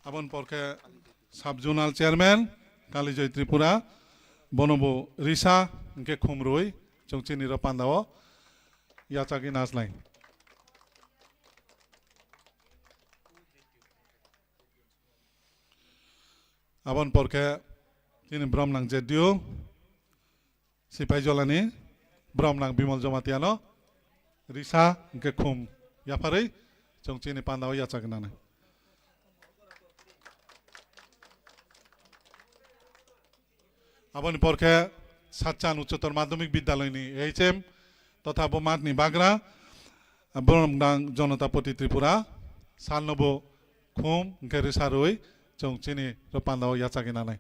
Abon porke Sub-Zonal Chairman Kalijoy Tripura Bonobo Risa Nke Khumrui Chongchini Rapandao Yachaki Naslai Abon porke Tini Bromlang Jedio Sipai Jolani Bromlang Bimol Jomatiano Risa Nke Khum Yapari Chongchini Pandao Yachaki Nanai Aboni porke Satchan Uচ্চতর মাধ্যমিক বিদ্যালয়নি HM তথা বোমাতনি বাগরা ব্রমডাং জনতাপতি ত্রিপুরা সালনবো খুম গেরিসারই চংচিনি রপান্দাও ইয়াচাগিনানাই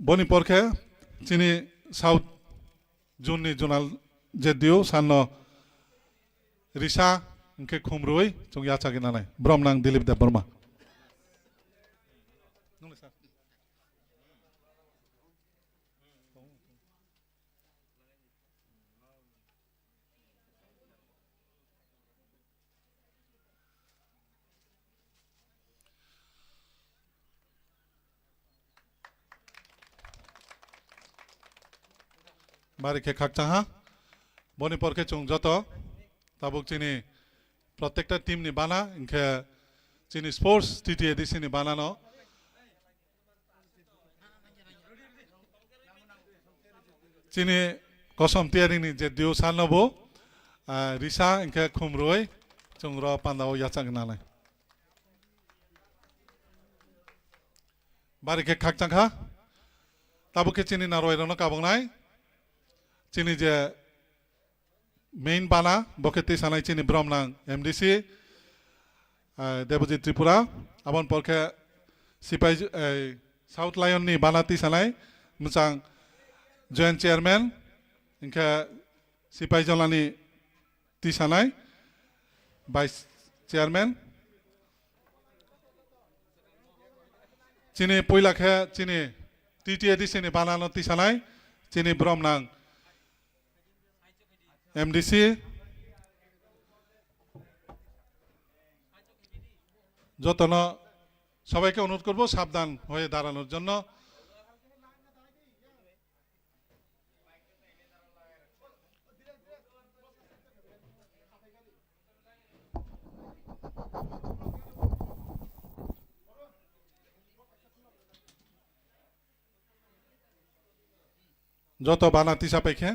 বনি porke চিনি south জুননি zonal জেদিও সান্ন Risa Nke Khumrui Chung Yachaginanai Bromnang Dilip Deb Burma Bari ke khakchaha Boni porke chung joto Tabuk chini protekta team ni bana inke chini sports TT edisi ni bana no chini kosom tiari ni je dio sanobo Risa inke khumroi chungro pandao yachang nalai bari ke khakchangha tabuk ke chini naroi rono kabongnai chini je Main bana boketi sanai chini Bromnang MDC Debojit Tripura abon porke Sipai South Lion ni banati sanai musang Joint Chairman inka Sipai Jolani ti sanai Vice Chairman chini poilakhe chini TTA di sini banano ti sanai chini Bromnang MDC যতন সবাইকে অনুরোধ করব সাবধান হয়ে দাঁড়ানোর জন্য যত বানাতি সাপেক্ষে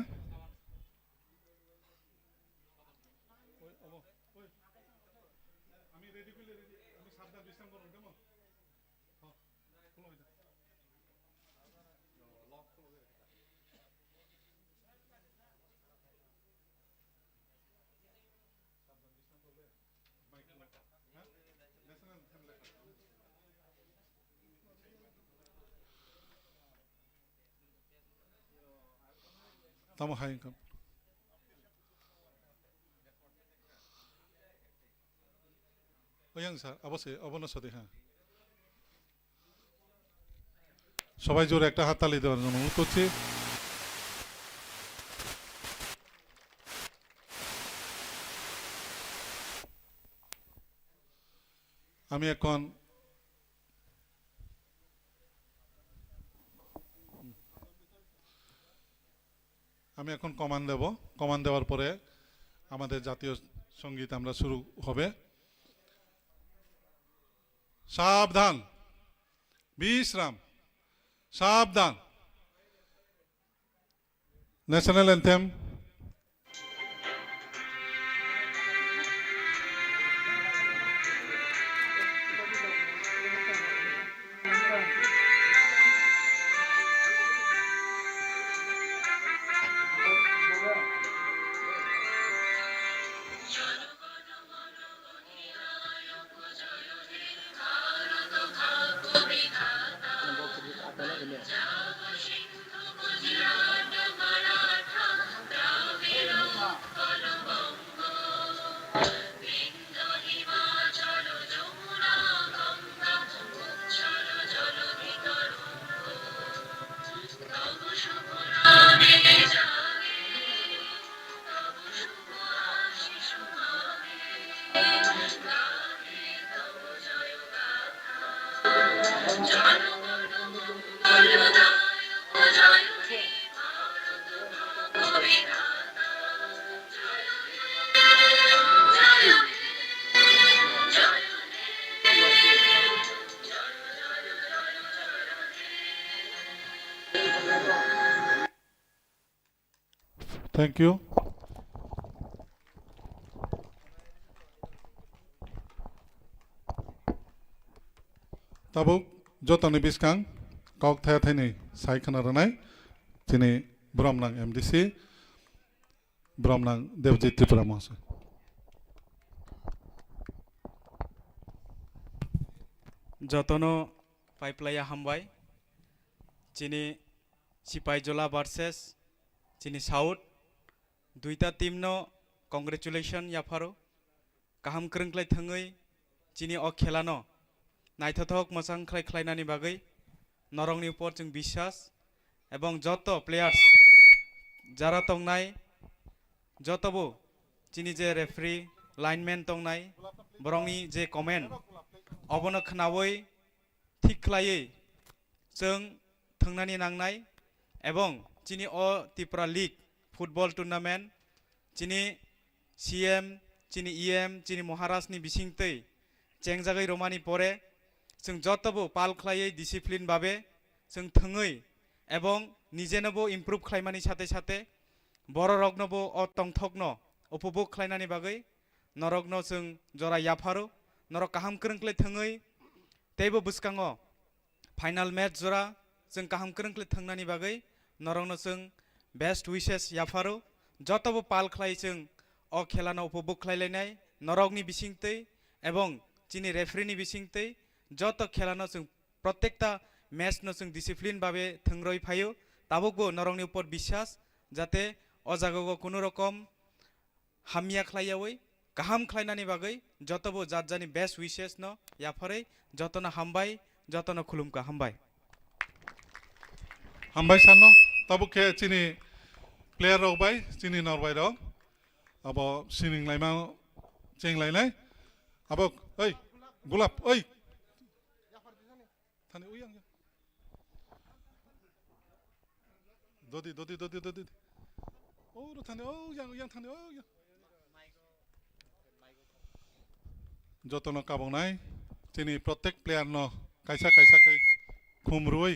Tamo hai income. Oyang sir, abose, abono sode ha. সবাই জোরে একটা হাততালি দেওয়ার জন্য অনুরোধ করছি আমি এখন কমান্ড দেব কমান্ড দেওয়ার পরে আমাদের জাতীয় সঙ্গীত আমরা শুরু হবে সাবধান বিশ্রাম সাবধান national anthem Thank you. Tabuk jotani biskang kok thaya thani sai khana ranai chini Bromnang MDC Bromnang Devjit Tripura Mahasaya. Jotono Paiplaya Hambai Chini Sipaijola versus Chini South Duita team no congratulations Yaparo Kaham Krengklai Thangai Chini O Khelano Naithothok Mosang Khlai Khlainani Bagai Norongni upor जों বিশ্বাস এবং যত players যারা তংনাই যতবো চিনি যে referee lineman তংনাই বরংনি যে comment অবनो खोनावै ঠিক ख्लायै जों थांनानै नांनाय এবং চিনি অ ত্রিপুরা লিগ ফুটবল টুর্নামেন্ট চিনি সিএম চিনি ইএম চিনি মহারাজনি বিसिंतै চেংজাগै রমানি পরে जों যতবো পাল ख्लायै ডিসিপ্লিন ভাবে जों थङै এবং নিজেনবো ইমপ্রুভ ख्लायमानि সাথে সাথে বড় রগনবো অ তংথকন উপভোগ ख्लायनानि बागै नरगनो जों जरा याफारो नरक काहाम krengklai थङै तैबो बुसकाङो फाइनाल मैच जरा जों काहाम krengklai थांनानि बागै नरगनो जों बेस्ट विशेस याफारो जतबो पाल ख्लाय जों अ खेलानो उपभोग ख्लायलायनाय नरगनि बिसिंतै এবং चिनि रेफारिनि बिसिंतै जत खेलानो जों प्रत्येकटा मैच नो जों डिसिप्लिन भावे थंरय फायो ताबोबो नरगनि ऊपर विश्वास जाते अ जागागो कुनु रकम हामिया ख्लायावै गाहाम ख्लायनानि बागै जतबो जातजानि बेस्ट विशेस न याफारै जतनो हामबाय जतनो खुलुमका हामबाय हामबाय सानो ताबुके चिनि प्लेयर रगबाय चिनि नरबाय रग अब सिनिं लाइमा चेंलायनाय अब ओइ गुलाब ओइ थाने ओइ आं दोदी दोदी दोदी दोदी ओ र थाने ओ yang थाने ओ जतनो काबंनाय चिनि प्रत्येक प्लेयर न कायसा कायसा कै खुमरुय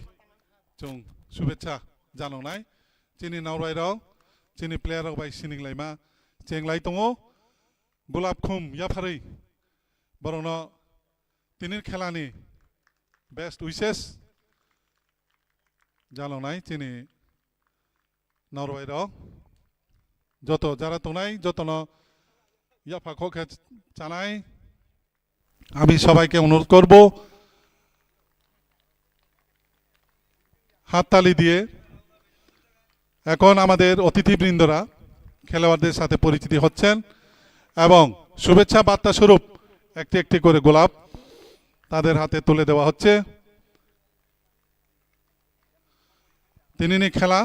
जों शुभेच्छा जानोनाय चिनि नावराय रग चिनि प्लेयर रग बाय सिनिं लाइमा चेंलाय दङो गुलाब खुम याफारै बरनो तिनि खेलानि बेस्ट विशेस जानोनाय चिनि नावराय रग जत जारा तंनाय जतनो याफाखौ জানাই আমি সবাইকে অনুরোধ করব হাততালি দিয়ে এখন আমাদের অতিথিবৃন্দরা খেলোয়াড়দের সাথে পরিচিতি হচ্ছেন এবং শুভেচ্ছা বার্তা স্বরূপ একটি একটি করে গোলাপ তাদের হাতে তুলে দেওয়া হচ্ছে তিনটি খেলা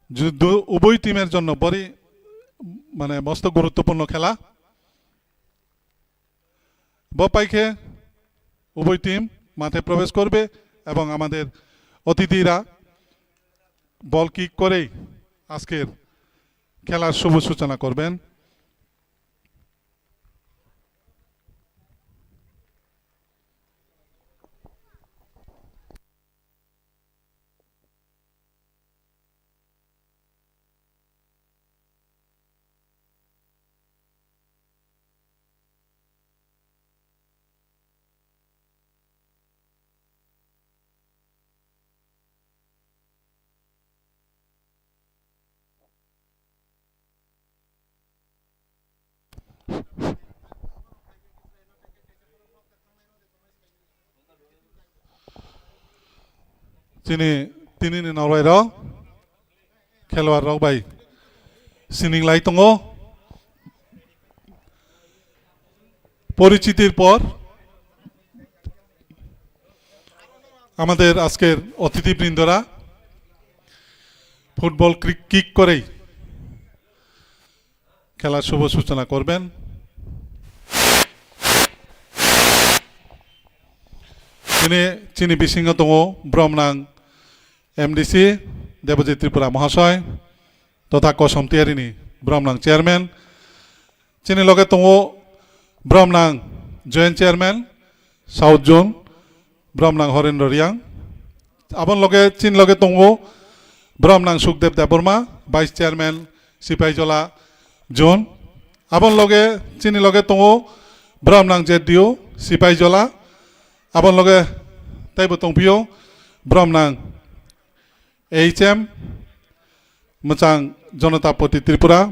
যুদ্ধ উভয় টিমের জন্য বড় মানে মস্ত গুরুত্বপূর্ণ খেলা বপাইকে উভয় টিম মাঠে প্রবেশ করবে এবং আমাদের অতিথিরা বল কিক করেই আজকের খেলার শুভ সূচনা করবেন তিনি নরওয়ের খেলোয়াড় রক বাই সিনিং লাই দङ পরিচিতির পর আমাদের আজকের অতিথিবৃন্দরা ফুটবল কিক করেই খেলার শুভ সূচনা করবেন chini bisingo tongo bromnang MDC Debojit Tripura Mahasoy totha kosom tiarini bromnang chairman chini loge tongo bromnang joint chairman South Zone bromnang Horendra Riang abon loge chin loge tongo bromnang Sukdev Deborma vice chairman Sipaijola Zone abon loge chini loge tongo bromnang JDU Sipaijola abon loge taibo tongpio bromnang HM Muchang Janata Party Tripura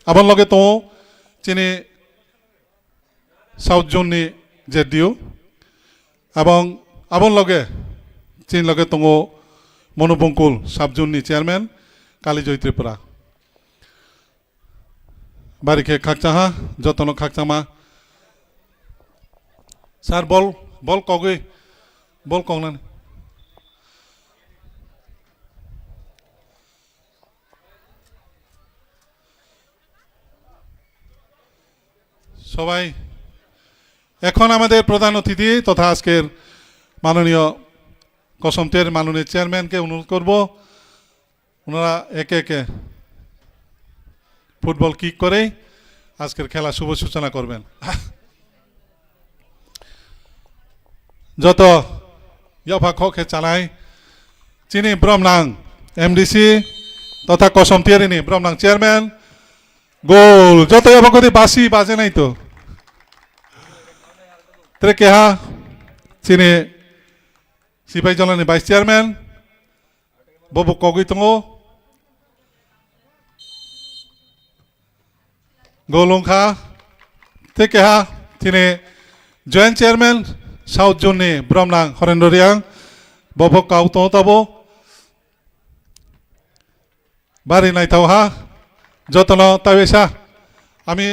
abon loge tongo chini South Zone ni JDU abon loge chin loge tongo Monobongkul Sub Zone ni chairman Kalijoy Tripura barike khakchaha jotono khakchama sir bol kogui bol kognan সবাই এখন আমাদের প্রধান অতিথি তথা আজকের মাননীয় কসমতের মাননীয় চেয়ারম্যানকে অনুরোধ করব ওনারা একে একে ফুটবল কিক করে আজকের খেলা শুভ সূচনা করবেন যত ইয়ফা খকে চালায় চিনি ব্রহ্মনাং এমডিসি তথা কসমতিয়ারিনি ব্রহ্মনাং চেয়ারম্যান গোল যত ইয়ফা কদি বাসি বাজে নাই তো কেহা চিনি সিপাই জলানি ভাইস চেয়ারম্যান ববু কগুই তঙ্গ গোলংখা কেহা চিনি জয়েন্ট চেয়ারম্যান সাউথ জোননি ব্রহ্মনাং হরেন্দ্র রিয়াং ববু কাউ তঙ্গ তাবো বাড়ি নাইতাও হা যতন তাইসা আমি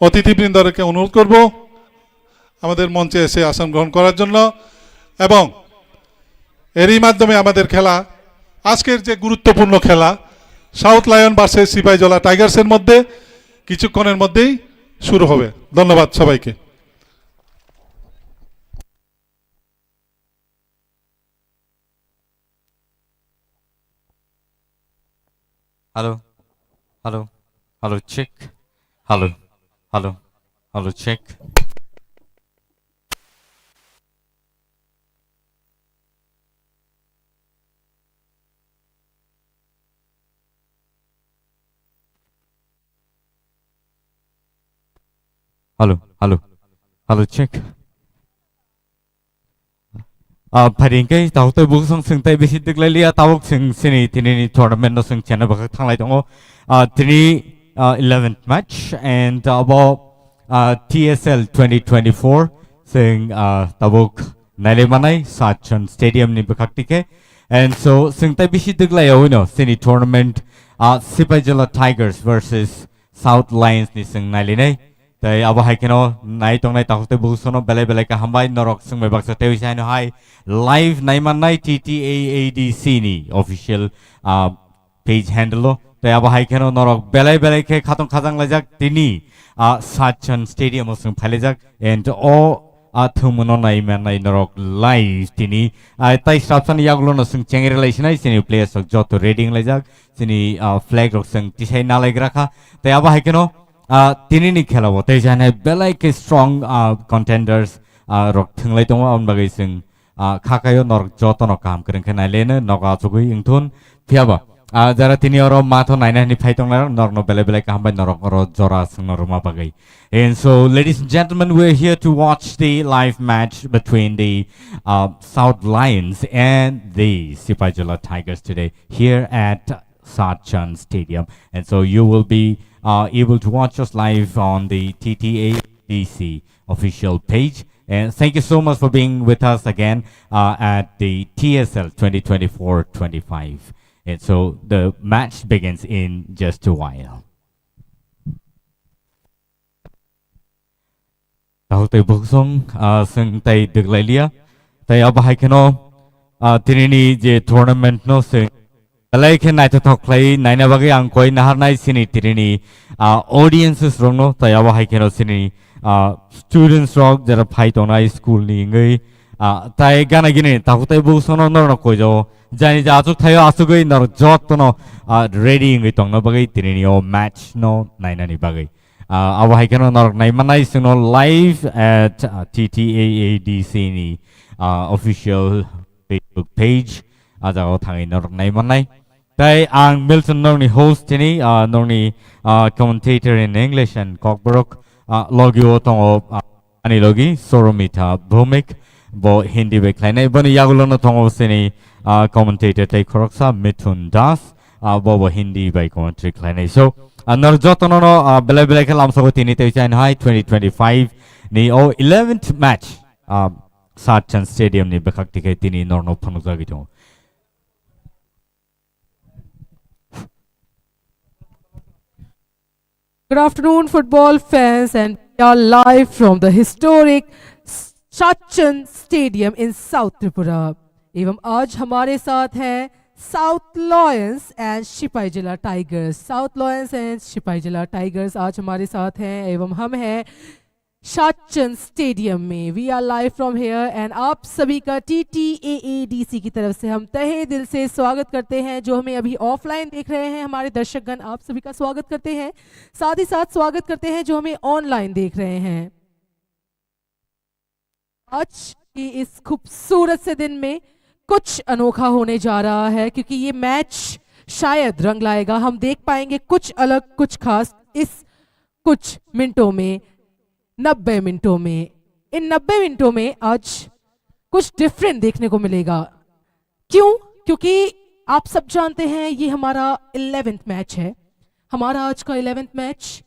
অতিথিবৃন্দকে অনুরোধ করব আমাদের মঞ্চে এসে আসন গ্রহণ করার জন্য এবং এরই মাধ্যমে আমাদের খেলা আজকের যে গুরুত্বপূর্ণ খেলা সাউথ লায়ন ভার্সেস সিপাহীজলা টাইগার্সের মধ্যে কিছুক্ষণের মধ্যেই শুরু হবে ধন্যবাদ সবাইকে Hello, hello, hello, check. Hello, hello, hello, check. Hello, hello, hello, check. Paringkai tau toi buk song sing tai bisi dik lai lia tawuk sing sini tini ni tournament no sing channel bakak thang lai tongo tini 11th match and about TSL 2024 sing tabuk nale manai Sachan Stadium ni bakak tike and so sing tai bisi dik lai awino sini tournament Sipaijala Tigers versus South Lions ni sing nale nai tai abo haikeno nai tong nai tau toi buk sono belai ka hambai norok sing me baksa teu sai no hai live naiman nai TTAADC ni official page handle tai abo haikeno norok belai ke khatong khajang lajak tini Sachan Stadium sing phalejak and all thumuno naiman nai norok live tini tai strapsan yaglo no sing chengere lai sinai sini players sok joto reading lajak sini flag rok sing tisai na lai rakha tai abo haikeno tini ni khelabo tai janai belai ke strong contenders rok thinglai tongo on bagai sing khakayo norok jotono kam kren khenai lene noga chugui ingthun phiaba jara tini oro matho naina ni phaitong la norno belai ka hambai norok oro jora sing norma bagai and so ladies and gentlemen we're here to watch the live match between the South Lions and the Sipaijala Tigers today here at Sachan Stadium and so you will be able to watch us live on the TTADC official page. And thank you so much for being with us again at the TSL 2024-25. And so the match begins in just a while. Tao tay buksong sing tay diglalia tay abahay kano tinini je tournament no sing alai khe nai to thoklai naina bagi ang koi nahar nai sini tinini audiences rong no tay abahay kano sini students rok jara phai tongnai school ni ngai tai gana gini takutai busono norno kojo jani ja asuk thayo asugoi nor jotno ready ngi tongno bagai tinini o match no nainani bagai abo haikano nor naimanai suno live at TTAADC ni official Facebook page aja thangai nor naimanai tai ang Milton nor ni host ni nor ni commentator in English and Cockbrook logi o tongo ani logi Soromita Bhumik bo Hindi be klainai boni yagulono tongo sini commentator tai koroksa Mithun Das bo Hindi by commentary klainai so nor jotono no bela bela kelam so tini te chain high 2025 ni o 11th match Satchan Stadium ni bekak tikai tini nor no phanukja gitu. Good afternoon, football fans, and we are live from the historic Sachin Stadium in South Tripura. एवं आज हमारे साथ हैं south lions and सिपाही जिला tigers. South lions and सिपाही जिला tigers आज हमारे साथ हैं एवं हम हैं शाचन स्टेडियम में। We are live from here and आप सभी का TTAADC की तरफ से हम तहे दिल से स्वागत करते हैं। जो हमें अभी ऑफलाइन देख रहे हैं हमारे दर्शकगण, आप सभी का स्वागत करते हैं। साथ ही साथ स्वागत करते हैं जो हमें ऑनलाइन देख रहे हैं। आज की इस खूबसूरत से दिन में कुछ अनोखा होने जा रहा है क्योंकि ये मैच शायद रंग लाएगा। हम देख पाएंगे कुछ अलग कुछ खास इस कुछ मिनटों में, 90 मिनटों में। इन 90 मिनटों में आज कुछ डिफरेंट देखने को मिलेगा। क्यों? क्योंकि आप सब जानते हैं ये हमारा 11th मैच है। हमारा आज का 11th मैच,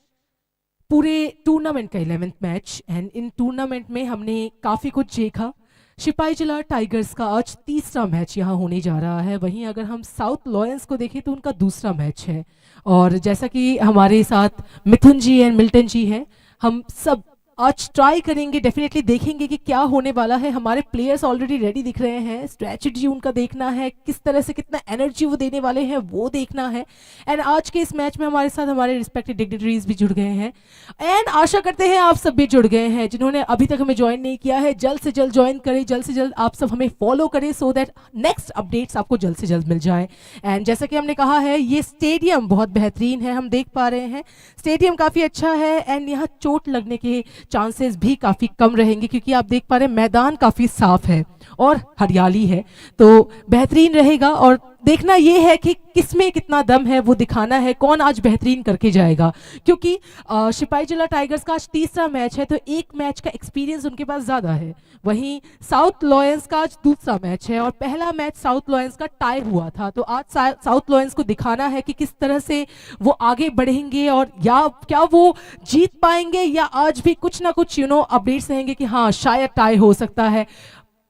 पूरे टूर्नामेंट का 11th match. And in tournament में हमने काफ़ी कुछ देखा। सिपाही जिला टाइगर्स का आज तीसरा मैच यहाँ होने जा रहा है। वहीं अगर हम साउथ लॉयंस को देखें तो उनका दूसरा मैच है। और जैसा कि हमारे साथ मिथुन जी एंड मिल्टन जी हैं, हम सब आज ट्राई करेंगे, डेफिनेटली देखेंगे कि क्या होने वाला है। हमारे प्लेयर्स ऑलरेडी रेडी दिख रहे हैं, स्ट्रैटेजी उनका देखना है, किस तरह से कितना एनर्जी वो देने वाले हैं वो देखना है। एंड आज के इस मैच में हमारे साथ हमारे रिस्पेक्टेड डिग्निटरीज भी जुड़ गए हैं। एंड आशा करते हैं आप सब भी जुड़ गए हैं। जिन्होंने अभी तक हमें ज्वाइन नहीं किया है जल्द से जल्द ज्वाइन करें, जल्द से जल्द आप सब हमें फॉलो करें सो दैट नेक्स्ट अपडेट्स आपको जल्द से जल्द मिल जाएं। एंड जैसा कि हमने कहा है ये स्टेडियम बहुत बेहतरीन है, हम देख पा रहे हैं स्टेडियम काफ़ी अच्छा है। एंड यहाँ चोट लगने के चांसेस भी काफ़ी कम रहेंगे क्योंकि आप देख पा रहे हैं मैदान काफ़ी साफ है और हरियाली है, तो बेहतरीन रहेगा। और देखना ये है कि किसमें कितना दम है वो दिखाना है, कौन आज बेहतरीन करके जाएगा। क्योंकि सिपाही जिला टाइगर्स का आज तीसरा मैच है तो एक मैच का एक्सपीरियंस उनके पास ज़्यादा है। वहीं साउथ लॉयंस का आज दूसरा मैच है और पहला मैच साउथ लॉयंस का टाई हुआ था। तो आज साउथ लॉयंस को दिखाना है कि किस तरह से वो आगे बढ़ेंगे और या क्या वो जीत पाएंगे या आज भी कुछ ना कुछ अपडेट्स रहेंगे कि हाँ शायद टाई हो सकता है।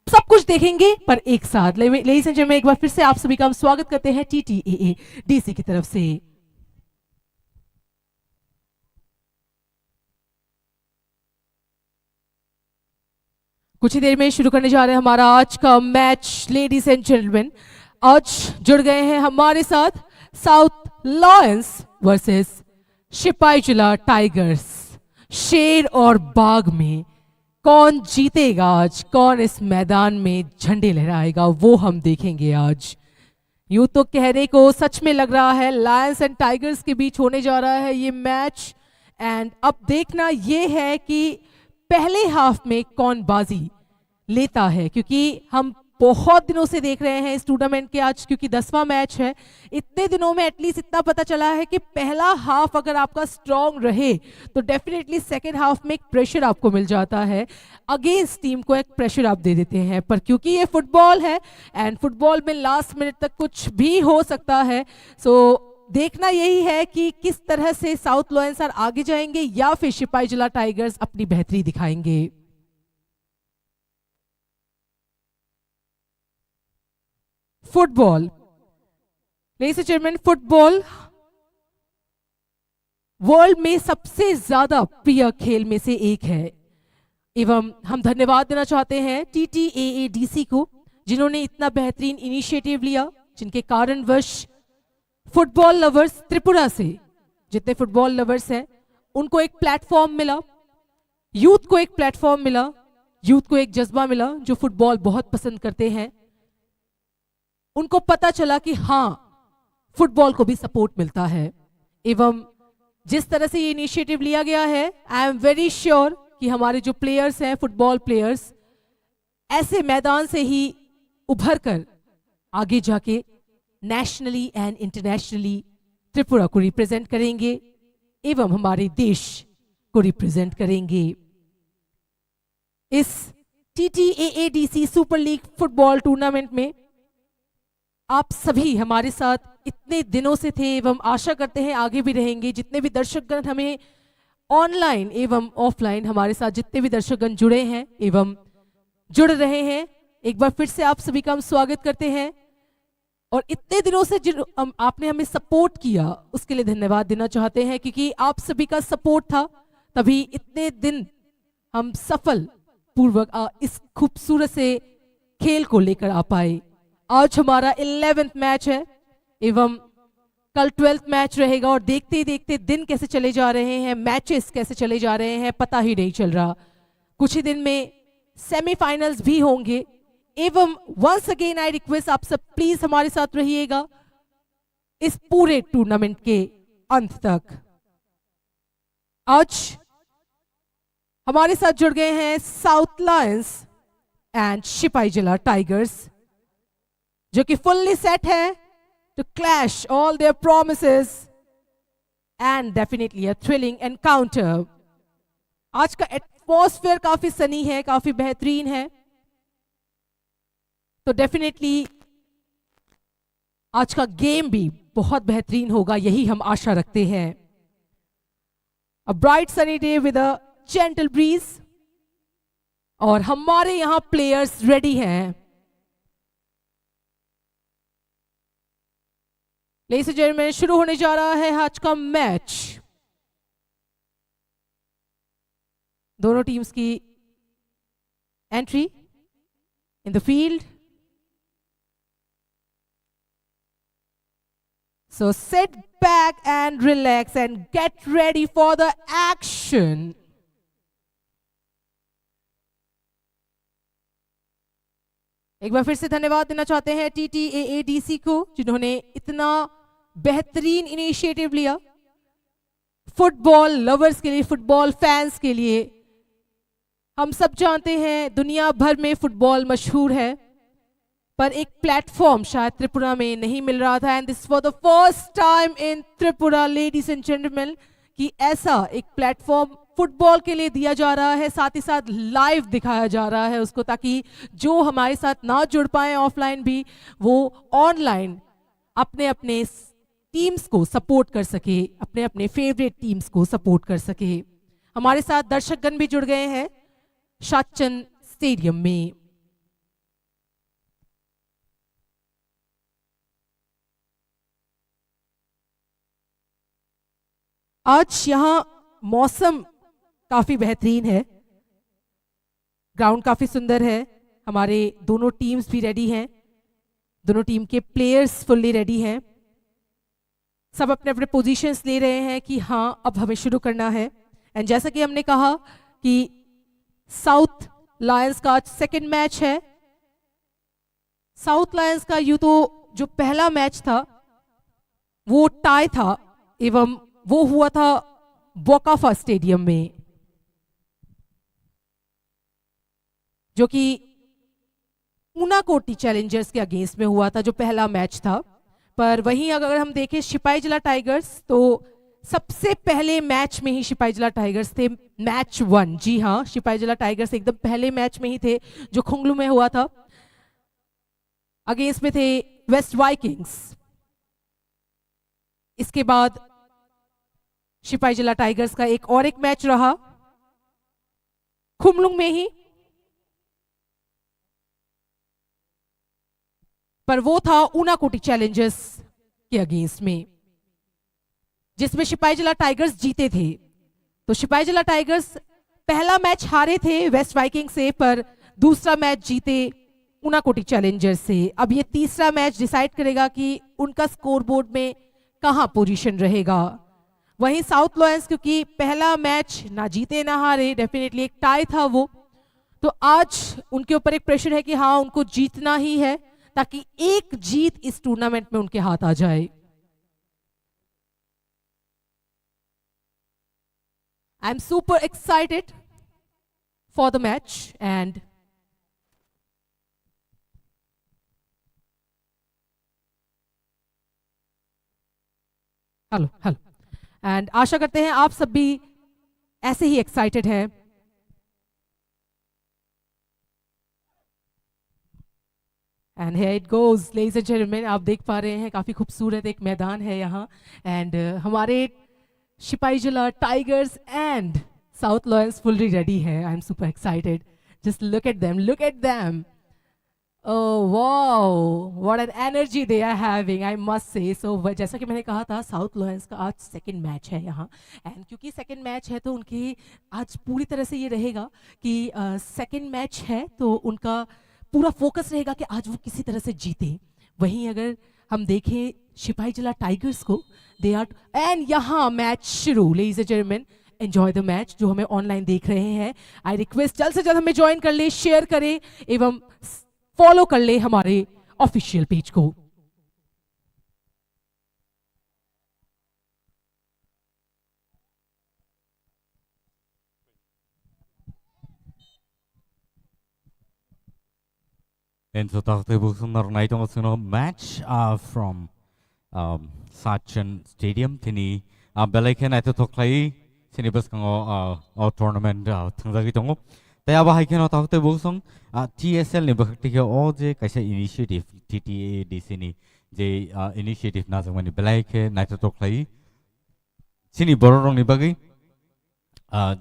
सब कुछ देखेंगे पर एक साथ। लेडीज एंड जेंटलमैन, एक बार फिर से आप सभी का हम स्वागत करते हैं TTAADC की तरफ से। कुछ ही देर में शुरू करने जा रहे हैं हमारा आज का मैच। लेडीज एंड जेंटलमैन, आज जुड़ गए हैं हमारे साथ साउथ लॉयंस वर्सेस सिपाही जिला टाइगर्स। शेर और बाघ में कौन जीतेगा आज, कौन इस मैदान में झंडे लहराएगा वो हम देखेंगे आज। यूं तो कहने को सच में लग रहा है लायंस एंड टाइगर्स के बीच होने जा रहा है ये मैच। एंड अब देखना ये है कि पहले हाफ में कौन बाजी लेता है, क्योंकि हम बहुत दिनों से देख रहे हैं इस टूर्नामेंट के आज, क्योंकि 10वां मैच है। इतने दिनों में एटलीस्ट इतना पता चला है कि पहला हाफ अगर आपका स्ट्रॉन्ग रहे तो डेफिनेटली सेकेंड हाफ में एक प्रेशर आपको मिल जाता है, अगेंस्ट टीम को एक प्रेशर आप दे देते हैं। पर क्योंकि ये फुटबॉल है एंड फुटबॉल में लास्ट मिनट तक कुछ भी हो सकता है, सो देखना यही है कि किस तरह से साउथ लॉयंस आगे जाएंगे या फिर सिपाही जिला टाइगर्स अपनी बेहतरी दिखाएंगे। Football, ladies and gentleman, football world में सबसे ज्यादा प्रिय खेल में से एक है। एवं हम धन्यवाद देना चाहते हैं TTAADC को जिन्होंने इतना बेहतरीन इनिशिएटिव लिया, जिनके कारणवश फुटबॉल लवर्स त्रिपुरा से जितने फुटबॉल लवर्स हैं उनको एक प्लेटफॉर्म मिला, यूथ को एक प्लेटफॉर्म मिला यूथ को एक जज्बा मिला जो फुटबॉल बहुत पसंद करते हैं, उनको पता चला कि हाँ फुटबॉल को भी सपोर्ट मिलता है। एवं जिस तरह से ये इनिशिएटिव लिया गया है, आई एम वेरी श्योर कि हमारे जो प्लेयर्स हैं, फुटबॉल प्लेयर्स, ऐसे मैदान से ही उभर कर आगे जाके नेशनली एंड इंटरनेशनली त्रिपुरा को रिप्रेजेंट करेंगे एवं हमारे देश को रिप्रेजेंट करेंगे। इस TTAADC super league football tournament में आप सभी हमारे साथ इतने दिनों से थे एवं आशा करते हैं आगे भी रहेंगे। जितने भी दर्शकगण हमें ऑनलाइन एवं ऑफलाइन हमारे साथ जितने भी दर्शकगण जुड़े हैं एवं जुड़ रहे हैं, एक बार फिर से आप सभी का हम स्वागत करते हैं। और इतने दिनों से आपने हमें सपोर्ट किया, उसके लिए धन्यवाद देना चाहते हैं, क्योंकि आप सभी का सपोर्ट था तभी इतने दिन हम सफल पूर्वक इस खूबसूरत से खेल को लेकर आ पाए। आज हमारा 11th मैच है एवं कल 12th मैच रहेगा और देखते ही देखते दिन कैसे चले जा रहे हैं, मैचेस कैसे चले जा रहे हैं, पता ही नहीं चल रहा। कुछ ही दिन में सेमीफाइनल्स भी होंगे एवं वंस अगेन आई रिक्वेस्ट आप सब प्लीज हमारे साथ रहिएगा इस पूरे टूर्नामेंट के अंत तक। आज हमारे साथ जुड़ गए हैं South Lions and Sepahijala Tigers, जो कि फुल्ली सेट है to clash all their promises and definitely a thrilling encounter. आज का एटमॉस्फेयर काफी सनी है, काफी बेहतरीन है, तो डेफिनेटली आज का गेम भी बहुत बेहतरीन होगा, यही हम आशा रखते हैं। A bright sunny day with a gentle breeze और हमारे यहां प्लेयर्स रेडी हैं। लेडीज एंड जेंटलमैन, शुरू होने जा रहा है आज का मैच। दोनों टीम्स की entry in the field. So sit back and relax and get ready for the action. एक बार फिर से धन्यवाद देना चाहते हैं TTAADC को, जिन्होंने इतना बेहतरीन इनिशिएटिव लिया फुटबॉल लवर्स के लिए, फुटबॉल फैंस के लिए। हम सब जानते हैं दुनिया भर में फुटबॉल मशहूर है, पर एक प्लेटफॉर्म शायद त्रिपुरा में नहीं मिल रहा था। And this for the first time in Tripura ladies and gentleman कि ऐसा एक प्लेटफॉर्म फुटबॉल के लिए दिया जा रहा है, साथ ही साथ लाइव दिखाया जा रहा है उसको, ताकि जो हमारे साथ ना जुड़ पाए ऑफलाइन भी, वो ऑनलाइन अपने अपने टीम्स को सपोर्ट कर सके, अपने अपने फेवरेट टीम्स को सपोर्ट कर सके। हमारे साथ दर्शकगण भी जुड़ गए हैं शाचन स्टेडियम में। आज यहाँ मौसम काफी बेहतरीन है, ग्राउंड काफी सुंदर है, हमारे दोनों टीम्स भी रेडी हैं, दोनों टीम के प्लेयर्स फुल्ली रेडी हैं, सब अपने अपने पोजीशंस ले रहे हैं कि हाँ अब हमें शुरू करना है। एंड जैसा कि हमने कहा कि साउथ लायंस का आज सेकंड मैच है। साउथ लायंस का यूं तो जो पहला मैच था वो टाई था एवं वो हुआ था बोकाफा स्टेडियम में, जो कि ऊनाकोटी चैलेंजर्स के अगेंस्ट में हुआ था, जो पहला मैच था। पर वहीं अगर हम देखें सिपाहीजला टाइगर्स, तो सबसे पहले मैच में ही सिपाहीजला टाइगर्स थे, मैच 1। जी हाँ, सिपाहीजला टाइगर्स एकदम पहले मैच में ही थे जो खुंगलू में हुआ था। अगेंस्ट में थे वेस्ट वाइकिंग्स। इसके बाद सिपाहीजला टाइगर्स का एक और एक मैच रहा खुमलुंग में ही, पर वो था ऊनाकोटी चैलेंजर्स के अगेंस्ट में, जिसमें सिपाहीजला टाइगर्स जीते थे। तो सिपाहीजला टाइगर्स पहला मैच हारे थे वेस्ट वाइकिंग से, पर दूसरा मैच जीते ऊनाकोटी चैलेंजर्स से। अब ये तीसरा मैच डिसाइड करेगा कि उनका स्कोरबोर्ड में कहां पोजीशन रहेगा। वहीं साउथ लायंस क्योंकि पहला मैच ना जीते ना हारे, डेफिनेटली एक टाई था वो, तो आज उनके ऊपर एक प्रेशर है कि हाँ उनको जीतना ही है, ताकि एक जीत इस टूर्नामेंट में उनके हाथ आ जाए। I am super excited for the match and hello and आशा करते हैं आप सब भी ऐसे ही एक्साइटेड हैं। And here it goes ladies and gentleman, आप देख पा रहे हैं काफी खूबसूरत एक मैदान है यहाँ एंड हमारे Sepahijala tigers and south lions fully ready है। I am super excited, just look at them. Oh wow, what an energy they are having, I must say. So जैसा कि मैंने कहा था साउथ लॉयंस का आज सेकंड मैच है यहाँ एंड क्योंकि सेकंड मैच है तो उनकी आज पूरी तरह से ये रहेगा कि सेकंड मैच है तो उनका पूरा फोकस रहेगा कि आज वो किसी तरह से जीते। वहीं अगर हम देखें सिपाहीजला टाइगर्स को, दे आर एंड यहाँ मैच शुरू। Ladies and gentleman, enjoy the match. जो हमें ऑनलाइन देख रहे हैं, आई रिक्वेस्ट जल्द से जल्द हमें ज्वाइन कर ले, शेयर करें एवं फॉलो कर ले हमारे ऑफिशियल पेज को। And so takte busun narnai tong suno match from Sachin Stadium tini belaiken aito toklai sini bus kango tournament thangjagi tongo taya ba haiken takte busung TSL ni bakti ke o je kaisa initiative TTA di sini je initiative na jangmani belaike naito toklai sini borong ni bagi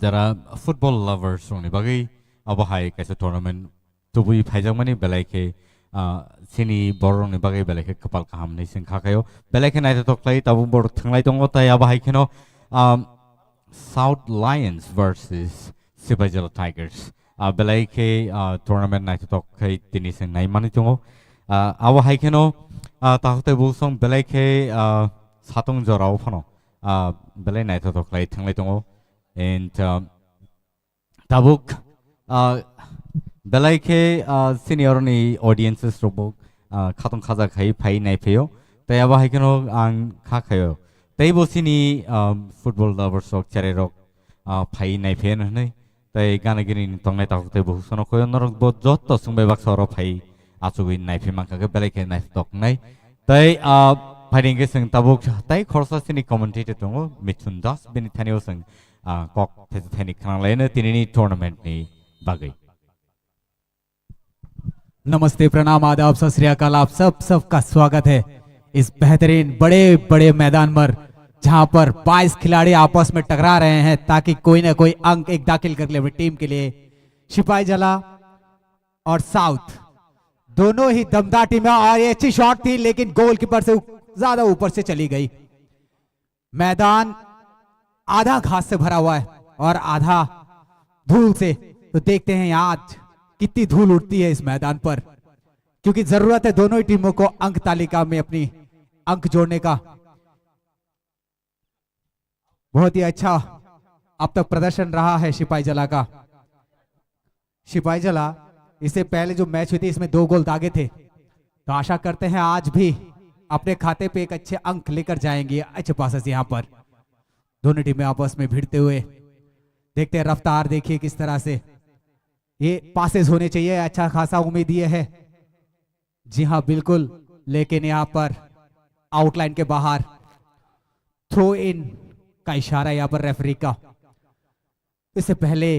jara football lovers rong ni bagi aba hai kaisa tournament tubui phaijangmani belaike sini borong ni bagai belaike kapal kaham nei sing khakayo belaike naito toklai tabu bor thanglai tongo tai aba haikeno South Lions versus Sipaijala Tigers belaike tournament naito tokai tini sing nai mani tongo aba haikeno tahte busong belaike satung jorao phono belai naito toklai thanglai tongo and tabuk belaike senior ni audiences robok khatong khaja khai phai nai pheyo tai aba haikeno ang kha khayo tai bo sini football lovers ok chare rok phai nai phen nei tai gana gini tongnai ta tai bo sono koyo norok bo jotto sungbai bak soro phai achugui nai phe mangka ke belaike nai tok nai tai fighting ge sing tabuk tai khorsa sini commentator tongo Mithun Das bini thanio sing kok thani khang lai na tinini tournament ni bagai। नमस्ते, प्रणाम, आदाब, सत श्री अकाल। आप सबका स्वागत है इस बेहतरीन बड़े बड़े मैदान पर जहां पर 22 खिलाड़ी आपस में टकरा रहे हैं ताकि कोई ना कोई अंक एक दाखिल कर ले अपनी टीम के लिए। सिपाहीजला और साउथ दोनों ही दमदार टीमें और ये अच्छी शॉट थी लेकिन गोलकीपर से ज्यादा ऊपर से चली गई। मैदान आधा घास से भरा हुआ है और आधा धूल से, तो देखते हैं यहाँ आज कितनी धूल उड़ती है इस मैदान पर, क्योंकि जरूरत है दोनों ही टीमों को अंक तालिका में अपनी अंक जोड़ने का। बहुत ही अच्छा अब तक प्रदर्शन रहा है सिपाहीजला का। सिपाहीजला इससे पहले जो मैच हुई थी इसमें 2 गोल दागे थे, तो आशा करते हैं आज भी अपने खाते पे एक अच्छे अंक लेकर जाएंगे। अच्छे पासेस यहाँ पर दोनों टीमें आपस में भिड़ते हुए, देखते हैं रफ्तार देखिए किस तरह से ये पासेस होने चाहिए। अच्छा खासा उम्मीद ये है, जी हाँ बिल्कुल, लेकिन यहाँ पर आउटलाइन के बाहर थ्रो इन का इशारा यहाँ पर रेफरी का। इससे पहले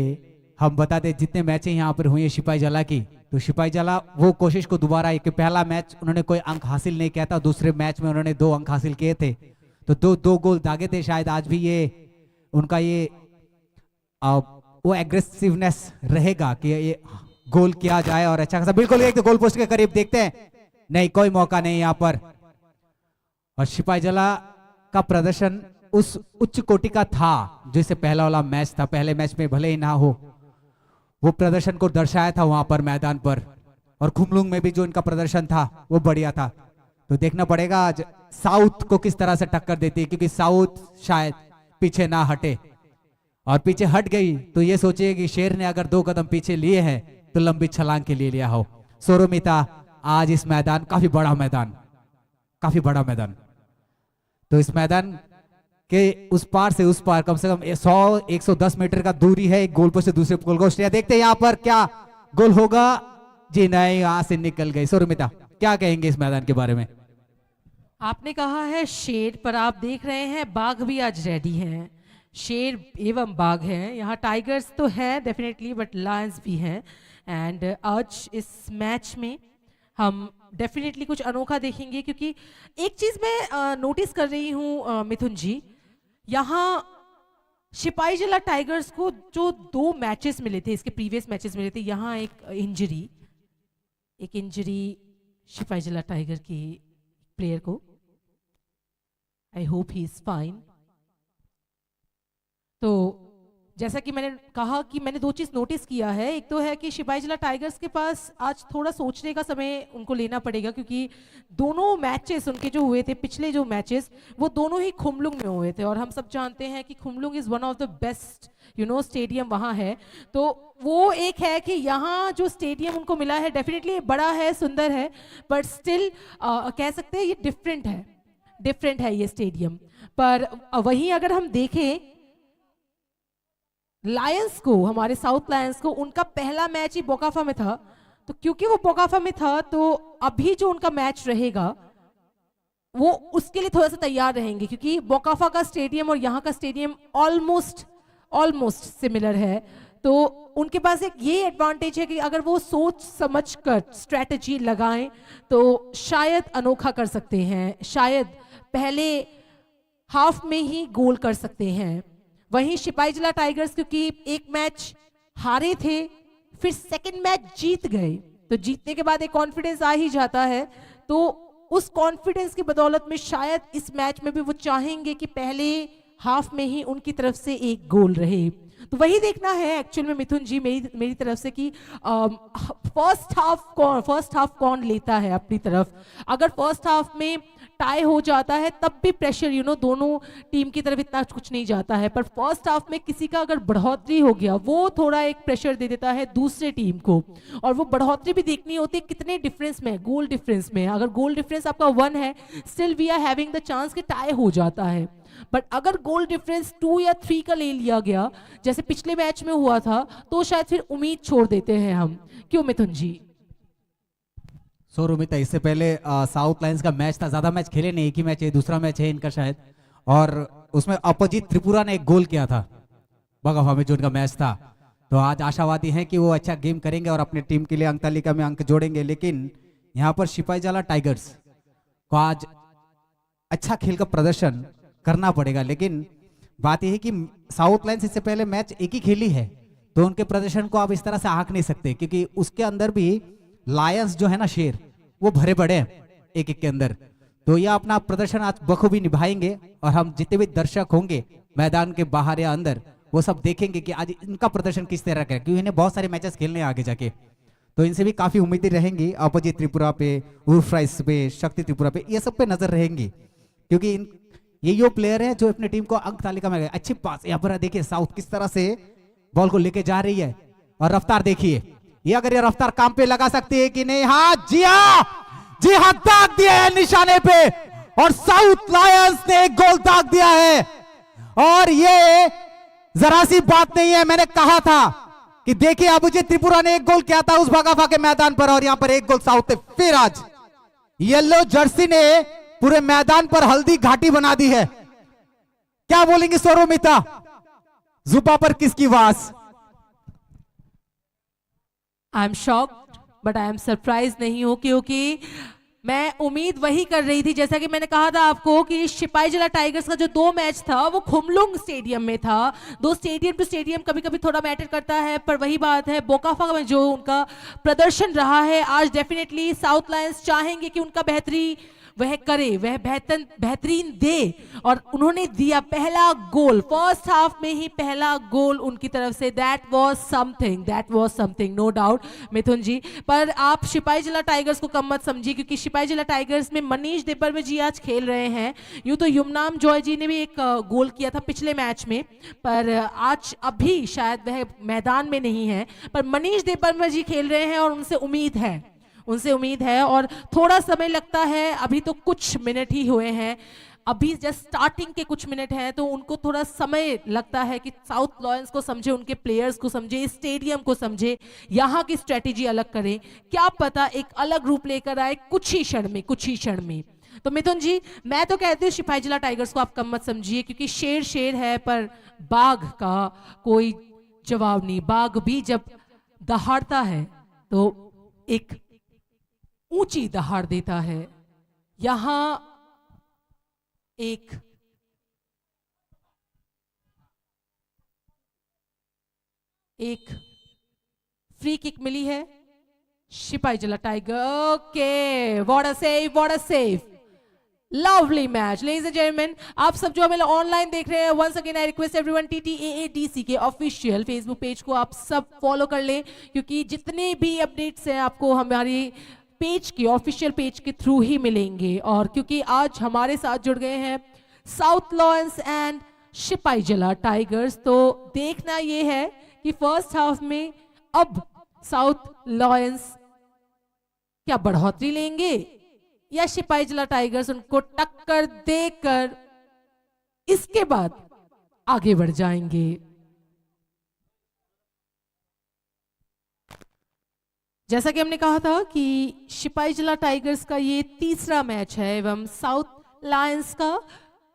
हम बताते जितने मैचें यहाँ पर हुई है सिपाहीजला की, तो सिपाहीजला वो कोशिश को दोबारा, एक पहला मैच उन्होंने कोई अंक हासिल नहीं किया था, दूसरे मैच में उन्होंने 2 अंक हासिल किए थे, तो 2 गोल दागे थे। शायद आज भी ये उनका ये वो एग्रेसिवनेस रहेगा कि ये गोल किया जाए और अच्छा खासा, बिल्कुल एक तो गोल पोस्ट के करीब, देखते हैं, नहीं कोई मौका नहीं यहाँ पर। और सिपाहीजला का प्रदर्शन उस उच्च कोटि का था जो इससे पहला वाला मैच था। पहले मैच में भले ही ना हो, वो प्रदर्शन को दर्शाया था वहां पर मैदान पर, और खुमलुंग में भी जो इनका प्रदर्शन था वो बढ़िया था। तो देखना पड़ेगा आज साउथ को किस तरह से टक्कर देती है, क्योंकि साउथ शायद पीछे ना हटे और पीछे हट गई तो ये सोचिए कि शेर ने अगर 2 कदम पीछे लिए हैं तो लंबी छलांग के लिए लिया हो। सोरोमिता, आज इस मैदान काफी बड़ा मैदान, काफी बड़ा मैदान, तो इस मैदान के उस पार से उस पार कम से कम 100-110 मीटर का दूरी है एक गोल पोस्ट से दूसरे गोल पोस्ट। देखते हैं यहाँ पर क्या गोल होगा। जी नहीं, यहां से निकल गई। सोरोमिता, क्या कहेंगे इस मैदान के बारे में? आपने कहा है शेर, पर आप देख रहे हैं बाघ भी आज रेडी हैं। शेर एवं बाघ हैं यहाँ, टाइगर्स तो हैं डेफिनेटली, बट लायंस भी हैं। एंड आज इस मैच में हम डेफिनेटली कुछ अनोखा देखेंगे, क्योंकि एक चीज मैं नोटिस कर रही हूँ मिथुन जी, यहाँ सिपाही जला टाइगर्स को जो 2 मैचेस मिले थे, इसके प्रीवियस मैचेस मिले थे, यहाँ एक इंजरी सिपाही जला टाइगर की प्लेयर को। I hope he is fine. तो जैसा कि मैंने कहा कि मैंने 2 चीज नोटिस किया है। एक तो है कि सिपाही जिला टाइगर्स के पास आज थोड़ा सोचने का समय उनको लेना पड़ेगा, क्योंकि दोनों मैचेस उनके जो हुए थे, पिछले जो मैचेस, वो दोनों ही खुमलुंग में हुए थे। और हम सब जानते हैं कि Khumulwng is one of the best stadium वहाँ है। तो वो एक है कि यहाँ जो स्टेडियम उनको मिला है डेफिनेटली बड़ा है, सुंदर है, बट स्टिल कह सकते हैं ये डिफरेंट है ये स्टेडियम। पर वहीं अगर हम देखें लायंस को, हमारे साउथ लायंस को, उनका पहला मैच ही बोकाफा में था। तो क्योंकि वो बोकाफा में था तो अभी जो उनका मैच रहेगा वो उसके लिए थोड़ा सा तैयार रहेंगे, क्योंकि बोकाफा का स्टेडियम और यहाँ का स्टेडियम ऑलमोस्ट सिमिलर है। तो उनके पास एक ये एडवांटेज है कि अगर वो सोच समझकर स्ट्रेटजी लगाएं तो शायद अनोखा कर सकते हैं, शायद पहले हाफ में ही गोल कर सकते हैं। वहीं सिपाही जिला टाइगर्स क्योंकि एक मैच हारे थे, फिर सेकंड मैच जीत गए, तो जीतने के बाद एक कॉन्फिडेंस आ ही जाता है। तो उस कॉन्फिडेंस की बदौलत में शायद इस मैच में भी वो चाहेंगे कि पहले हाफ में ही उनकी तरफ से एक गोल रहे। तो वही देखना है एक्चुअल में मिथुन जी मेरी तरफ से कि फर्स्ट हाफ कौन लेता है अपनी तरफ। अगर फर्स्ट हाफ में टाई हो जाता है तब भी प्रेशर दोनों टीम की तरफ इतना कुछ नहीं जाता है, पर फर्स्ट हाफ में किसी का अगर बढ़ोतरी हो गया वो थोड़ा एक प्रेशर दे देता है दूसरे टीम को, और वो बढ़ोतरी भी देखनी होती है कितने डिफरेंस में, गोल डिफरेंस में। अगर गोल डिफरेंस आपका 1 है, still we are having the chance कि टाई हो जाता है। बट अगर गोल डिफरेंस 2 या 3 का ले लिया गया जैसे पिछले मैच में हुआ था, तो शायद फिर उम्मीद छोड़ देते हैं हम। क्यों मिथुन जी? सौरभ, इससे पहले साउथ लायंस का मैच था, ज्यादा मैच खेले नहीं, एक ही मैच है, दूसरा मैच है इनका शायद, और उसमें अपोजिट त्रिपुरा ने एक गोल किया था बगाफा में जो उनका मैच था। तो आज आशावादी हैं कि वो अच्छा गेम करेंगे और अपने टीम के लिए अंक तालिका में अंक जोड़ेंगे। लेकिन यहाँ पर सिपाही जाला टाइगर्स को आज अच्छा खेल का प्रदर्शन करना पड़ेगा। लेकिन बात यह है कि साउथ लायंस इससे पहले मैच एक ही खेली है, तो उनके प्रदर्शन को आप इस तरह से आंक नहीं सकते, क्योंकि उसके अंदर भी लायंस जो है ना, शेर, वो भरे पड़े हैं एक के अंदर। तो यह अपना प्रदर्शन आज बखूबी निभाएंगे, और हम जितने भी दर्शक होंगे मैदान के बाहर या अंदर, वो सब देखेंगे कि आज इनका प्रदर्शन किस तरह का है, क्योंकि इन्हें बहुत सारे मैचेस खेलने आगे जाके। तो इनसे भी काफी उम्मीदें रहेंगी, अपोजिट त्रिपुरा पे, उर्फ्राइस पे, शक्ति त्रिपुरा पे, ये सब पे नजर रहेंगी, क्योंकि ये प्लेयर है जो अपनी टीम को अंक तालिका में। अच्छी पास यहाँ पर देखिए, साउथ किस तरह से बॉल को लेके जा रही है, और रफ्तार देखिए, ये अगर ये रफ्तार काम पे लगा सकती है कि नहीं। हाँ जी, हाँ दाग दिया है निशाने पे, और साउथ लायंस ने एक गोल दाग दिया है। और ये जरा सी बात नहीं है, मैंने कहा था कि देखिए अपोजिट त्रिपुरा ने एक गोल किया था उस बगाफा के मैदान पर, और यहां पर एक गोल साउथ ने। फिर आज येलो जर्सी ने पूरे मैदान पर हल्दी घाटी बना दी है। क्या बोलेंगे सौरमिता, जुबा पर किसकी वास? I am shocked but I am surprise नहीं हूं, क्योंकि मैं उम्मीद वही कर रही थी, जैसा कि मैंने कहा था आपको कि सिपाही जिला टाइगर्स का जो 2 मैच था वो खुमलुंग स्टेडियम में था। 2 स्टेडियम टू स्टेडियम कभी कभी थोड़ा मैटर करता है, पर वही बात है बोकाफा में जो उनका प्रदर्शन रहा है आज, डेफिनेटली साउथ लायंस चाहेंगे कि उनका बेहतरी वह करे, वह बेहतरीन दे, और उन्होंने दिया पहला गोल, फर्स्ट हाफ में ही पहला गोल उनकी तरफ से। That was something, no doubt Mithun ji. पर आप सिपाही जिला टाइगर्स को कम मत समझिए, क्योंकि सिपाही जिला टाइगर्स में मनीष देपर जी आज खेल रहे हैं। यूं तो युमनाम जॉय जी ने भी एक गोल किया था पिछले मैच में, पर आज अभी शायद वह मैदान में नहीं है, पर मनीष देपर जी खेल रहे हैं और उनसे उम्मीद है। और थोड़ा समय लगता है, अभी तो कुछ मिनट ही हुए हैं, अभी जस्ट स्टार्टिंग के कुछ मिनट हैं, तो उनको थोड़ा समय लगता है कि साउथ लॉयंस को समझे, उनके प्लेयर्स को समझे, स्टेडियम को समझे, यहाँ की स्ट्रेटेजी अलग करें, क्या पता एक अलग रूप लेकर आए कुछ ही क्षण में। तो मिथुन जी, मैं तो कहती हूँ सिपाही जिला टाइगर्स को आप कम मत समझिए, क्योंकि शेर है पर बाघ का कोई जवाब नहीं। बाघ भी जब दहाड़ता है तो एक ऊंची दहाड़ देता है। यहां एक फ्री किक मिली है Sepahijala Tiger. Okay, what a save, lovely match. Ladies and gentleman, आप सब जो हमें ऑनलाइन देख रहे हैं, once again I request everyone, TTAADC के ऑफिशियल फेसबुक पेज को आप सब फॉलो कर लें, क्योंकि जितने भी अपडेट्स हैं आपको हमारी पेज के ऑफिशियल पेज के थ्रू ही मिलेंगे। और क्योंकि आज हमारे साथ जुड़ गए हैं साउथ लॉयंस एंड सिपाही जिला टाइगर्स, तो देखना यह है कि फर्स्ट हाफ में अब साउथ लॉयंस क्या बढ़ोतरी लेंगे या सिपाही जिला टाइगर्स उनको टक्कर देकर इसके बाद आगे बढ़ जाएंगे। जैसा कि हमने कहा था कि सिपाही जिला टाइगर्स का ये तीसरा मैच है एवं साउथ लायंस का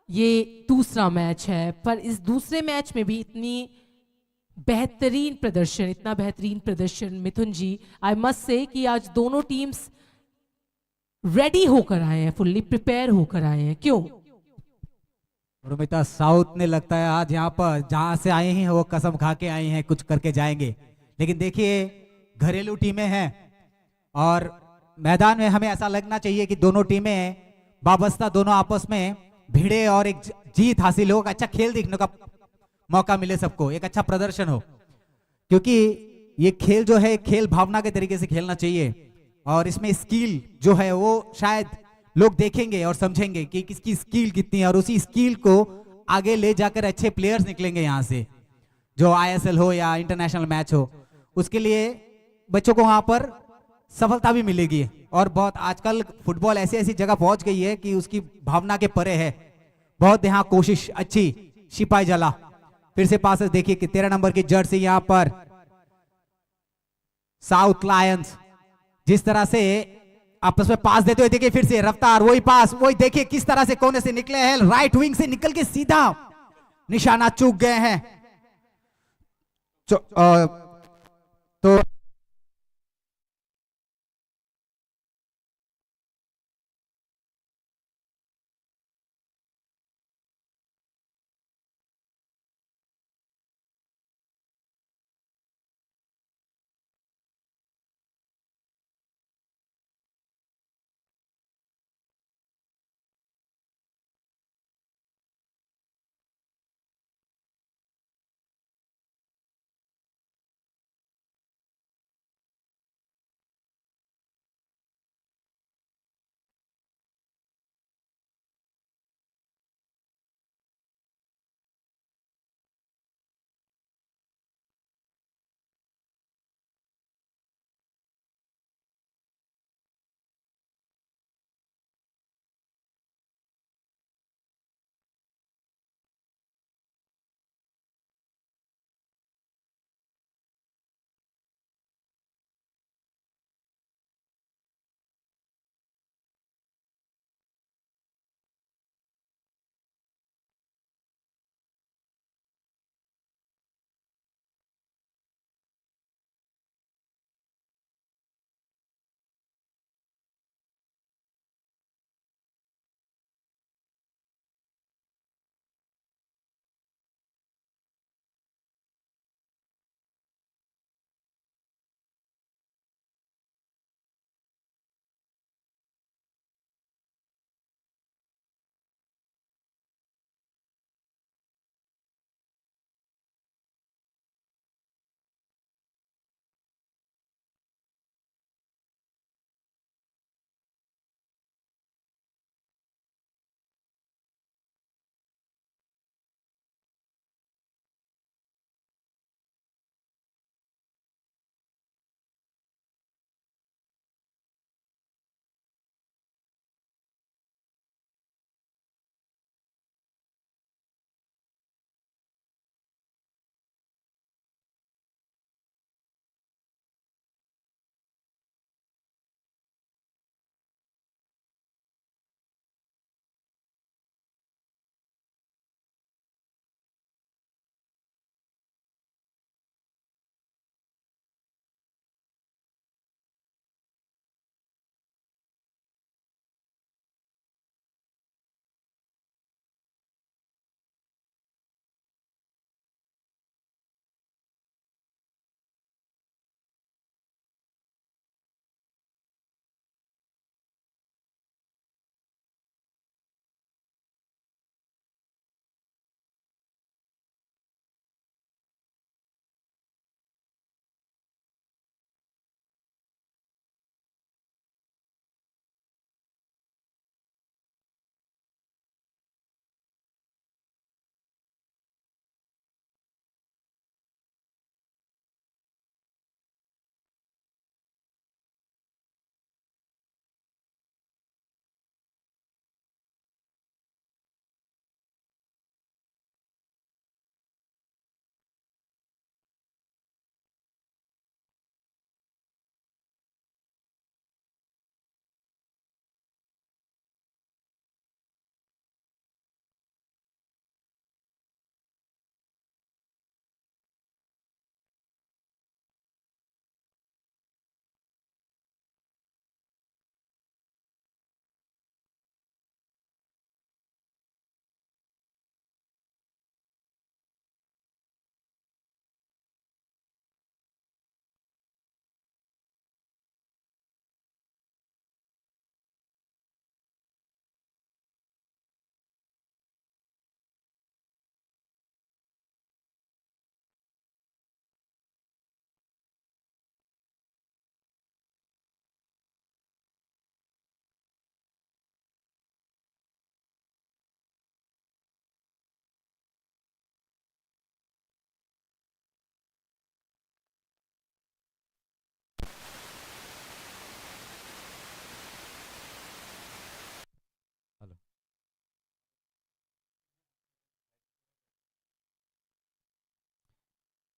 ये दूसरा मैच है, पर इस दूसरे मैच में भी इतना बेहतरीन प्रदर्शन मिथुन जी, आई मस्ट से कि आज दोनों टीम्स रेडी होकर आए हैं, फुल्ली प्रिपेयर होकर आए हैं। क्यों रोमिता, साउथ ने लगता है आज यहाँ पर जहां से आए हैं वो कसम खा के आए हैं कुछ करके जाएंगे, लेकिन देखिए घरेलू टीमें हैं और मैदान में हमें ऐसा लगना चाहिए कि दोनों टीमें वाबस्ता, दोनों आपस में भिड़े और एक जीत हासिल हो, अच्छा खेल देखने का मौका मिले सबको, एक अच्छा प्रदर्शन हो, क्योंकि ये खेल जो है खेल भावना के तरीके से खेलना चाहिए और इसमें स्किल जो है वो शायद लोग देखेंगे और समझेंगे कि किसकी स्किल कितनी है और उसी स्किल को आगे ले जाकर अच्छे प्लेयर्स निकलेंगे यहाँ से, जो ISL हो या इंटरनेशनल मैच हो, उसके लिए बच्चों को वहां पर सफलता भी मिलेगी। और बहुत आजकल फुटबॉल ऐसी ऐसी जगह पहुंच गई है कि उसकी भावना के परे है, बहुत यहाँ कोशिश अच्छी। सिपाही जला फिर से पासेस देखिए कि 13 नंबर की जर्सी यहाँ पर साउथ लायंस जिस तरह से आपस में पास देते हुए देखिए, फिर से रफ्तार, वही पास, वही देखिए किस तरह से कोने से निकले हैं, राइट विंग से निकल के सीधा निशाना चूक गए हैं। तो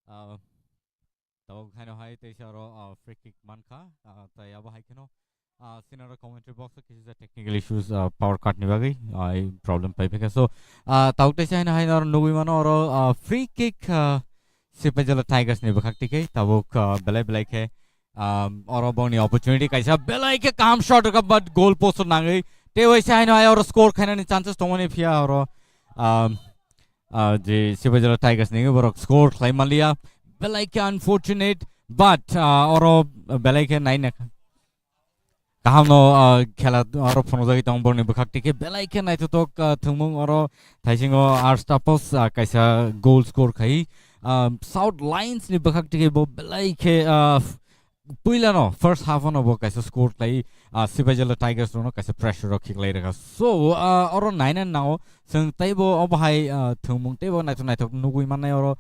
tao kind of high te sharo free kick manka tai abo hai keno sinara commentary box kisi the technical issues power cut ni bagai problem pai peka so tau te sai na hai nor nugui mano oro free kick Sipajala Tigers ni bakak tike tabuk belai belai ke oro boni opportunity kaisa belai ke kam shot ka but goal post nangai te waisa hai na oro score khaina ni chances tomani phia oro the Sipajala Tigers ni borok score klai malia belai ke unfortunate but oro belai ke nai na kahano khela oro phonojagi tong borni bakak tike belai ke nai to tok thungmung oro thaisingo arstapos kaisa goal score khai South Lions ni bakak tike bo belai ke puila no first half no bo kaisa score lai Sipajala Tigers no kaisa pressure ro kick lai raka so oro 9 and now sung taibo obhai thumung taibo nai tok nugui manai oro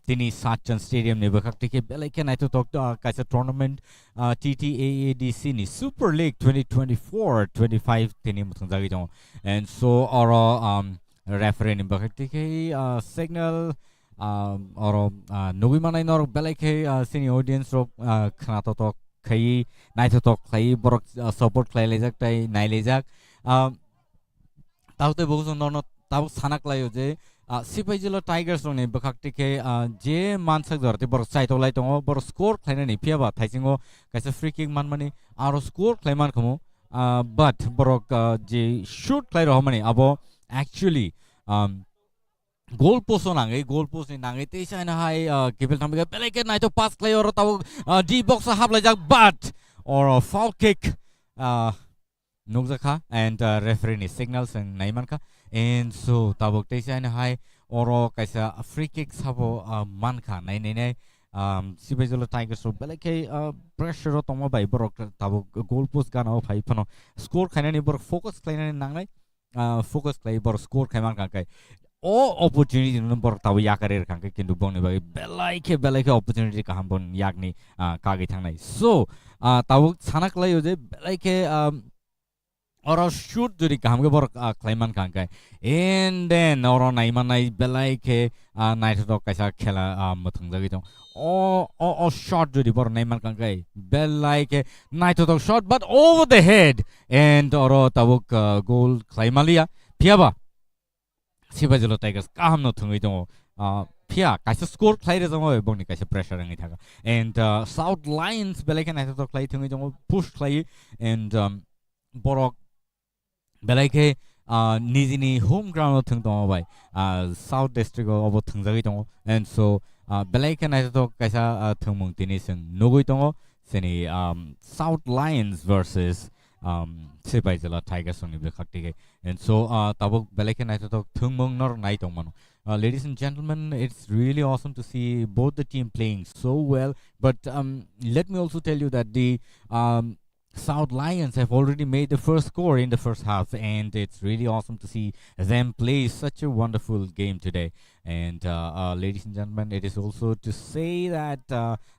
tini Sachin Stadium ni bakak tike belai ke nai tok kaisa tournament TTAADC ni Super League 2024-25 tini muthung jagi jong and so oro referee ni bakak tike signal oro nugui manai nor belai ke sini audience ro khana to khai nai to khai borok support khai lejak tai nai lejak taute bogus no tau sanak layo je Sipajala Tigers ro ni bakak tike je mansak dorte borok sai to lai tongo borok score khaina ni pia ba thaisingo kaisa free kick man mani aro score khai man khamo but borok je shoot khai ro mani abo actually goal post nangai goal post ni nangai te sai na hai kibel thamga belai ke nai to pass play or tau d box hab lai jak but or a foul kick nukjakha and referee ni signals and naiman ka and so tabok te sai na hai oro kaisa free kick sabo man kha nai nai Sipajala Tigers ro belai ke pressure ro toma bai borok tabok goal post gana o phai phano score khaina ni borok focus khaina ni nangai focus klai borok score khaiman ka kai o opportunity number tahu ya karir kan ke kindu bong ni bagi belai ke opportunity kaham bon yak ni kagi thangnai so tahu sanak lai oje belai ke oro shoot jodi kaham ke bor klaiman kan kai and then oro naiman nai belai ke nai to kaisa khela muthung jagi tong o shot jodi bor naiman kan kai belai ke nai to shot but over the head and oro tahu goal klaimalia piaba Sipajala Tigers kaham no thungai dong phia kaisa score khlai re jong oi bongni kaisa pressure ngai thaga and South Lions belai ke nai to khlai thungai dong push khlai and borok belai ke nijini home ground thung dong bai South District obo thungjagi dong and so belai ke nai to kaisa thungmung tini sing nugui dong seni South Lions versus Sipajala Tigers on the Khaktige and so tabuk belai nai to thungmung nor nai tong mano ladies and gentlemen it's really awesome to see both the team playing so well but let me also tell you that the South Lions have already made the first score in the first half and it's really awesome to see them play such a wonderful game today and ladies and gentlemen it is also to say that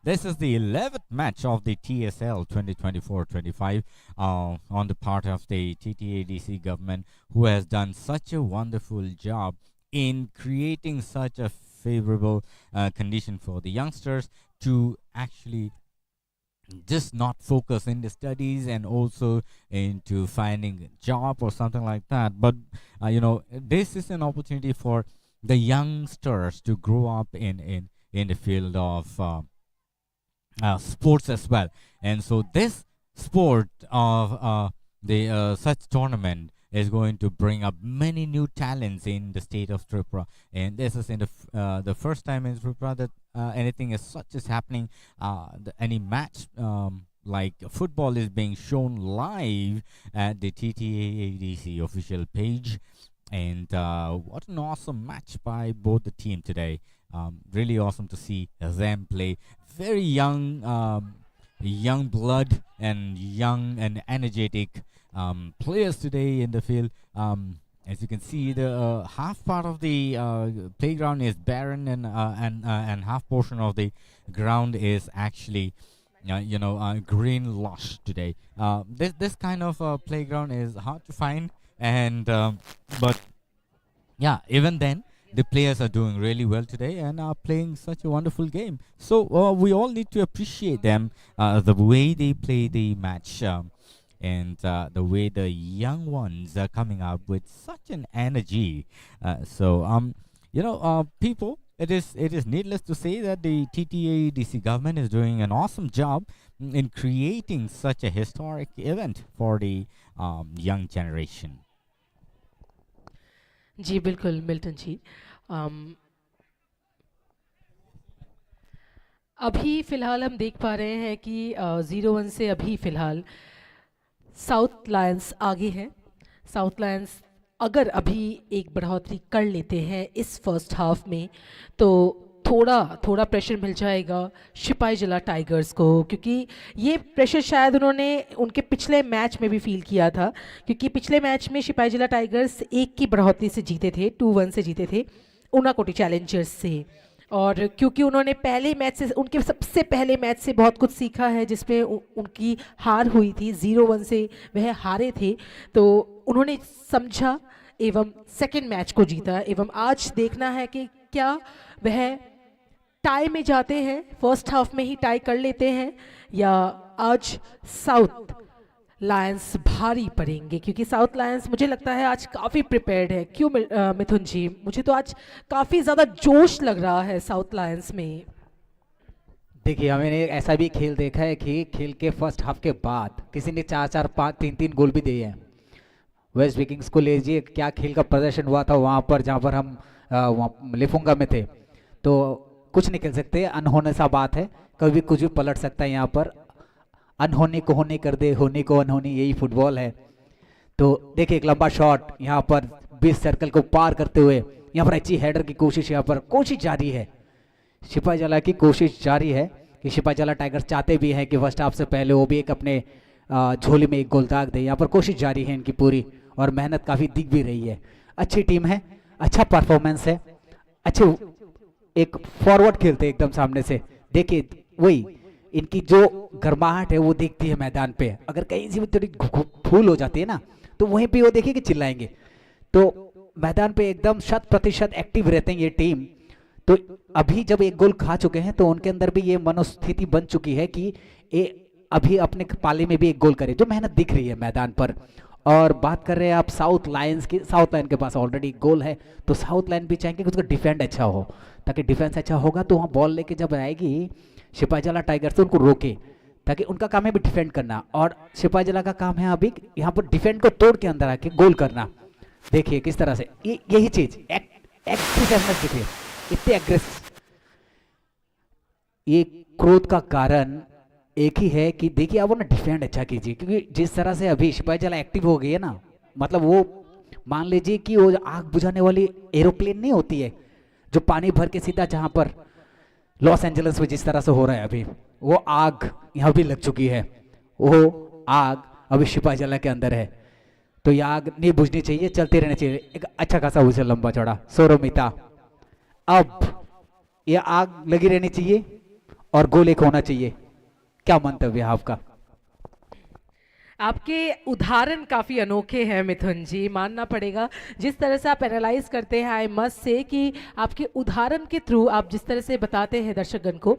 this is the 11th match of the TSL 2024-25 on the part of the TTADC government who has done such a wonderful job in creating such a favorable condition for the youngsters to actually just not focus in the studies and also into finding a job or something like that but this is an opportunity for the youngsters to grow up in the field of sports as well and so this sport of the such tournament is going to bring up many new talents in the state of Tripura and this is in the first time in Tripura that anything as such is happening any match like football is being shown live at the TTAADC official page and what an awesome match by both the team today really awesome to see them play very young blood and young and energetic players today in the field as you can see the half part of the playground is barren and half portion of the ground is actually green lush today this kind of playground is hard to find and but yeah even then the players are doing really well today and are playing such a wonderful game. So we all need to appreciate them, the way they play the match, and the way the young ones are coming up with such an energy. People, it is needless to say that the TTA DC government is doing an awesome job in creating such a historic event for the young generation. जी बिल्कुल Milton जी। अभी फ़िलहाल हम देख पा रहे हैं कि 0-1 से अभी फ़िलहाल साउथ लायंस आगे हैं। साउथ लायंस अगर अभी एक बढ़ोतरी कर लेते हैं इस फर्स्ट हाफ में तो थोड़ा प्रेशर मिल जाएगा सिपाही जला टाइगर्स को, क्योंकि ये प्रेशर शायद उन्होंने उनके पिछले मैच में भी फील किया था, क्योंकि पिछले मैच में सिपाही जला टाइगर्स 1 की बढ़ोतरी से जीते थे, 2-1 से जीते थे ऊनाकोटी चैलेंजर्स से। और क्योंकि उन्होंने पहले मैच से, उनके सबसे पहले मैच से बहुत कुछ सीखा है जिसमें उनकी हार हुई थी, 0-1 से वह हारे थे, तो उन्होंने समझा एवं सेकेंड मैच को जीता। एवं आज देखना है कि क्या वह टाई में जाते हैं, फर्स्ट हाफ में ही टाई कर लेते हैं, या आज साउथ लायंस भारी पड़ेंगे, क्योंकि साउथ लायंस मुझे लगता है आज काफ़ी प्रिपेयर्ड है। क्यों मिथुन जी, मुझे तो आज काफ़ी ज़्यादा जोश लग रहा है साउथ लायंस में। देखिए, हमने ऐसा भी खेल देखा है कि खेल के फर्स्ट हाफ के बाद किसी ने 4-4, 5, 3-3 गोल भी दिए हैं। वेस्ट विकिंग्स को लीजिए, क्या खेल का प्रदर्शन हुआ था वहाँ पर, जहाँ पर हम वहाँ लिफुंगा में थे, तो कुछ नहीं खेल सकते, अनहोने सा बात है, कभी कुछ भी पलट सकता है यहाँ पर। अनहोनी को होनी कर दे, होनी को अनहोनी, यही फुटबॉल है। तो देखिए एक लंबा शॉट यहाँ पर 20 सर्कल को पार करते हुए, यहाँ पर अच्छी हेडर की कोशिश, यहाँ पर कोशिश जारी है, सिपाही जला की कोशिश जारी है कि सिपाही जला टाइगर्स चाहते भी हैं कि फर्स्ट हाफ से पहले वो भी एक अपने झोली में एक गोल दाग दे। यहाँ पर कोशिश जारी है इनकी पूरी, और मेहनत काफ़ी दिख भी रही है। अच्छी टीम है, अच्छा परफॉर्मेंस है, अच्छे एक फॉरवर्ड खेलते हैं एकदम सामने से। देखिए वही इनकी जो गर्माहट है वो दिखती है मैदान पे। अगर कहीं से भी थोड़ी भूल हो जाती है ना, तो वहीं पे वो देखिए कि चिल्लाएंगे। तो मैदान पे एकदम 100% एक्टिव रहते हैं ये टीम। तो अभी जब एक गोल खा चुके हैं तो उनके अंदर भी ये मनोस्थिति बन चुकी है कि ये अभी अपने पाले में भी एक गोल करे, जो मेहनत दिख रही है मैदान पर। और बात कर रहे हैं आप साउथ लायंस की, साउथ लायन के पास ऑलरेडी गोल है, तो साउथ लायन भी चाहेंगे कि उसका डिफेंड अच्छा हो, ताकि डिफेंस अच्छा होगा तो वहाँ बॉल लेके जब आएगी सिपाही जला टाइगर्स तो उनको रोके, ताकि उनका काम है भी डिफेंड करना, और सिपाही जला का काम है अभी यहाँ पर डिफेंड को तोड़ के अंदर आके गोल करना। देखिए किस तरह से यही चीज एक्टिवनेस दिख रही है, इतने एग्रेसिव। ये क्रोध का कारण एक ही है कि देखिए आप ना डिफेंड अच्छा कीजिए, क्योंकि जिस तरह से अभी सिपाही जला एक्टिव हो गई है ना, मतलब वो मान लीजिए कि वो आग बुझाने वाली एरोप्लेन नहीं होती है जो पानी भर के सीधा, जहां पर लॉस एंजलिस में जिस तरह से हो रहा है अभी, वो आग यहाँ भी लग चुकी है। वो आग अभी सिपाही जला के अंदर है, तो ये आग नहीं बुझनी चाहिए, चलते रहना चाहिए। एक अच्छा खासा उसे लंबा चौड़ा सौरमिता, अब ये आग लगी रहनी चाहिए और गोल एक होना चाहिए। क्या मंतव्य है आपका? आपके उदाहरण काफ़ी अनोखे हैं मिथुन जी, मानना पड़ेगा। जिस तरह से आप एनालाइज करते हैं आई मस्ट से कि आपके उदाहरण के थ्रू आप जिस तरह से बताते हैं दर्शकगण को,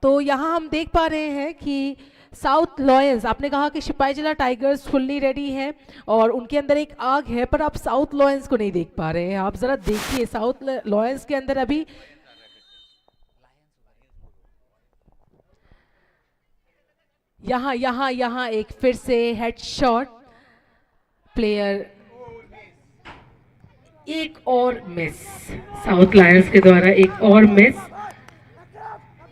तो यहाँ हम देख पा रहे हैं कि साउथ लॉयंस, आपने कहा कि सिपाही जला टाइगर्स फुल्ली रेडी हैं और उनके अंदर एक आग है, पर आप साउथ लॉयंस को नहीं देख पा रहे हैं। आप ज़रा देखिए साउथ लॉयंस के अंदर अभी यहाँ एक फिर से हेडशॉट, प्लेयर एक और मिस, साउथ लायंस के द्वारा एक और मिस।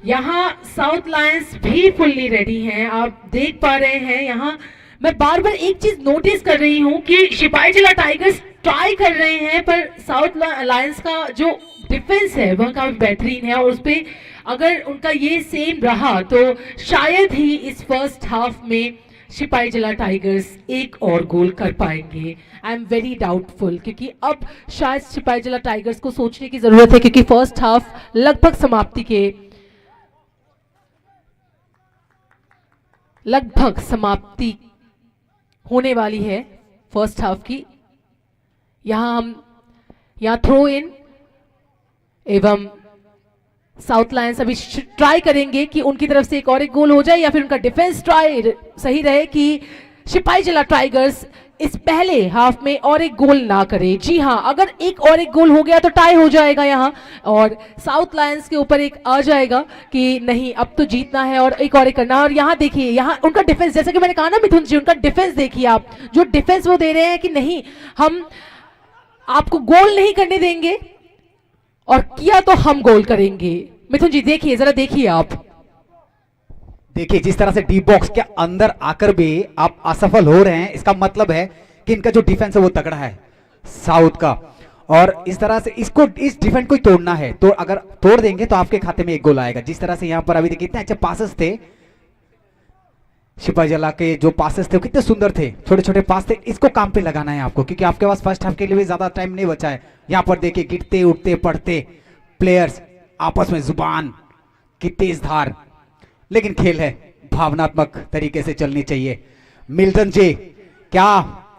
यहाँ साउथ लायंस भी फुल्ली रेडी हैं, आप देख पा रहे हैं। यहाँ मैं बार बार एक चीज नोटिस कर रही हूँ कि सिपाही जला टाइगर्स ट्राई कर रहे हैं, पर साउथ लायंस का जो डिफेंस है वह काफी बेहतरीन है, और उस पर अगर उनका ये सेम रहा तो शायद ही इस फर्स्ट हाफ में सिपाही जला टाइगर्स एक और गोल कर पाएंगे। आई एम वेरी डाउटफुल, क्योंकि अब शायद सिपाही जला टाइगर्स को सोचने की जरूरत है, क्योंकि फर्स्ट हाफ लगभग समाप्ति होने वाली है फर्स्ट हाफ की। यहाँ हम यहाँ थ्रो इन एवं साउथ लायंस अभी ट्राई करेंगे कि उनकी तरफ से एक गोल हो जाए या फिर उनका डिफेंस ट्राई सही रहे कि सिपाही जला टाइगर्स इस पहले हाफ में और एक गोल ना करे। जी हाँ, अगर एक गोल हो गया तो टाई हो जाएगा यहाँ और साउथ लायंस के ऊपर एक आ जाएगा कि नहीं अब तो जीतना है और एक करना है। और यहाँ देखिए, यहाँ उनका डिफेंस, जैसे कि मैंने कहा ना मिथुन जी, उनका डिफेंस देखिए आप, जो डिफेंस वो दे रहे हैं कि नहीं हम आपको गोल नहीं करने देंगे और किया तो हम गोल करेंगे। मिथुन जी देखिए, जरा देखिए आप, देखिए जिस तरह से डी बॉक्स के अंदर आकर भी आप असफल हो रहे हैं, इसका मतलब है कि इनका जो डिफेंस है वो तगड़ा है साउथ का, और इस तरह से इस डिफेंस को ही तोड़ना है। तो अगर तोड़ देंगे तो आपके खाते में एक गोल आएगा। जिस तरह से यहां पर अभी देखिए कितने अच्छे पासेस थे, सिपाही जला के जो पासेस थे वो कितने सुंदर थे, छोटे छोटे पास थे। इसको काम पे लगाना है आपको, क्योंकि आपके पास फर्स्ट हाफ के लिए भी ज्यादा टाइम नहीं बचा है। यहां पर देखिए गिरते उठते पड़ते प्लेयर्स आपस में जुबान की तेज धार, लेकिन खेल है, भावनात्मक तरीके से चलनी चाहिए। मिल्टन जी, क्या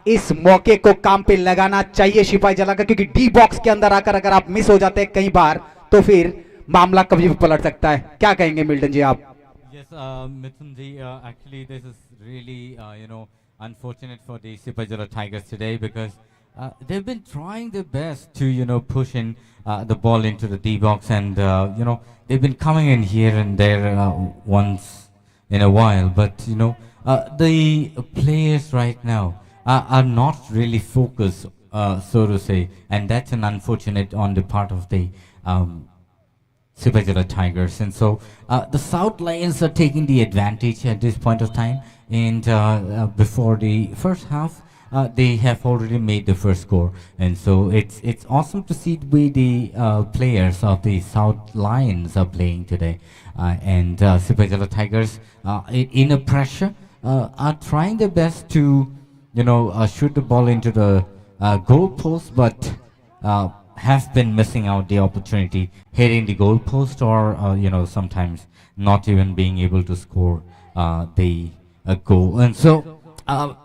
इस मौके को काम पे लगाना चाहिए सिपाही जला का, क्योंकि डी बॉक्स के अंदर आकर अगर आप मिस हो जाते हैं कई बार तो फिर मामला कभी भी पलट सकता है। क्या कहेंगे मिल्टन जी आप? Yes, Mithun ji, actually this is really, unfortunate for the Sipajala Tigers today because they've been trying their best to, push in the ball into the D box and, they've been coming in here and there once in a while, but, the players right now are not really focused, so to say, and that's an unfortunate on the part of the Sipajala Tigers, and so the South Lions are taking the advantage at this point of time. And before the first half, they have already made the first score, and so it's awesome to see the way the players of the South Lions are playing today. And Sipajala Tigers, in a pressure, are trying their best to shoot the ball into the goal post, but have been missing out the opportunity, hitting the goal post, or sometimes not even being able to score the goal. And so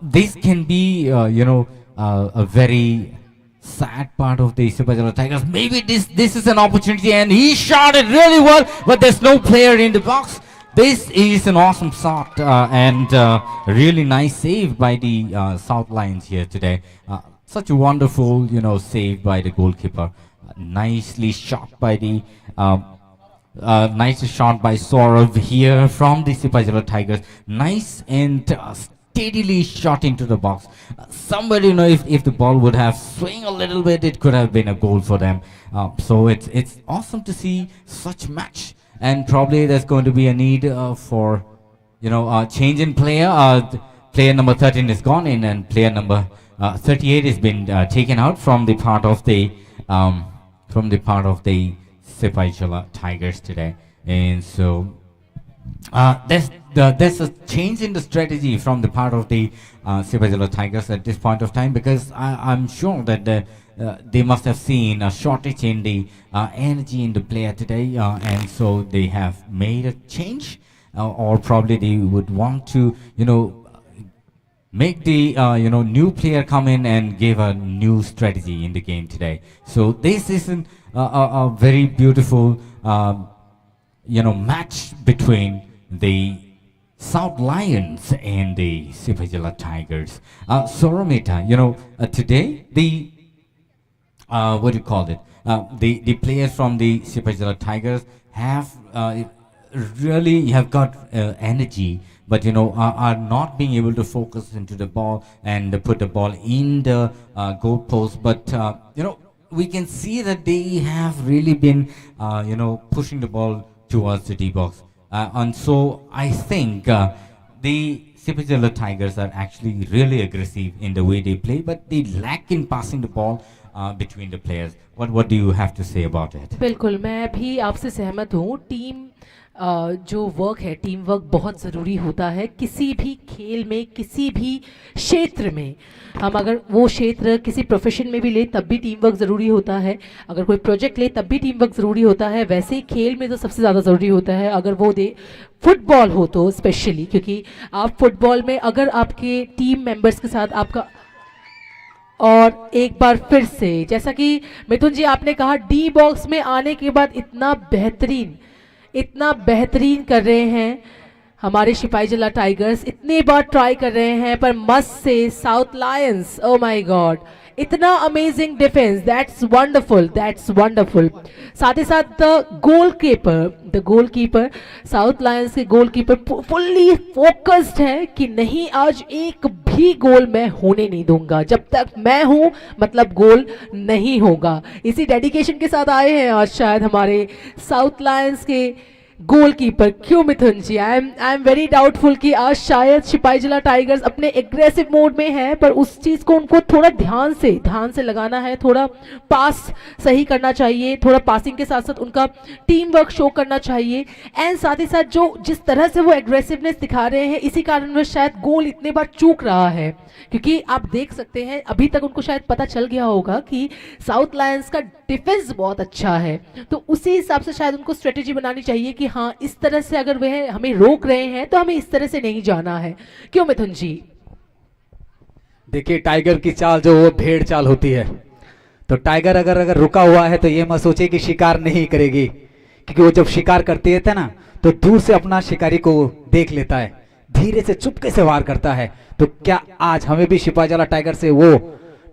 this can be a very sad part of the Sipajala Tigers. Maybe this is an opportunity, and he shot it really well, but there's no player in the box. This is an awesome shot and really nice save by the South Lions here today. Such a wonderful, save by the goalkeeper. Nicely shot by the, nicely shot by Saurav here from the Sipajala Tigers. Nice and steadily shot into the box. Somebody, if the ball would have swung a little bit, it could have been a goal for them. So it's awesome to see such match, and probably there's going to be a need for, a change in player. Player number 13 is gone in, and player number 38 has been taken out from the part of the Sipajala Tigers today, and so there's a change in the strategy from the part of the Sipajala Tigers at this point of time, because I'm sure that they must have seen a shortage in the energy in the player today, and so they have made a change, or probably they would want to make the new player come in and give a new strategy in the game today. So this is a very beautiful match between the South Lions and the Sipajala Tigers. Soramita, today the what do you call it? The players from the Sipajala Tigers have really have got energy, but are not being able to focus into the ball and put the ball in the goal post. But we can see that they have really been pushing the ball towards the D box, and so I think the Sipajala Tigers are actually really aggressive in the way they play, but they lack in passing the ball between the players. What do you have to say about it? बिल्कुल, मैं भी आपसे सहमत हूँ। Team जो work है, team work बहुत ज़रूरी होता है किसी भी खेल में, किसी भी क्षेत्र में। हम अगर वो क्षेत्र किसी प्रोफेशन में भी ले तब भी टीम वर्क ज़रूरी होता है, अगर कोई प्रोजेक्ट ले तब भी टीम वर्क ज़रूरी होता है। वैसे ही खेल में तो सबसे ज़्यादा ज़रूरी होता है, अगर वो फुटबॉल हो तो स्पेशली, क्योंकि आप फुटबॉल में अगर आपके टीम मेंबर्स के साथ आपका और एक बार फिर से जैसा कि मिथुन जी आपने कहा, डी बॉक्स में आने के बाद इतना बेहतरीन कर रहे हैं हमारे सिपाही जला टाइगर्स, इतने बार ट्राई कर रहे हैं पर मस्त से south Lions, oh my God, इतना अमेजिंग डिफेंस, दैट्स वंडरफुल। साथ ही साथ द गोलकीपर साउथ लायंस के गोलकीपर फुल्ली फोकस्ड है कि नहीं, आज एक भी गोल मैं होने नहीं दूंगा, जब तक मैं हूं मतलब गोल नहीं होगा। इसी डेडिकेशन के साथ आए हैं आज शायद हमारे साउथ लायंस के गोलकीपर। क्यों मिथुन जी, आई एम वेरी डाउटफुल कि आज शायद सिपाही जिला टाइगर्स अपने एग्रेसिव मोड में है, पर उस चीज को उनको थोड़ा ध्यान से लगाना है, थोड़ा पास सही करना चाहिए, थोड़ा पासिंग के साथ साथ उनका टीम वर्क शो करना चाहिए। एंड साथ ही साथ जो जिस तरह से वो एग्रेसिवनेस दिखा रहे हैं, इसी कारण वो शायद गोल इतने बार चूक रहा है, क्योंकि आप देख सकते हैं अभी तक उनको शायद पता चल गया होगा कि साउथ लायंस का डिफेंस बहुत अच्छा है, तो उसी हिसाब से शायद उनको स्ट्रेटेजी बनानी चाहिए कि हाँ, इस तरह से अगर वह हमें रोक रहे हैं तो हमें इस तरह से नहीं जाना है। क्यों मिथुन जी? देखिए, टाइगर की चाल जो वो भेड़ चाल होती है, तो टाइगर अगर रुका हुआ है तो ये मत सोचे कि शिकार नहीं करेगी, क्योंकि वो जब शिकार करती है ना तो दूर से अपना शिकारी को देख लेता है, धीरे से चुपके से वार करता है। तो क्या आज हमें भी सिपाही जला टाइगर से वो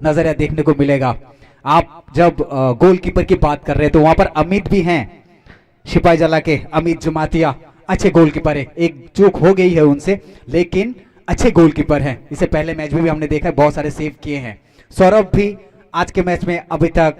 नजरिया देखने को मिलेगा? आप जब गोलकीपर की बात कर रहे हैं तो वहां पर अमित भी हैं, सिपाही जला के अमित जुमातिया अच्छे गोलकीपर है, एक चूक हो गई है उनसे, लेकिन अच्छे गोलकीपर हैं। इससे पहले मैच में भी हमने देखा है बहुत सारे सेव किए हैं। सौरभ भी आज के मैच में अभी तक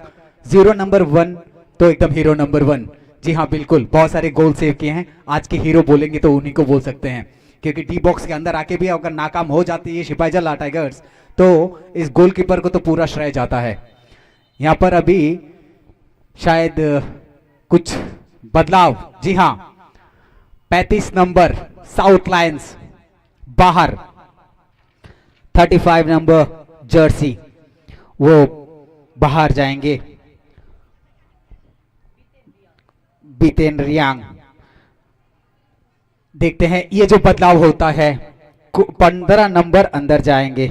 0 नंबर 1 तो एकदम हीरो नंबर 1। जी हाँ, बिल्कुल, बहुत सारे गोल सेव किए हैं। आज के हीरो बोलेंगे तो उन्हीं को बोल सकते हैं, क्योंकि डी बॉक्स के अंदर आके भी अगर नाकाम हो जाती है सिपाही जला टाइगर्स तो इस गोलकीपर को तो पूरा श्रेय जाता है। यहाँ पर अभी शायद कुछ बदलाव, जी हाँ, 35 नंबर साउथ लायंस बाहर, 35 नंबर जर्सी वो बाहर जाएंगे, बीतेन रियांग। देखते हैं ये जो बदलाव होता है, 15 नंबर अंदर जाएंगे,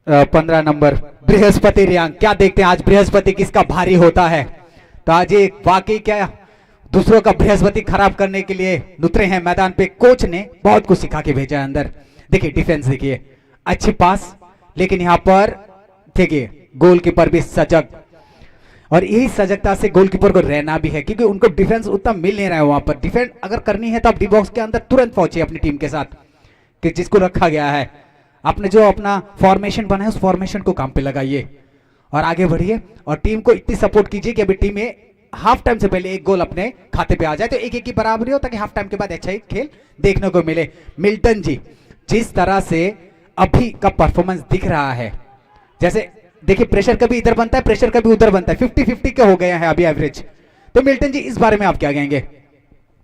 15 नंबर बृहस्पति रियांग। क्या देखते हैं आज बृहस्पति किसका भारी होता है? तो आज ये वाकई क्या दूसरों का बृहस्पति खराब करने के लिए उतरे हैं मैदान पे। कोच ने बहुत कुछ सिखा के भेजा है अंदर। देखिए डिफेंस, देखिए अच्छी पास, लेकिन यहाँ पर देखिए गोलकीपर भी सजग, और यही सजगता से गोलकीपर को रहना भी है, क्योंकि उनको डिफेंस उतना मिल नहीं रहा है। वहां पर डिफेंस अगर करनी है तो आप डी बॉक्स के अंदर तुरंत पहुंचे अपनी टीम के साथ, कि जिसको रखा गया है, आपने जो अपना फॉर्मेशन बना है उस फॉर्मेशन को काम पे लगाइए और आगे बढ़िए, और टीम को इतनी सपोर्ट कीजिए कि अभी टीम में हाफ टाइम से पहले एक गोल अपने खाते पे आ जाए, तो 1-1 की बराबरी हो, ताकि हाफ टाइम के बाद अच्छा ही खेल देखने को मिले। मिल्टन जी, जिस तरह से अभी का परफॉर्मेंस दिख रहा है, जैसे देखिए प्रेशर कभी इधर बनता है, प्रेशर कभी उधर बनता है, 50-50 के हो गए हैं अभी एवरेज। तो मिल्टन जी, इस बारे में आप क्या कहेंगे?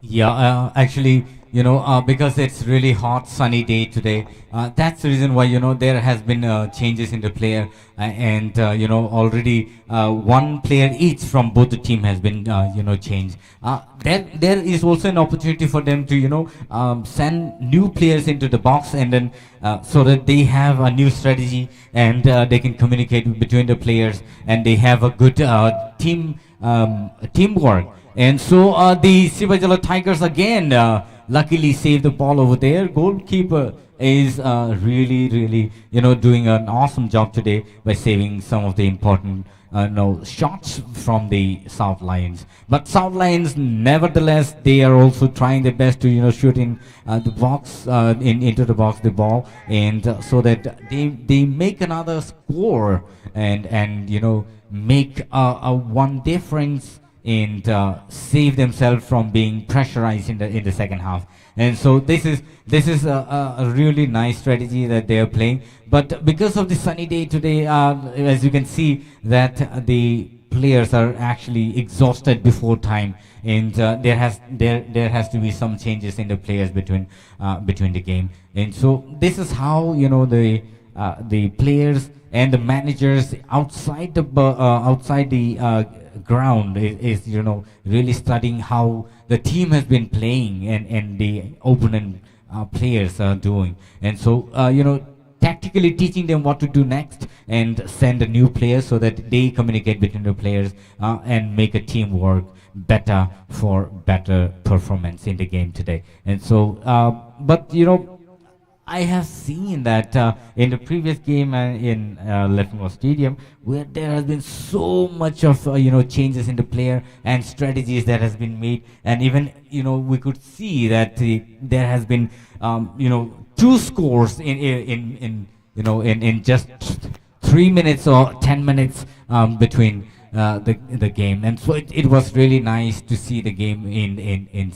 Yeah, actually, because it's really hot, sunny day today. That's the reason why, there has been changes in the player, and already one player each from both the team has been, changed. There is also an opportunity for them to, send new players into the box, and then so that they have a new strategy, and they can communicate between the players, and they have a good teamwork. And so the Sipahi Jala Tigers again luckily saved the ball over there. Goalkeeper is really doing an awesome job today by saving some of the important shots from the South Lions. But South Lions, nevertheless, they are also trying their best to shoot in the box, into the box, the ball, and so that they make another score and make a one difference, and save themselves from being pressurized in the second half. And so this is a really nice strategy that they are playing. But because of the sunny day today, as you can see, that the players are actually exhausted before time, and there has to be some changes in the players between the game. And so this is how the players and the managers outside the ground is really studying how the team has been playing and the opponent players are doing, and so tactically teaching them what to do next, and send a new player so that they communicate between the players and make a team work better for better performance in the game today. And so, but you know, I have seen that in the previous game in Leffingham Stadium, where there has been so much of changes in the player and strategies that has been made, and even we could see that there has been 2 scores in just 3 minutes or 10 minutes between the game, and so it was really nice to see the game in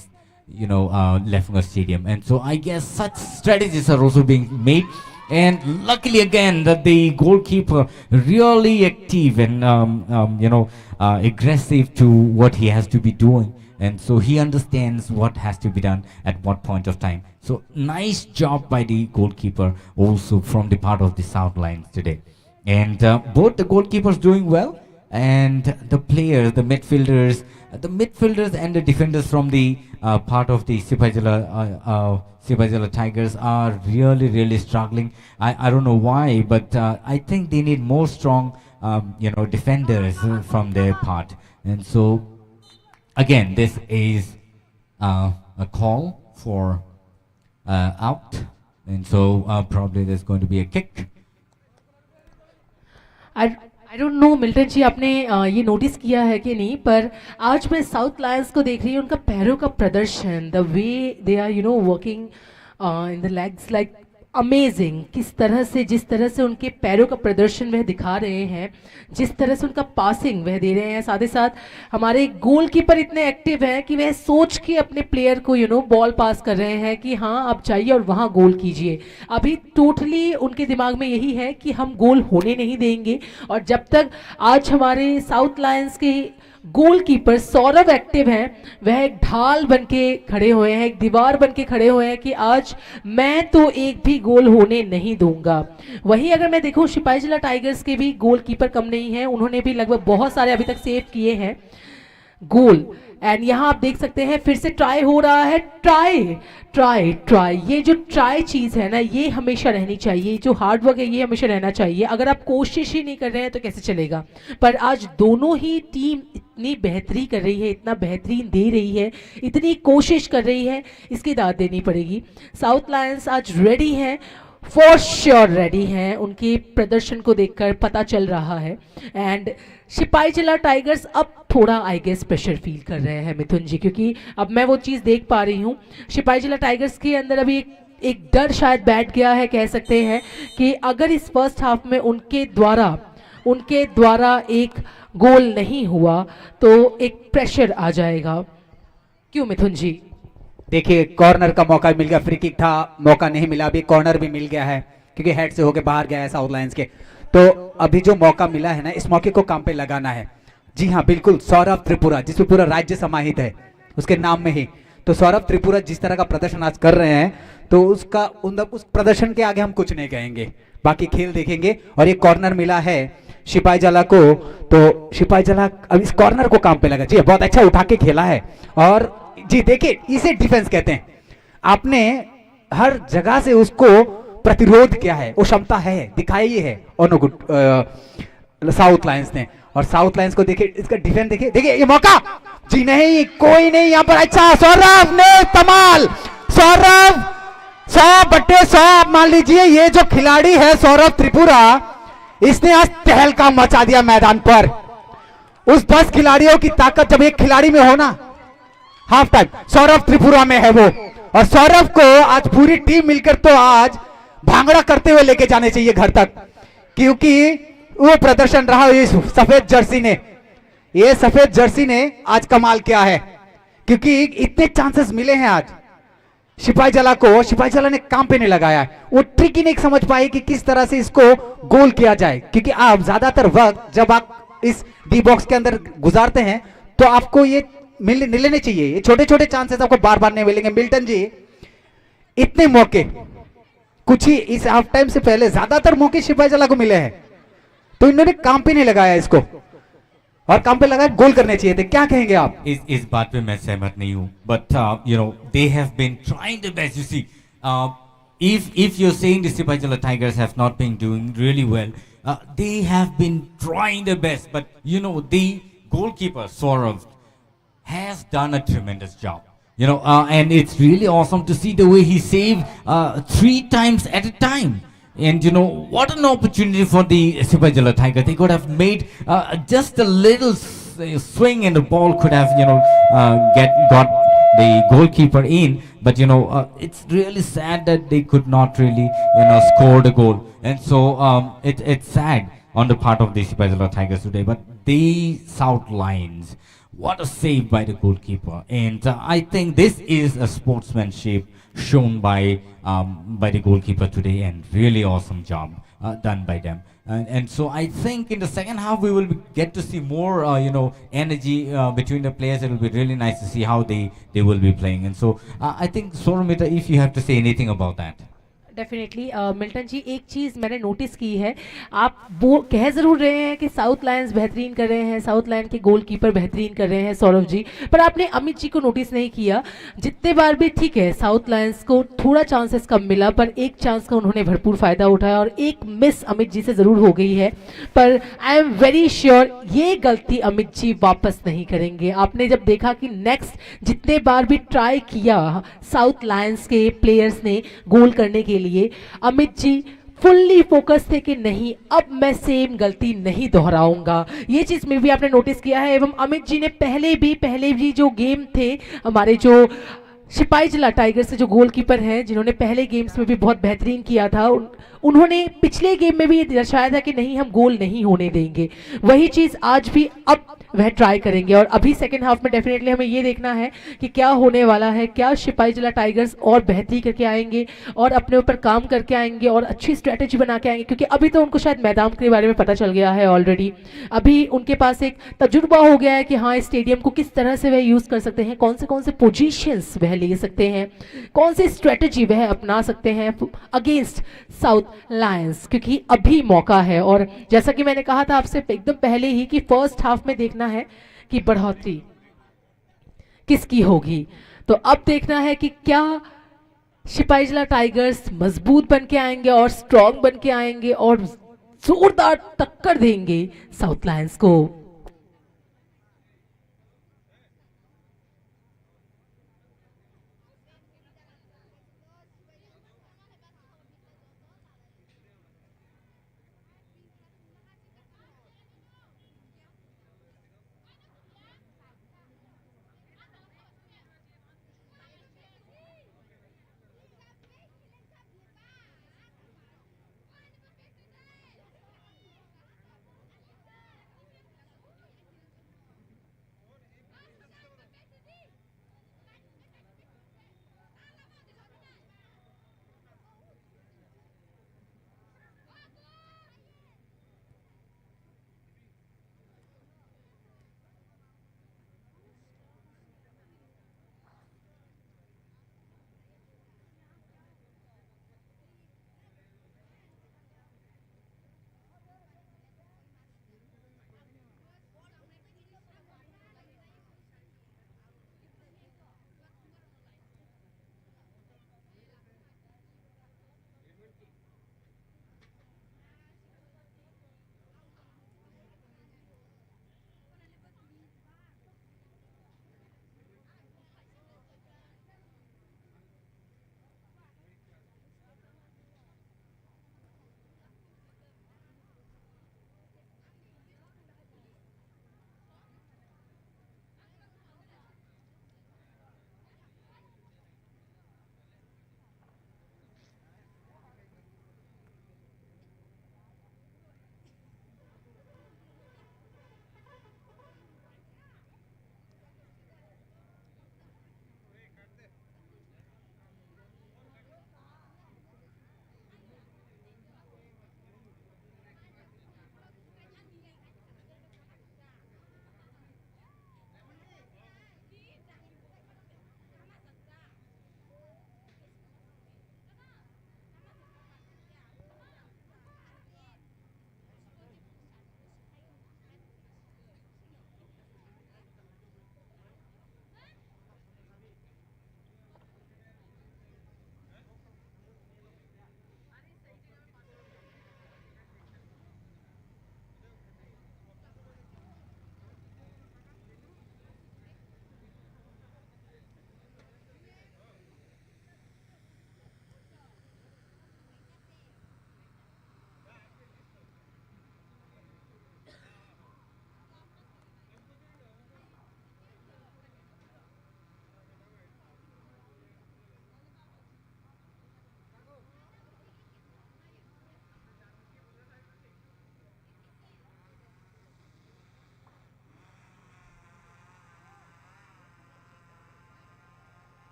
Leffingham Stadium. And so I guess such strategies are also being made, and luckily again that the goalkeeper really active and aggressive to what he has to be doing, and so he understands what has to be done at what point of time. So nice job by the goalkeeper also from the part of the South Lions today. And both the goalkeepers doing well, and the players, the midfielders and the defenders from the part of the Sipajala Tigers are really struggling. I don't know why, but I think they need more strong defenders from their part. And so again, this is a call for out, and so probably there's going to be a kick. I don't know Milton ji, आपने ये notice किया है कि नहीं, पर आज मैं south Lions को देख रही हूँ, उनका पैरों का प्रदर्शन, the way they are working in the legs, like amazing. जिस तरह से उनके पैरों का प्रदर्शन वह दिखा रहे हैं, जिस तरह से उनका पासिंग वह दे रहे हैं, साथ ही साथ हमारे गोलकीपर इतने एक्टिव हैं कि वह सोच के अपने प्लेयर को बॉल पास कर रहे हैं कि हाँ आप जाइए और वहाँ गोल कीजिए। अभी टोटली उनके दिमाग में यही है कि हम गोल होने नहीं देंगे, और जब तक आज हमारे साउथ लायंस के गोलकीपर सौरभ एक्टिव हैं, वह एक ढाल बन के खड़े हुए हैं, एक दीवार बन के खड़े हुए हैं कि आज मैं तो एक भी गोल होने नहीं दूंगा। वहीं अगर मैं देखूं, सिपाहीजला टाइगर्स के भी गोलकीपर कम नहीं हैं, उन्होंने भी लगभग बहुत सारे अभी तक सेव किए हैं गोल। एंड यहाँ आप देख सकते हैं फिर से ट्राई हो रहा है, ट्राई। ये जो ट्राई चीज़ है ना, ये हमेशा रहनी चाहिए, जो हार्ड वर्क है ये हमेशा रहना चाहिए। अगर आप कोशिश ही नहीं कर रहे हैं तो कैसे चलेगा। पर आज दोनों ही टीम इतनी बेहतरी कर रही है, इतना बेहतरीन दे रही है, इतनी कोशिश कर रही है, इसकी दाद देनी पड़ेगी। साउथ लायंस आज रेडी हैं, फॉर श्योर रेडी हैं, उनके प्रदर्शन को देखकर पता चल रहा है। एंड सिपाहीजला टाइगर्स अब थोड़ा आई गेस प्रेशर फील कर रहे हैं मिथुन जी, क्योंकि अब मैं वो चीज़ देख पा रही हूँ, सिपाहीजला टाइगर्स के अंदर अभी एक डर शायद बैठ गया है, कह सकते हैं कि अगर इस फर्स्ट हाफ में उनके द्वारा एक गोल नहीं हुआ तो एक प्रेशर आ जाएगा। क्यों मिथुन जी? देखिए, कॉर्नर का मौका मिल गया, फ्री किक था, मौका नहीं मिला, अभी कॉर्नर भी मिल गया है क्योंकि हेड से होकर बाहर गया है साउथ लायंस के। तो अभी जो मौका मिला है ना, इस मौके को काम पे लगाना है। जी हाँ, बिल्कुल, सौरभ त्रिपुरा, जिसमें पूरा राज्य समाहित है उसके नाम में ही, तो सौरभ त्रिपुरा जिस तरह का प्रदर्शन आज कर रहे हैं, तो उस प्रदर्शन के आगे हम कुछ नहीं कहेंगे, बाकी खेल देखेंगे। और ये कॉर्नर मिला है सिपाहीजला को, तो सिपाहीजला अब इस कॉर्नर को काम पे लगा। जी बहुत अच्छा उठा के खेला है, और जी देखिए, इसे डिफेंस कहते हैं। आपने हर जगह से उसको प्रतिरोध किया है, वो क्षमता है, दिखाई है ऑन गुड साउथ लायंस ने। और साउथ लायंस को देखिए, इसका डिफेंस देखिए ये मौका, जी नहीं, कोई नहीं यहाँ पर। अच्छा, सौरभ ने कमाल, सौरभ 100/100 मान लीजिए। ये जो खिलाड़ी है सौरभ त्रिपुरा, इसने आज तहलका मचा दिया मैदान पर। उस 10 खिलाड़ियों की ताकत जब एक खिलाड़ी में हो ना, हाफ टाइम सौरभ त्रिपुरा में है वो, और सौरभ को आज पूरी टीम मिलकर तो आज भांगड़ा करते हुए लेके जाने चाहिए घर तक, क्योंकि वो प्रदर्शन रहा इस सफेद जर्सी ने आज कमाल किया है, क्योंकि इतने चांसेस मिले हैं आज सिपाहीजला को, सिपाहीजला ने काम पे नहीं लगाया। वो ट्रिक ही नहीं समझ पाए कि किस तरह से इसको गोल किया जाए, क्योंकि आप ज्यादातर वक्त जब आप इस डी बॉक्स के अंदर गुजारते हैं तो आपको ये मिल लेने चाहिए, ये छोटे छोटे चांसेस आपको बार बार नहीं मिलेंगे। मिल्टन जी, इतने मौके कुछ ही इस हाफ टाइम से पहले ज्यादातर मौके सिपाहीजला को मिले हैं, तो इन्होंने काम पे नहीं लगाया इसको, और काम पे लगाया गोल करने चाहिए थे। क्या कहेंगे आप? इस बात पे मैं सहमत नहीं हूँ, but they have been trying the best. You see, if you're saying the Sipajala Tigers have not been doing really well, they have been trying their best, but the goalkeeper Saurav has done a tremendous job. And it's really awesome to see the way he saved 3 times at a time. And what an opportunity for the Sipajala Tigers. They could have made just a little swing, and the ball could have got the goalkeeper in. But it's really sad that they could not really score the goal. And so it's sad on the part of the Sipajala Tigers today. But the South Lions, what a save by the goalkeeper. And I think this is a sportsmanship shown by the goalkeeper today, and really awesome job done by them. And so I think in the second half we will get to see more energy between the players. It will be really nice to see how they will be playing. And so I think Soramita, if you have to say anything about that. Definitely Milton ji, एक चीज़ मैंने notice की है, आप वो कह ज़रूर रहे हैं कि साउथ लायंस बेहतरीन कर रहे हैं, साउथ लायन के गोलकीपर बेहतरीन कर रहे हैं सौरभ जी, पर आपने अमित जी को नोटिस नहीं किया। जितने बार भी ठीक है साउथ लायंस को थोड़ा चांसेस कम मिला, पर एक चांस का उन्होंने भरपूर फ़ायदा उठाया और एक मिस अमित जी से ज़रूर हो गई है। पर आई एम वेरी श्योर ये गलती अमित जी वापस नहीं करेंगे। आपने जब देखा कि नेक्स्ट जितने बार भी ट्राई किया साउथ लायंस के प्लेयर्स ने गोल करने के लिए, अमित जी फुल्ली फोकस थे कि नहीं अब मैं सेम गलती नहीं दोहराऊंगा। ये चीज में भी आपने नोटिस किया है। एवं अमित जी ने पहले भी जो गेम थे, हमारे जो सिपाहीजला टाइगर्स के जो गोलकीपर हैं जिन्होंने पहले गेम्स में भी बहुत बेहतरीन किया था, उन्होंने पिछले गेम में भी ये दर्शाया था कि नहीं हम गोल नहीं होने देंगे। वही चीज़ आज भी अब वह ट्राई करेंगे। और अभी सेकेंड हाफ में डेफिनेटली हमें ये देखना है कि क्या होने वाला है, क्या सिपाहीजला टाइगर्स और बेहतरी करके आएंगे और अपने ऊपर काम करके आएंगे और अच्छी स्ट्रेटेजी बना के आएंगे, क्योंकि अभी तो उनको शायद मैदान के बारे में पता चल गया है ऑलरेडी। अभी उनके पास एक तजुर्बा हो गया है कि हाँ स्टेडियम को किस तरह से वह यूज़ कर सकते हैं, कौन से पोजीशंस वह ले सकते हैं, कौन सी स्ट्रेटेजी वह अपना सकते हैं अगेंस्ट साउथ लायंस, क्योंकि अभी मौका है। और जैसा कि मैंने कहा था आपसे एकदम पहले ही कि फर्स्ट हाफ में देखना है कि बढ़ोतरी किसकी होगी। तो अब देखना है कि क्या सिपाहीजला टाइगर्स मजबूत बन के आएंगे और स्ट्रॉन्ग बन के आएंगे और जोरदार टक्कर देंगे साउथ लायंस को।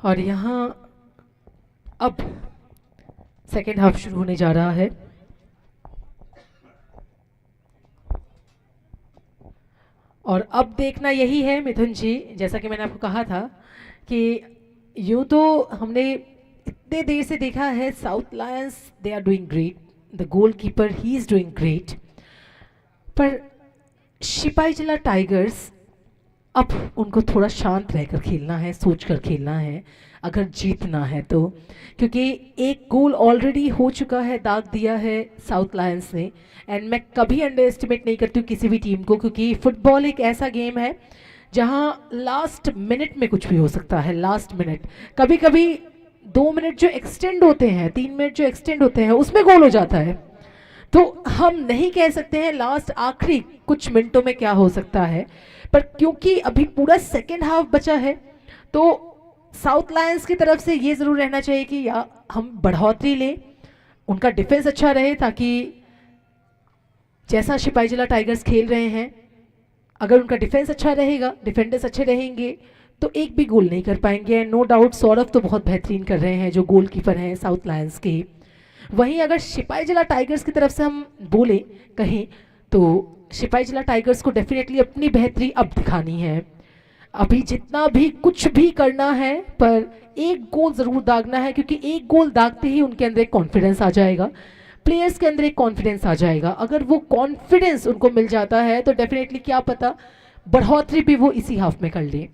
और यहाँ अब सेकेंड हाफ शुरू होने जा रहा है। और अब देखना यही है मिथुन जी, जैसा कि मैंने आपको कहा था कि यूँ तो हमने इतने देर से देखा है South Lions they are doing great, the goal keeper he is doing great, पर सिपाहीजला टाइगर्स अब उनको थोड़ा शांत रहकर खेलना है, सोच कर खेलना है अगर जीतना है तो, क्योंकि एक गोल ऑलरेडी हो चुका है, दाग दिया है साउथ लायंस ने। एंड मैं कभी अंडर एस्टिमेट नहीं करती हूँ किसी भी टीम को, क्योंकि फुटबॉल एक ऐसा गेम है जहाँ लास्ट मिनट में कुछ भी हो सकता है। लास्ट मिनट, कभी कभी 2 मिनट जो एक्सटेंड होते हैं, 3 मिनट जो एक्सटेंड होते हैं, उसमें गोल हो जाता है। तो हम नहीं कह सकते हैं लास्ट आखिरी कुछ मिनटों में क्या हो सकता है, पर क्योंकि अभी पूरा सेकेंड हाफ बचा है तो साउथ लायंस की तरफ से ये ज़रूर रहना चाहिए कि या हम बढ़ोतरी लें, उनका डिफेंस अच्छा रहे, ताकि जैसा सिपाहीजला टाइगर्स खेल रहे हैं अगर उनका डिफेंस अच्छा रहेगा, डिफेंडर्स अच्छे रहेंगे तो एक भी गोल नहीं कर पाएंगे। नो डाउट सौरभ तो बहुत बेहतरीन कर रहे हैं जो गोलकीपर हैं साउथ लायंस के। वहीं अगर सिपाहीजला टाइगर्स की तरफ से हम बोलें कहें तो सिपाहीजला टाइगर्स को डेफिनेटली अपनी बेहतरी अब दिखानी है। अभी जितना भी कुछ भी करना है पर एक गोल ज़रूर दागना है, क्योंकि एक गोल दागते ही उनके अंदर एक कॉन्फिडेंस आ जाएगा, प्लेयर्स के अंदर एक कॉन्फिडेंस आ जाएगा। अगर वो कॉन्फिडेंस उनको मिल जाता है तो डेफिनेटली क्या पता बढ़ोतरी भी वो इसी हाफ में कर ले।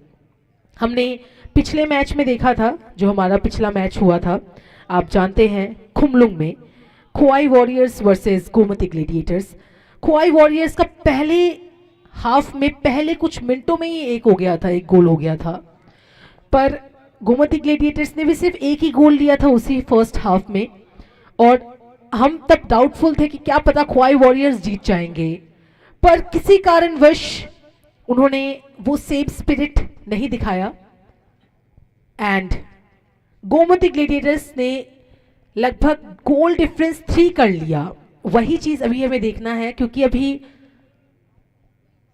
हमने पिछले मैच में देखा था, जो हमारा पिछला मैच हुआ था आप जानते हैं खुमलुंग में, Khowai warriors versus Gomati gladiators. Khowai warriors का पहले हाफ में पहले कुछ मिनटों में ही एक हो गया था, एक गोल हो गया था, पर गोमती ग्लेडिएटर्स ने भी सिर्फ एक ही गोल लिया था उसी फर्स्ट हाफ में। और हम तब डाउटफुल थे कि क्या पता खोआई वॉरियर्स जीत जाएंगे, पर किसी कारणवश उन्होंने वो सेम स्पिरिट नहीं दिखाया एंड गोमती ग्लेडिएटर्स ने लगभग गोल डिफरेंस 3 कर लिया। वही चीज़ अभी हमें देखना है, क्योंकि अभी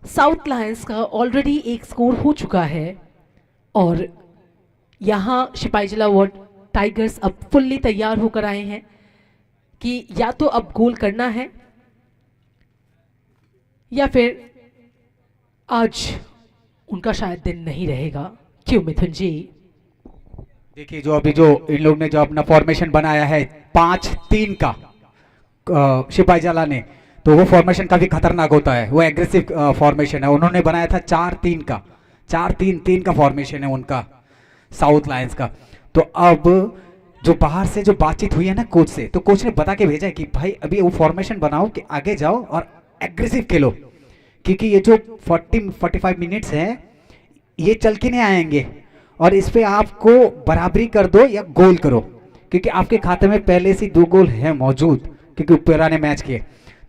साउथ लायंस का ऑलरेडी एक स्कोर हो चुका है और यहाँ सिपाहीजला टाइगर्स अब फुल्ली तैयार होकर आए हैं कि या तो अब गोल करना है या फिर आज उनका शायद दिन नहीं रहेगा। क्यों मिथुन जी? देखिए जो अभी जो इन लोग ने जो अपना फॉर्मेशन बनाया है 5-3 का सिपाहीजला ने, तो वो फॉर्मेशन काफी खतरनाक होता है, वो एग्रेसिव फॉर्मेशन है। उन्होंने बनाया था 4-3 का, 4-3-3 का फॉर्मेशन है उनका साउथ लायंस का। तो अब जो बाहर से जो बातचीत हुई है ना कोच से, तो कोच ने बता के भेजा है कि भाई अभी वो फॉर्मेशन बनाओ कि आगे जाओ और एग्रेसिव खेलो, क्योंकि ये जो 40-45 मिनट्स हैं ये चल के नहीं आएंगे और इस पे आपको बराबरी कर दो या गोल करो, क्योंकि आपके खाते में पहले से 2 गोल हैं मौजूद, क्योंकि पुराने मैच के।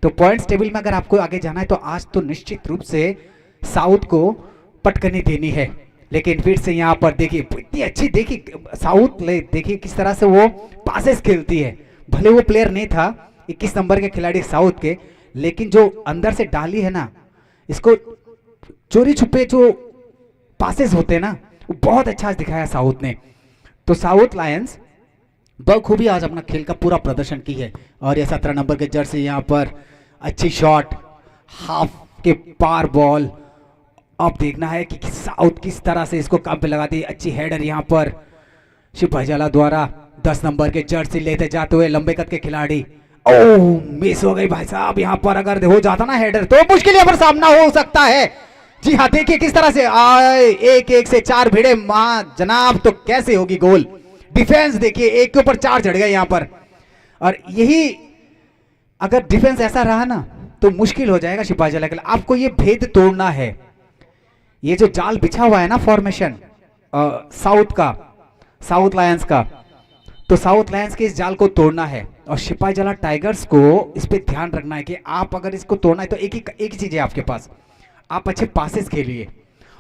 तो पॉइंट्स टेबल में अगर आपको आगे जाना है तो आज तो निश्चित रूप से साउथ को पटकनी देनी है। लेकिन फिर से यहाँ पर देखिए इतनी अच्छी, देखिए साउथ देखिए किस तरह से वो पासेस खेलती है। भले वो प्लेयर नहीं था 21 नंबर के खिलाड़ी साउथ के, लेकिन जो अंदर से डाली है ना, इसको चोरी छुपे जो पासेस होते हैं ना, वो बहुत अच्छा दिखाया साउथ ने। तो साउथ लायंस बखूबी आज अपना खेल का पूरा प्रदर्शन की है। और ये 17 नंबर के जर्सी यहाँ पर अच्छी शॉट, हाफ के पार बॉल। अब देखना है कि साउथ किस तरह से इसको काम पे लगाती है। अच्छी हेडर यहाँ पर सिपाहीजला द्वारा 10 नंबर के जर्सी लेते जाते हुए लंबे कद के खिलाड़ी। ओह मिस हो गई भाई साहब, यहाँ पर अगर हो जाता ना हेडर तो मुश्किल यहाँ पर सामना हो सकता है। जी हाँ, देखिए किस तरह से आए 1-1 से 4 भिड़े मां जनाब, तो कैसे होगी गोल। डिफेंस देखिए 1 के ऊपर 4 चढ़ गए यहाँ पर, और यही अगर डिफेंस ऐसा रहा ना तो मुश्किल हो जाएगा सिपाहीजला के लिए। आपको ये भेद तोड़ना है, ये जो जाल बिछा हुआ है ना फॉर्मेशन साउथ का, साउथ लायंस का, तो साउथ लायंस के इस जाल को तोड़ना है और सिपाहीजला टाइगर्स को इस पे ध्यान रखना है कि आप अगर इसको तोड़ना है तो एक ही चीज है आपके पास, आप अच्छे पासेस खेलिए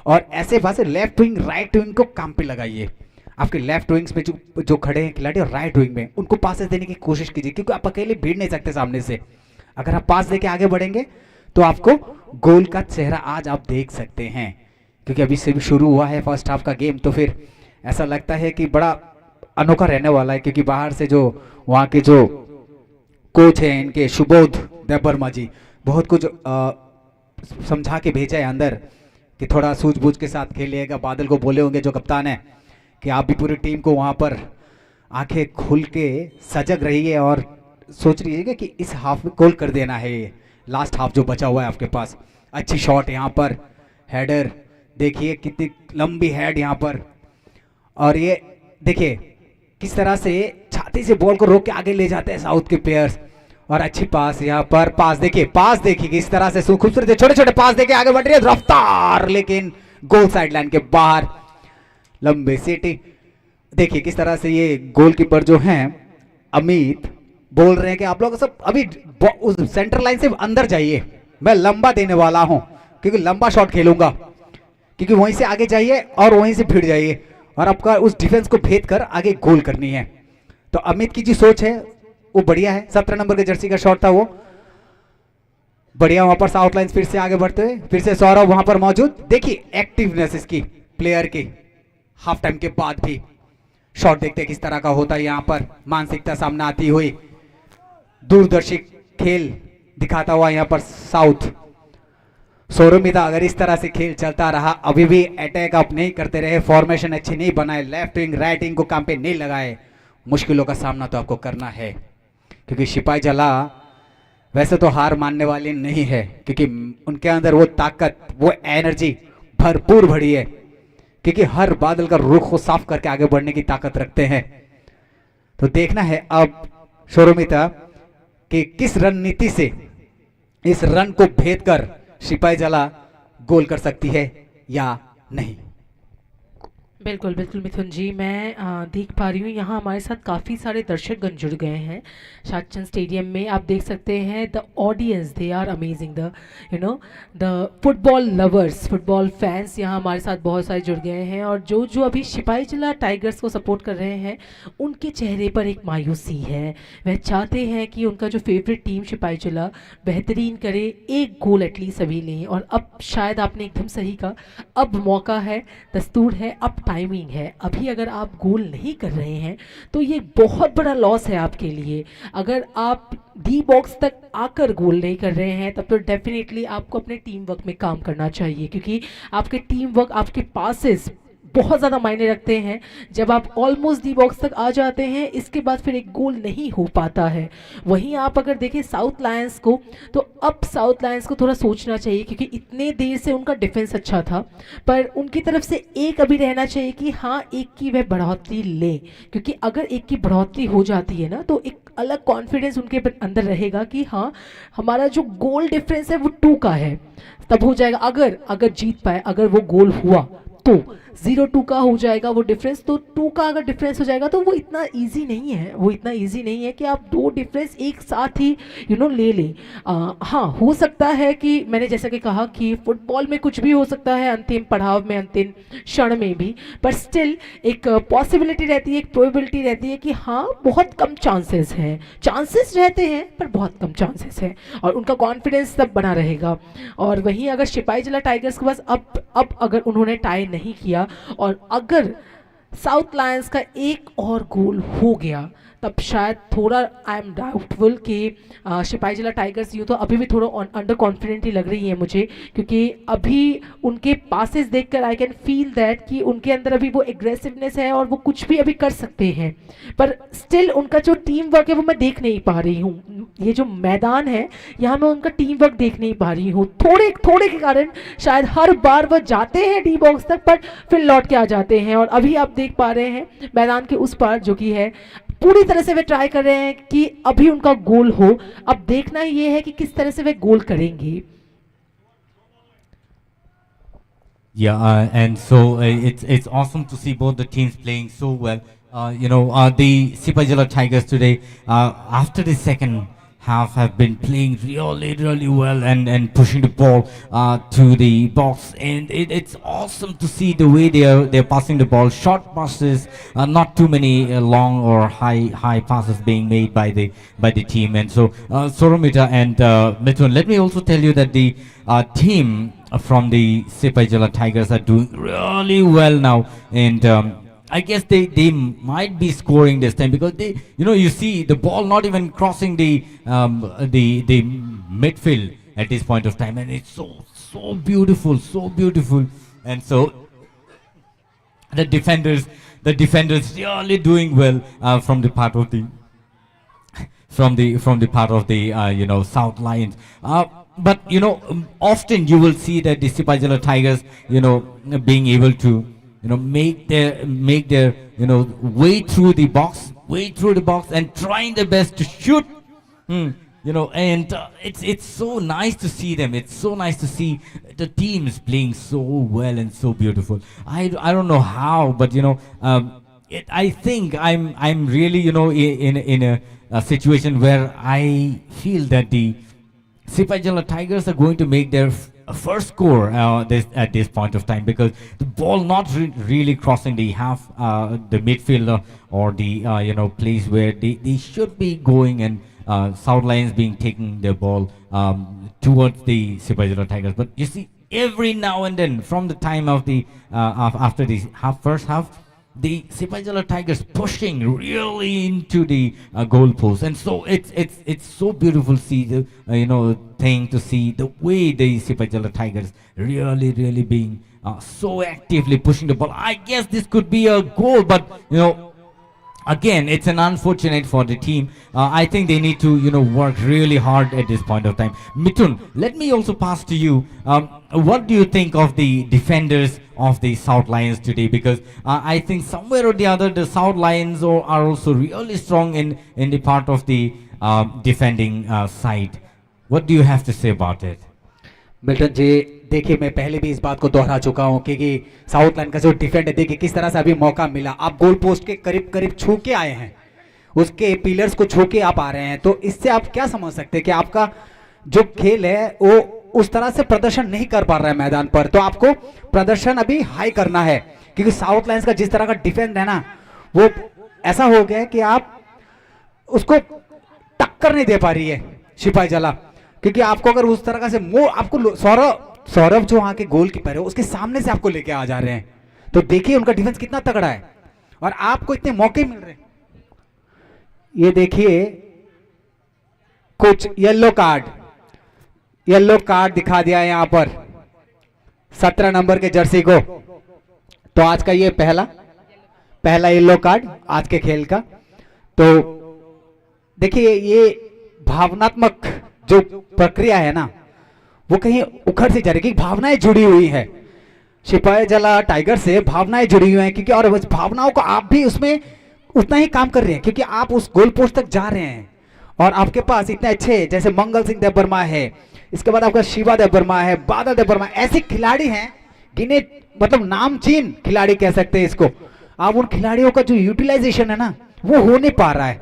और ऐसे पासे लेफ्ट विंग राइट विंग को काम पे लगाइए। आपके लेफ्ट विंग्स में जो खड़े हैं खिलाड़ी और राइट विंग में उनको पासेस देने की कोशिश कीजिए, क्योंकि आप अकेले भीड़ नहीं सकते सामने से। अगर आप पास देके आगे बढ़ेंगे तो आपको गोल का चेहरा आज आप देख सकते हैं, क्योंकि अभी से भी शुरू हुआ है फर्स्ट हाफ का गेम। तो फिर ऐसा लगता है कि बड़ा अनोखा रहने वाला है, क्योंकि बाहर से जो वहाँ के जो कोच हैं इनके सुबोध देबबर्मा जी बहुत कुछ समझा के भेजा है अंदर कि थोड़ा सूझबूझ के साथ खेलिएगा। बादल को बोले होंगे जो कप्तान है कि आप भी पूरी टीम को वहाँ पर आंखें खुल के सजग रहिए और सोच रहिएगा कि इस हाफ में गोल कर देना है, ये लास्ट हाफ जो बचा हुआ है आपके पास। अच्छी शॉट यहाँ पर, हेडर देखिए कितनी लंबी हेड यहाँ पर, और ये देखिए किस तरह से छाती से बॉल को रोक के आगे ले जाते हैं साउथ के प्लेयर्स। और अच्छी पास यहाँ पर, पास देखिए किस तरह से खूबसूरत छोटे छोटे पास देके आगे बढ़ रही है रफ्तार, लेकिन गोल साइड लाइन के बाहर लंबे सीटी। देखिए किस तरह से ये गोलकीपर जो हैं अमित बोल रहे हैं कि आप लोग सब अभी उस सेंटर लाइन से अंदर जाइए, मैं लंबा देने वाला हूं क्योंकि लंबा शॉट खेलूंगा, क्योंकि वहीं से आगे जाइए और वहीं से भिड़ जाइए और आपका उस डिफेंस को भेद कर आगे गोल करनी है। तो अमित की जो सोच है वो बढ़िया है। 17 नंबर के जर्सी का शॉट था वो बढ़िया। वहां पर साउथ लाइन फिर से आगे बढ़ते हुए, फिर से सौरभ वहां पर मौजूद। देखिए एक्टिवनेस इसकी प्लेयर की हाफ टाइम के बाद भी। शॉट देखते किस तरह का होता है यहाँ पर, मानसिकता सामने आती हुई, दूरदर्शी खेल दिखाता हुआ यहाँ पर साउथ। सौरमिता अगर इस तरह से खेल चलता रहा, अभी भी अटैक आप नहीं करते रहे, फॉर्मेशन अच्छी नहीं बनाए, लेफ्ट विंग राइट विंग को काम पे नहीं लगाए, मुश्किलों का सामना तो आपको करना है। क्योंकि सिपाही जला वैसे तो हार मानने वाली नहीं है, क्योंकि उनके अंदर वो ताकत, वो एनर्जी भरपूर भरी है, क्योंकि हर बादल का रुख को साफ करके आगे बढ़ने की ताकत रखते हैं। तो देखना है अब सौरमिता कि किस रणनीति से इस रन को भेद कर सिपाही जला गोल कर सकती है या नहीं। बिल्कुल बिल्कुल मिथुन जी, मैं देख पा रही हूँ यहाँ हमारे साथ काफ़ी सारे दर्शकगण जुड़ गए हैं शादचंद स्टेडियम में। आप देख सकते हैं the audience, they are amazing, the football lovers, football fans यहाँ हमारे साथ बहुत सारे जुड़ गए हैं। और जो जो अभी सिपाही जला टाइगर्स को सपोर्ट कर रहे हैं उनके चेहरे पर एक मायूसी है। वह चाहते हैं कि उनका जो फेवरेट टीम सिपाही जला बेहतरीन करे, एक गोल एटलीस्ट सभी लें। और अब शायद आपने एकदम सही कहा, अब मौका है, दस्तूर है, अब टाइमिंग है। अभी अगर आप गोल नहीं कर रहे हैं तो ये बहुत बड़ा लॉस है आपके लिए। अगर आप डी बॉक्स तक आकर गोल नहीं कर रहे हैं तब तो डेफिनेटली आपको अपने टीम वर्क में काम करना चाहिए, क्योंकि आपके टीम वर्क, आपके पासेस बहुत ज़्यादा मायने रखते हैं। जब आप ऑलमोस्ट डी बॉक्स तक आ जाते हैं, इसके बाद फिर एक गोल नहीं हो पाता है। वहीं आप अगर देखें साउथ लायंस को, तो अब साउथ लायंस को थोड़ा सोचना चाहिए, क्योंकि इतने देर से उनका डिफेंस अच्छा था, पर उनकी तरफ से एक अभी रहना चाहिए कि हाँ एक की वह बढ़ोतरी लें, क्योंकि अगर एक की बढ़ोतरी हो जाती है ना तो एक अलग कॉन्फिडेंस उनके अंदर रहेगा कि हाँ हमारा जो गोल डिफरेंस है वो 2 का है, तब हो जाएगा। अगर जीत पाए, अगर वो गोल हुआ तो 0-2 का हो जाएगा वो डिफरेंस। तो 2 का अगर डिफरेंस हो जाएगा तो वो इतना इजी नहीं है, वो इतना इजी नहीं है कि आप 2 डिफरेंस एक साथ ही ले लें। हाँ हो सकता है कि मैंने जैसा कि कहा कि फुटबॉल में कुछ भी हो सकता है, अंतिम पड़ाव में, अंतिम क्षण में भी, पर स्टिल एक पॉसिबिलिटी रहती है, एक प्रोबेबिलिटी रहती है कि हाँ बहुत कम चांसेस हैं, चांसेस रहते हैं पर बहुत कम चांसेस हैं, और उनका कॉन्फिडेंस तब बना रहेगा। और वहीं अगर सिपाही जला टाइगर्स के पास अब अगर उन्होंने टाई नहीं किया और अगर साउथ लायंस का एक और गोल हो गया, तब शायद थोड़ा आई एम डाउटफुल कि सिपाही जला टाइगर्स यूँ तो अभी भी थोड़ा अंडर कॉन्फिडेंट ही लग रही है मुझे, क्योंकि अभी उनके पासेस देखकर आई कैन फील दैट कि उनके अंदर अभी वो एग्रेसिवनेस है और वो कुछ भी अभी कर सकते हैं, पर स्टिल उनका जो टीम वर्क है वो मैं देख नहीं पा रही हूँ। ये जो मैदान है यहाँ मैं उनका टीम वर्क देख नहीं पा रही हूँ, थोड़े के कारण शायद हर बार वो जाते हैं डी बॉक्स तक पर फिर लौट के आ जाते हैं। और अभी आप देख पा रहे हैं मैदान के उस पार जो कि है पूरी तरह से वे ट्राई कर रहे हैं कि अभी उनका गोल हो। अब देखना ये है कि किस तरह से वे गोल करेंगे। Yeah, and so it's awesome to see both the teams playing so well. The Sipahi Jala Tigers today, after the second half, have been playing really well and pushing the ball to the box, and it's awesome to see the way they're passing the ball, short passes, not too many long or high passes being made by the team. And so Soromita and Mithun, let me also tell you that the team from the Sipahi Jala Tigers are doing really well now, and I guess they might be scoring this time because they, you see the ball not even crossing the midfield at this point of time, and it's so beautiful, and so the defenders really doing well from the part of the part of the South Lions. But often you will see that the Sipajala Tigers being able to make their way through the box and trying their best to shoot. And it's so nice to see them. It's so nice to see the teams playing so well and so beautiful. I don't know how, but I think I'm really in a situation where I feel that the Sipajala Tigers are going to make their first score at this point of time, because the ball not really crossing the the midfielder or the place where they should be going, and South Lions being taking the ball towards the Sipajala Tigers. But you see, every now and then, from the time of the after the first half, the Sipajala Tigers pushing really into the goal post, and so it's so beautiful to see the thing to see the way the Sipajala Tigers really being so actively pushing the ball. I guess this could be a goal, but again, it's an unfortunate for the team. I think they need to work really hard at this point of time. Mithun, let me also pass to you. What do you think of the defenders of the South Lions today? Because I think somewhere or the other the South Lions are also really strong in the part of the defending side. What do you have to say about it? Milton ji, देखिए मैं पहले भी इस बात को दोहरा चुका हूं कि साउथ लाइन का जो डिफेंड है, देखिए किस तरह से अभी मौका मिला, आप गोल पोस्ट के करीब करीब छू के आए हैं, उसके पिलर्स को छू के आप आ रहे हैं, तो इससे आप क्या समझ सकते हैं कि आपका जो खेल है वो उस तरह से प्रदर्शन नहीं कर पा रहा है मैदान पर, तो आपको प्रदर्शन अभी हाई करना है, क्योंकि साउथ लाइन्स का जिस तरह का डिफेंड है ना, वो ऐसा हो गया है कि आप उसको टक्कर नहीं दे पा रही है सिपाहीजला, क्योंकि आपको अगर उस तरह का से आपको सौरभ जो वहां के गोल कीपर है उसके सामने से आपको लेके आ जा रहे हैं, तो देखिए उनका डिफेंस कितना तगड़ा है और आपको इतने मौके मिल रहे हैं। ये देखिए कुछ येलो कार्ड दिखा दिया है यहां पर 17 नंबर के जर्सी को, तो आज का ये पहला येलो कार्ड आज के खेल का। तो देखिए ये भावनात्मक जो प्रक्रिया है ना वो कहीं उखड़ से जा रही है, क्योंकि भावनाएं जुड़ी हुई है, सिपाहीजला टाइगर से भावनाएं जुड़ी हुई हैं, क्योंकि और उस भावनाओं को आप भी उसमें उतना ही काम कर रहे हैं, क्योंकि आप उस गोल पोस्ट तक जा रहे हैं और आपके पास इतने अच्छे जैसे मंगल सिंह देवबर्मा है, इसके बाद आपका शिवा देवबर्मा है, बादल देवबर्मा, ऐसे खिलाड़ी हैं गिने मतलब नामचीन खिलाड़ी कह सकते हैं इसको। आप उन खिलाड़ियों का जो यूटिलाइजेशन है ना वो हो नहीं पा रहा है,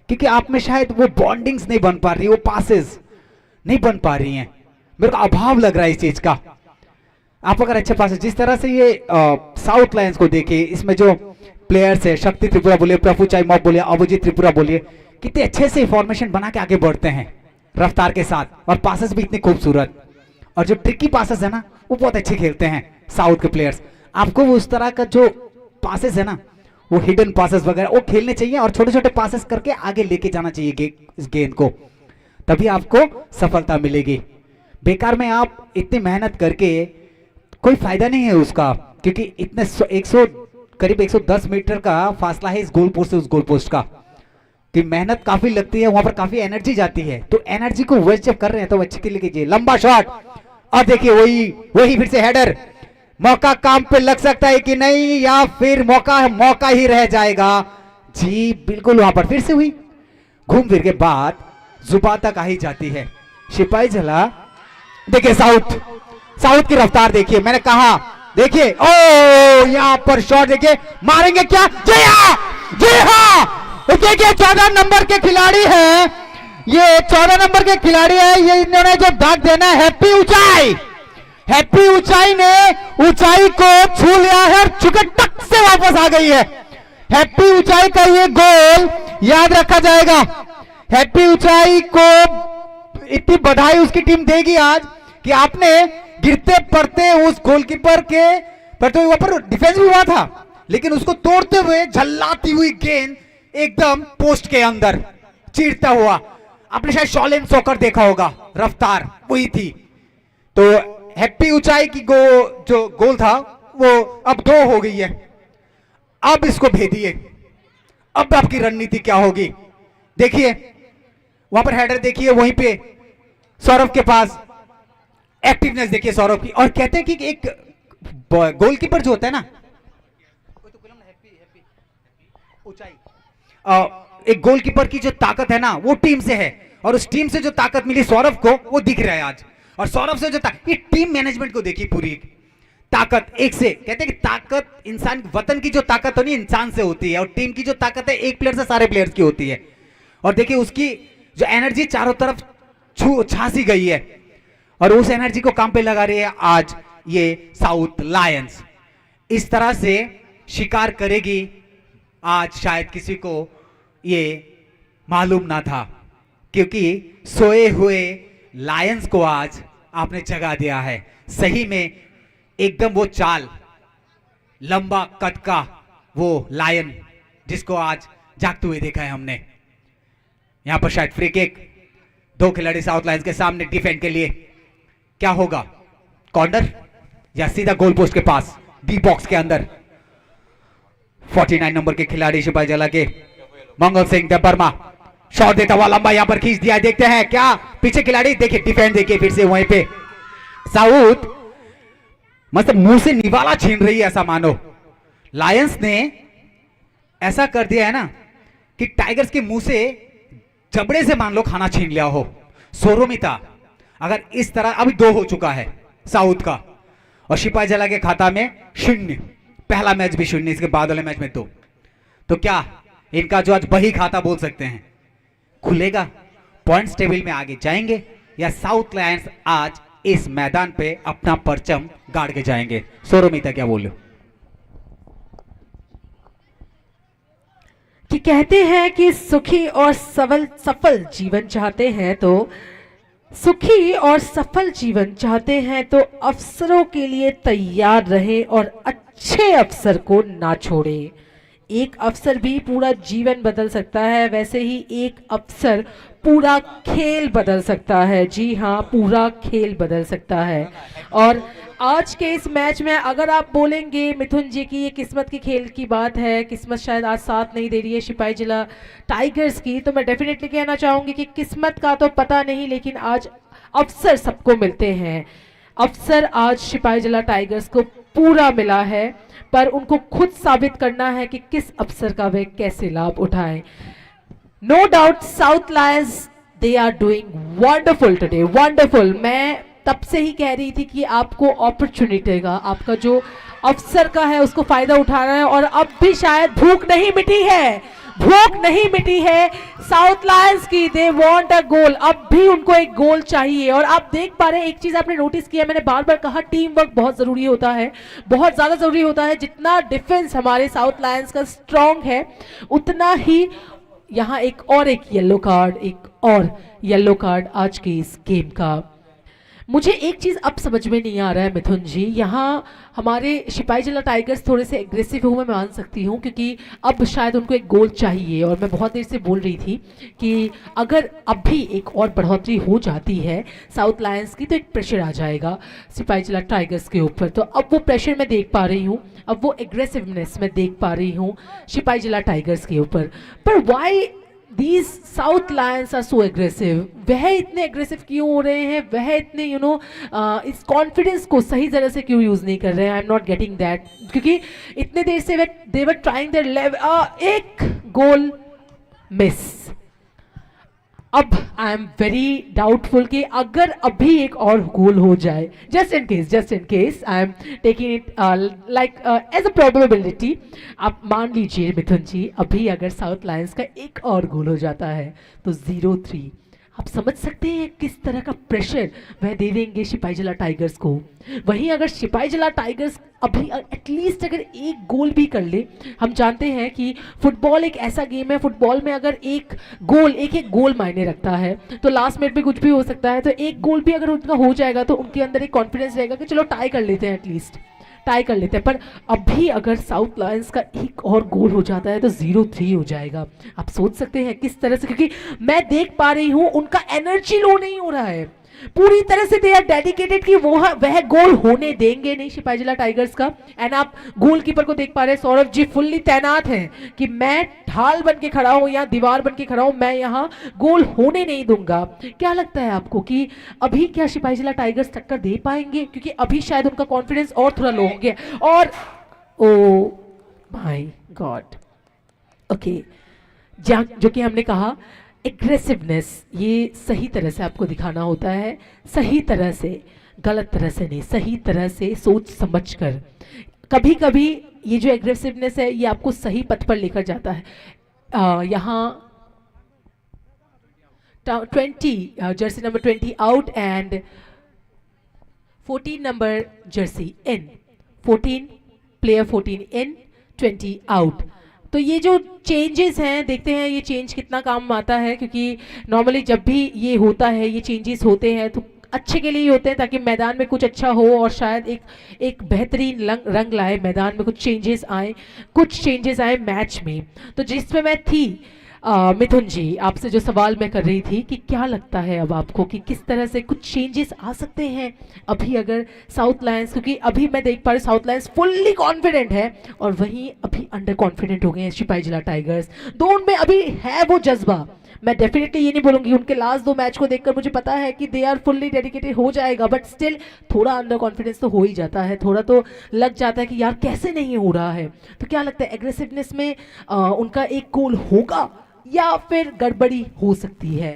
क्योंकि आप में शायद वो बॉन्डिंग्स नहीं बन पा रही, वो पासेस नहीं बन पा रही हैं, मेरे को अभाव लग रहा है इस चीज का। आप अगर अच्छे पास जिस तरह से ये साउथ लाइन्स को देखिए, इसमें जो प्लेयर्स है, शक्ति त्रिपुरा बोलिए, प्रफुल चाईमॉप बोलिए, अभिजीत त्रिपुरा बोलिए, कितने अच्छे से फॉर्मेशन बना के आगे बढ़ते हैं रफ्तार के साथ, और पासेस भी इतने खूबसूरत, और जो ट्रिकी पासेस है ना वो बहुत अच्छे खेलते हैं साउथ के प्लेयर्स। आपको वो उस तरह का जो पासेस है ना वो हिडन पासेस वगैरह वो खेलने चाहिए और छोटे छोटे पासेस करके आगे लेके जाना चाहिए इस गेंद को, तभी आपको सफलता मिलेगी। बेकार में आप इतनी मेहनत करके कोई फायदा नहीं है उसका, क्योंकि इतने 100 करीब 110 मीटर का फासला है इस गोल पोस्ट से उस गोल पोस्ट का, कि मेहनत काफी लगती है, वहां पर काफी एनर्जी जाती है, तो एनर्जी को वेस्ट जब कर रहे हैं तो अच्छे के लिए कीजिए। लंबा शॉट और देखिए वही फिर से हेडर, मौका काम पे लग सकता है कि नहीं, या फिर मौका ही रह जाएगा। जी बिल्कुल, वहां पर फिर से हुई घूम फिर के बाद जुबा तक आ ही जाती है। सिपाहीजला देखिए साउथ की रफ्तार देखिए, मैंने कहा देखिए, ओ यहां पर शॉट देखिए, मारेंगे क्या? जी हाँ देखिए 14 नंबर के खिलाड़ी है, ये 14 नंबर के खिलाड़ी है, ये इन्होंने जो दाग देना है हैप्पी ऊंचाई ने ऊंचाई को छू लिया है और चुके टक से वापस आ गई है। हैप्पी ऊंचाई का ये गोल याद रखा जाएगा, हैप्पी ऊंचाई को इतनी बधाई उसकी टीम देगी आज कि आपने गिरते पड़ते उस गोलकीपर के पर, तो वहां पर डिफेंस भी हुआ था, लेकिन उसको तोड़ते हुए झल्लाती हुई गेंद एकदम पोस्ट के अंदर चीरता हुआ। आपने शायद शॉलेन सॉकर देखा होगा, रफ्तार वही थी। तो हैप्पी ऊंचाई की जो गोल था वो अब 2 हो गई है। अब इसको भेदिए, अब आपकी रणनीति क्या होगी? देखिए वहां पर हेडर देखिए, वहीं पे सौरभ के पास एक्टिवनेस देखिए सौरभ की। और कहते हैं कि एक गोलकीपर जो होता है ना, एक गोलकीपर की जो ताकत है ना वो टीम से है, और उस टीम से जो ताकत मिली सौरभ को वो दिख रहा है आज। और सौरभ से जो ये टीम मैनेजमेंट को देखिए, पूरी ताकत एक से, कहते हैं कि ताकत इंसान, वतन की जो ताकत होनी इंसान से होती है, और टीम की जो ताकत है एक प्लेयर से सारे प्लेयर्स की होती है। और देखिए उसकी जो एनर्जी चारों तरफ छासी गई है, और उस एनर्जी को काम पे लगा रही है आज ये साउथ लायंस। इस तरह से शिकार करेगी आज शायद किसी को ये मालूम ना था, क्योंकि सोए हुए लायंस को आज आपने जगा दिया है। सही में एकदम वो चाल, लंबा कद का वो लायन जिसको आज जागते हुए देखा है हमने। यहां पर शायद फ्री किक, 2 खिलाड़ी साउथ लायंस के सामने डिफेंड के लिए। क्या होगा, कॉर्नर या सीधा गोल पोस्ट के पास डी बॉक्स के अंदर? 49 नंबर के खिलाड़ी सिपाही जला के मंगल सिंह देवर्मा शॉट देता हुआ लंबा यहां पर खींच दिया। देखते हैं क्या पीछे खिलाड़ी, देखिए डिफेंड देखिए फिर से वहीं पे साउथ मतलब मुंह से निवाला छीन रही है, ऐसा मानो लायंस ने ऐसा कर दिया है ना कि टाइगर्स के मुंह से जबड़े से मान लो खाना छीन लिया हो। सोरोमिता अगर इस तरह, अभी 2 हो चुका है साउथ का, और सिपाही जला के खाता में 0। पहला मैच भी 0, इसके बाद वाले मैच में 2। तो क्या इनका जो आज बही खाता बोल सकते हैं खुलेगा? पॉइंट्स टेबल में आगे जाएंगे या साउथ लायंस आज इस मैदान पे अपना परचम गाड़ के जाएंगे? सोरोमिता क्या बोल लो? कि कहते हैं कि सुखी और सफल जीवन चाहते हैं तो अवसरों के लिए तैयार रहें और अच्छे अवसर को ना छोड़ें। एक अवसर भी पूरा जीवन बदल सकता है, वैसे ही एक अवसर पूरा खेल बदल सकता है। जी हाँ, पूरा खेल बदल सकता है। और आज के इस मैच में अगर आप बोलेंगे मिथुन जी की ये किस्मत की खेल की बात है, किस्मत शायद आज साथ नहीं दे रही है सिपाही जिला टाइगर्स की, तो मैं डेफिनेटली कहना चाहूँगी कि किस्मत का तो पता नहीं, लेकिन आज अवसर सबको मिलते हैं। अवसर आज सिपाही जिला टाइगर्स को पूरा मिला है, पर उनको खुद साबित करना है कि किस अवसर का वे कैसे लाभ उठाएं। No doubt South Lions they are doing wonderful today, wonderful. मैं तब से ही कह रही थी कि आपको अपॉर्चुनिटी का, आपका जो अवसर का है उसको फायदा उठाना है, और अब भी शायद भूख नहीं मिटी है साउथ लायंस की। दे वांट अ गोल, अब भी उनको एक गोल चाहिए। और आप देख पा रहे हैं, एक चीज आपने नोटिस किया, मैंने बार बार कहा टीम वर्क बहुत जरूरी होता है, बहुत ज्यादा जरूरी होता है। जितना डिफेंस हमारे साउथ लायंस का स्ट्रांग है, उतना ही यहाँ एक येलो कार्ड आज के इस गेम का। मुझे एक चीज़ अब समझ में नहीं आ रहा है मिथुन जी, यहाँ हमारे सिपाही जिला टाइगर्स थोड़े से एग्रेसिव हुए, मैं मान सकती हूँ, क्योंकि अब शायद उनको एक गोल चाहिए। और मैं बहुत देर से बोल रही थी कि अगर अब भी एक और बढ़ोतरी हो जाती है साउथ लायंस की तो एक प्रेशर आ जाएगा सिपाही जिला टाइगर्स के ऊपर। तो अब वो प्रेशर मैं देख पा रही हूँ, अब वो एग्रेसिवनेस मैं देख पा रही हूँ सिपाही जिला टाइगर्स के ऊपर। पर Y These South Lions are so aggressive? वह इतने एग्रेसिव क्यों हो रहे हैं, वह इतने इस कॉन्फिडेंस को सही तरह से क्यों यूज़ नहीं कर रहे हैं? I am not getting that, क्योंकि इतने देर से दे वर ट्राइंग देयर लेवल। एक गोल मिस। अब आई एम वेरी डाउटफुल कि अगर अभी एक और गोल हो जाए, just in case I am taking it like as a probability. आप मान लीजिए मिथुन जी, अभी अगर साउथ लायंस का एक और गोल हो जाता है तो 0-3, आप समझ सकते हैं किस तरह का प्रेशर वह दे देंगे सिपाही जिला टाइगर्स को। वहीं अगर सिपाही जिला टाइगर्स अभी एटलीस्ट अगर एक गोल भी कर ले, हम जानते हैं कि फुटबॉल एक ऐसा गेम है, फुटबॉल में अगर एक गोल मायने रखता है, तो लास्ट मिनट में कुछ भी हो सकता है। तो एक गोल भी अगर उनका हो जाएगा तो उनके अंदर एक कॉन्फिडेंस रहेगा कि चलो टाई कर लेते हैं, एटलीस्ट टाई कर लेते हैं। पर अभी अगर साउथ लायंस का एक और गोल हो जाता है तो 0-3 हो जाएगा। आप सोच सकते हैं किस तरह से, क्योंकि मैं देख पा रही हूँ उनका एनर्जी लो नहीं हो रहा है, पूरी तरह से दे आर डेडिकेटेड कि वो वह गोल होने देंगे नहीं सिपाही जिला टाइगर्स का। एंड आप गोलकीपर को देख पा रहे हैं, सौरभ जी फुल्ली तैनात हैं कि मैं ढाल बन के खड़ा हूं या दीवार बन के खड़ा हूं, मैं यहाँ गोल होने नहीं दूंगा। क्या लगता है आपको कि अभी क्या सिपाही जिला टाइगर्स टक्कर दे पाएंगे? क्योंकि अभी शायद उनका कॉन्फिडेंस और थोड़ा लो होंगे। और ओ माय गॉड, ओके, जो कि हमने कहा एग्रेसिवनेस, ये सही तरह से आपको दिखाना होता है, सही तरह से, गलत तरह से नहीं, सही तरह से सोच समझ कर। कभी कभी ये जो एग्रेसिवनेस है ये आपको सही पथ पर लेकर जाता है। यहाँ 20 Jersey number 20 out and 14 number Jersey in, 14 player 14 in 20 out. तो ये जो चेंजेस हैं, देखते हैं ये चेंज कितना काम आता है, क्योंकि नॉर्मली जब भी ये होता है, ये चेंजेस होते हैं तो अच्छे के लिए ही होते हैं, ताकि मैदान में कुछ अच्छा हो और शायद एक बेहतरीन रंग लाए मैदान में, कुछ चेंजेस आए मैच में। तो जिसमें मैं थी मिथुन जी, आपसे जो सवाल मैं कर रही थी कि क्या लगता है अब आपको कि किस तरह से कुछ चेंजेस आ सकते हैं अभी अगर साउथ लायंस, क्योंकि अभी मैं देख पा रही साउथ लायंस फुल्ली कॉन्फिडेंट है और वहीं अभी अंडर कॉन्फिडेंट हो गए हैं सिपाही जिला टाइगर्स। दो उनमें अभी है वो जज्बा। मैं डेफिनेटली ये नहीं बोलूँगी, उनके लास्ट 2 मैच को देखकर मुझे पता है कि दे आर फुल्ली डेडिकेटेड हो जाएगा, बट स्टिल थोड़ा अंडर कॉन्फिडेंस तो हो ही जाता है, थोड़ा तो लग जाता है कि यार कैसे नहीं हो रहा है। तो क्या लगता है एग्रेसिवनेस में उनका एक गोल होगा या फिर गड़बड़ी हो सकती है?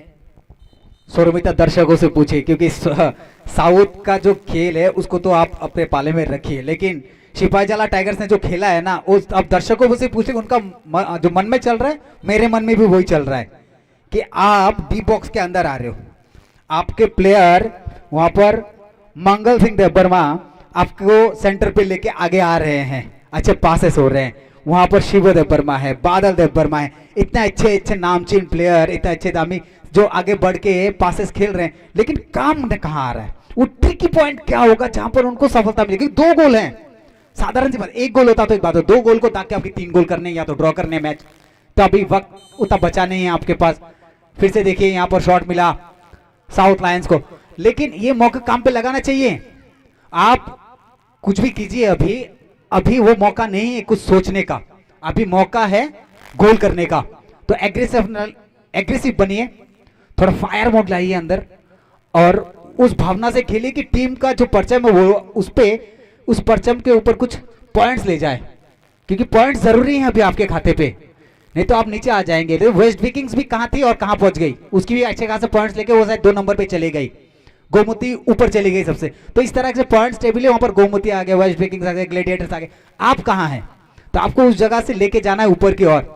सौरमिता दर्शकों से पूछे, क्योंकि साउथ का जो खेल है उसको तो आप अपने पाले में रखिए, लेकिन सिपाही जिला टाइगर्स ने जो खेला है ना, उस अब दर्शकों से पूछे उनका जो मन में चल रहा है, मेरे मन में भी वही चल रहा है कि आप डी बॉक्स के अंदर आ रहे हो, आपके प्लेयर वहां पर मंगल सिंह देव वर्मा आपको सेंटर पे लेके आगे आ रहे हैं, अच्छे पासेस हो रहे हैं, वहां पर शिव देव वर्मा है, बादल देव वर्मा है, इतने अच्छे नामचीन प्लेयर, इतने अच्छे दामी जो आगे बढ़ के पासेस खेल रहे हैं, लेकिन काम कहाँ आ रहा है? वो ट्रिकी पॉइंट क्या होगा जहां पर उनको सफलता मिलेगी? 2 गोल हैं, साधारण सी बात, 1 गोल होता तो एक बात हो, 2 गोल को ताकि आपके 3 गोल करने या तो ड्रॉ करने मैच, तो अभी वक्त उतना बचा नहीं है आपके पास। फिर से देखिए यहाँ पर शॉट मिला साउथ लायंस को, लेकिन ये मौका काम पे लगाना चाहिए। आप कुछ भी कीजिए, अभी वो मौका नहीं है कुछ सोचने का, अभी मौका है गोल करने का। तो एग्रेसिव बनिए, थोड़ा फायर मोड लाइए अंदर और उस भावना से खेलिए कि टीम का जो परचम है वो उस परचम के ऊपर कुछ पॉइंट्स ले जाए, क्योंकि पॉइंट्स जरूरी हैं अभी आपके खाते पे, नहीं तो आप नीचे आ जाएंगे। तो वेस्ट विकिंग्स भी कहां थी और कहां पहुंच गई, उसकी भी अच्छे खासे पॉइंट्स लेके वो शायद 2 नंबर पे चली गई, गोमती ऊपर चली गई सबसे। तो इस तरह से पॉइंट्स टेबल है, वहां पर गोमती आ गए, वेस्ट विकिंग्स आ गए, ग्लेडिएटर्स आ गए, आप कहां हैं? तो आपको उस जगह से लेके जाना है ऊपर की ओर,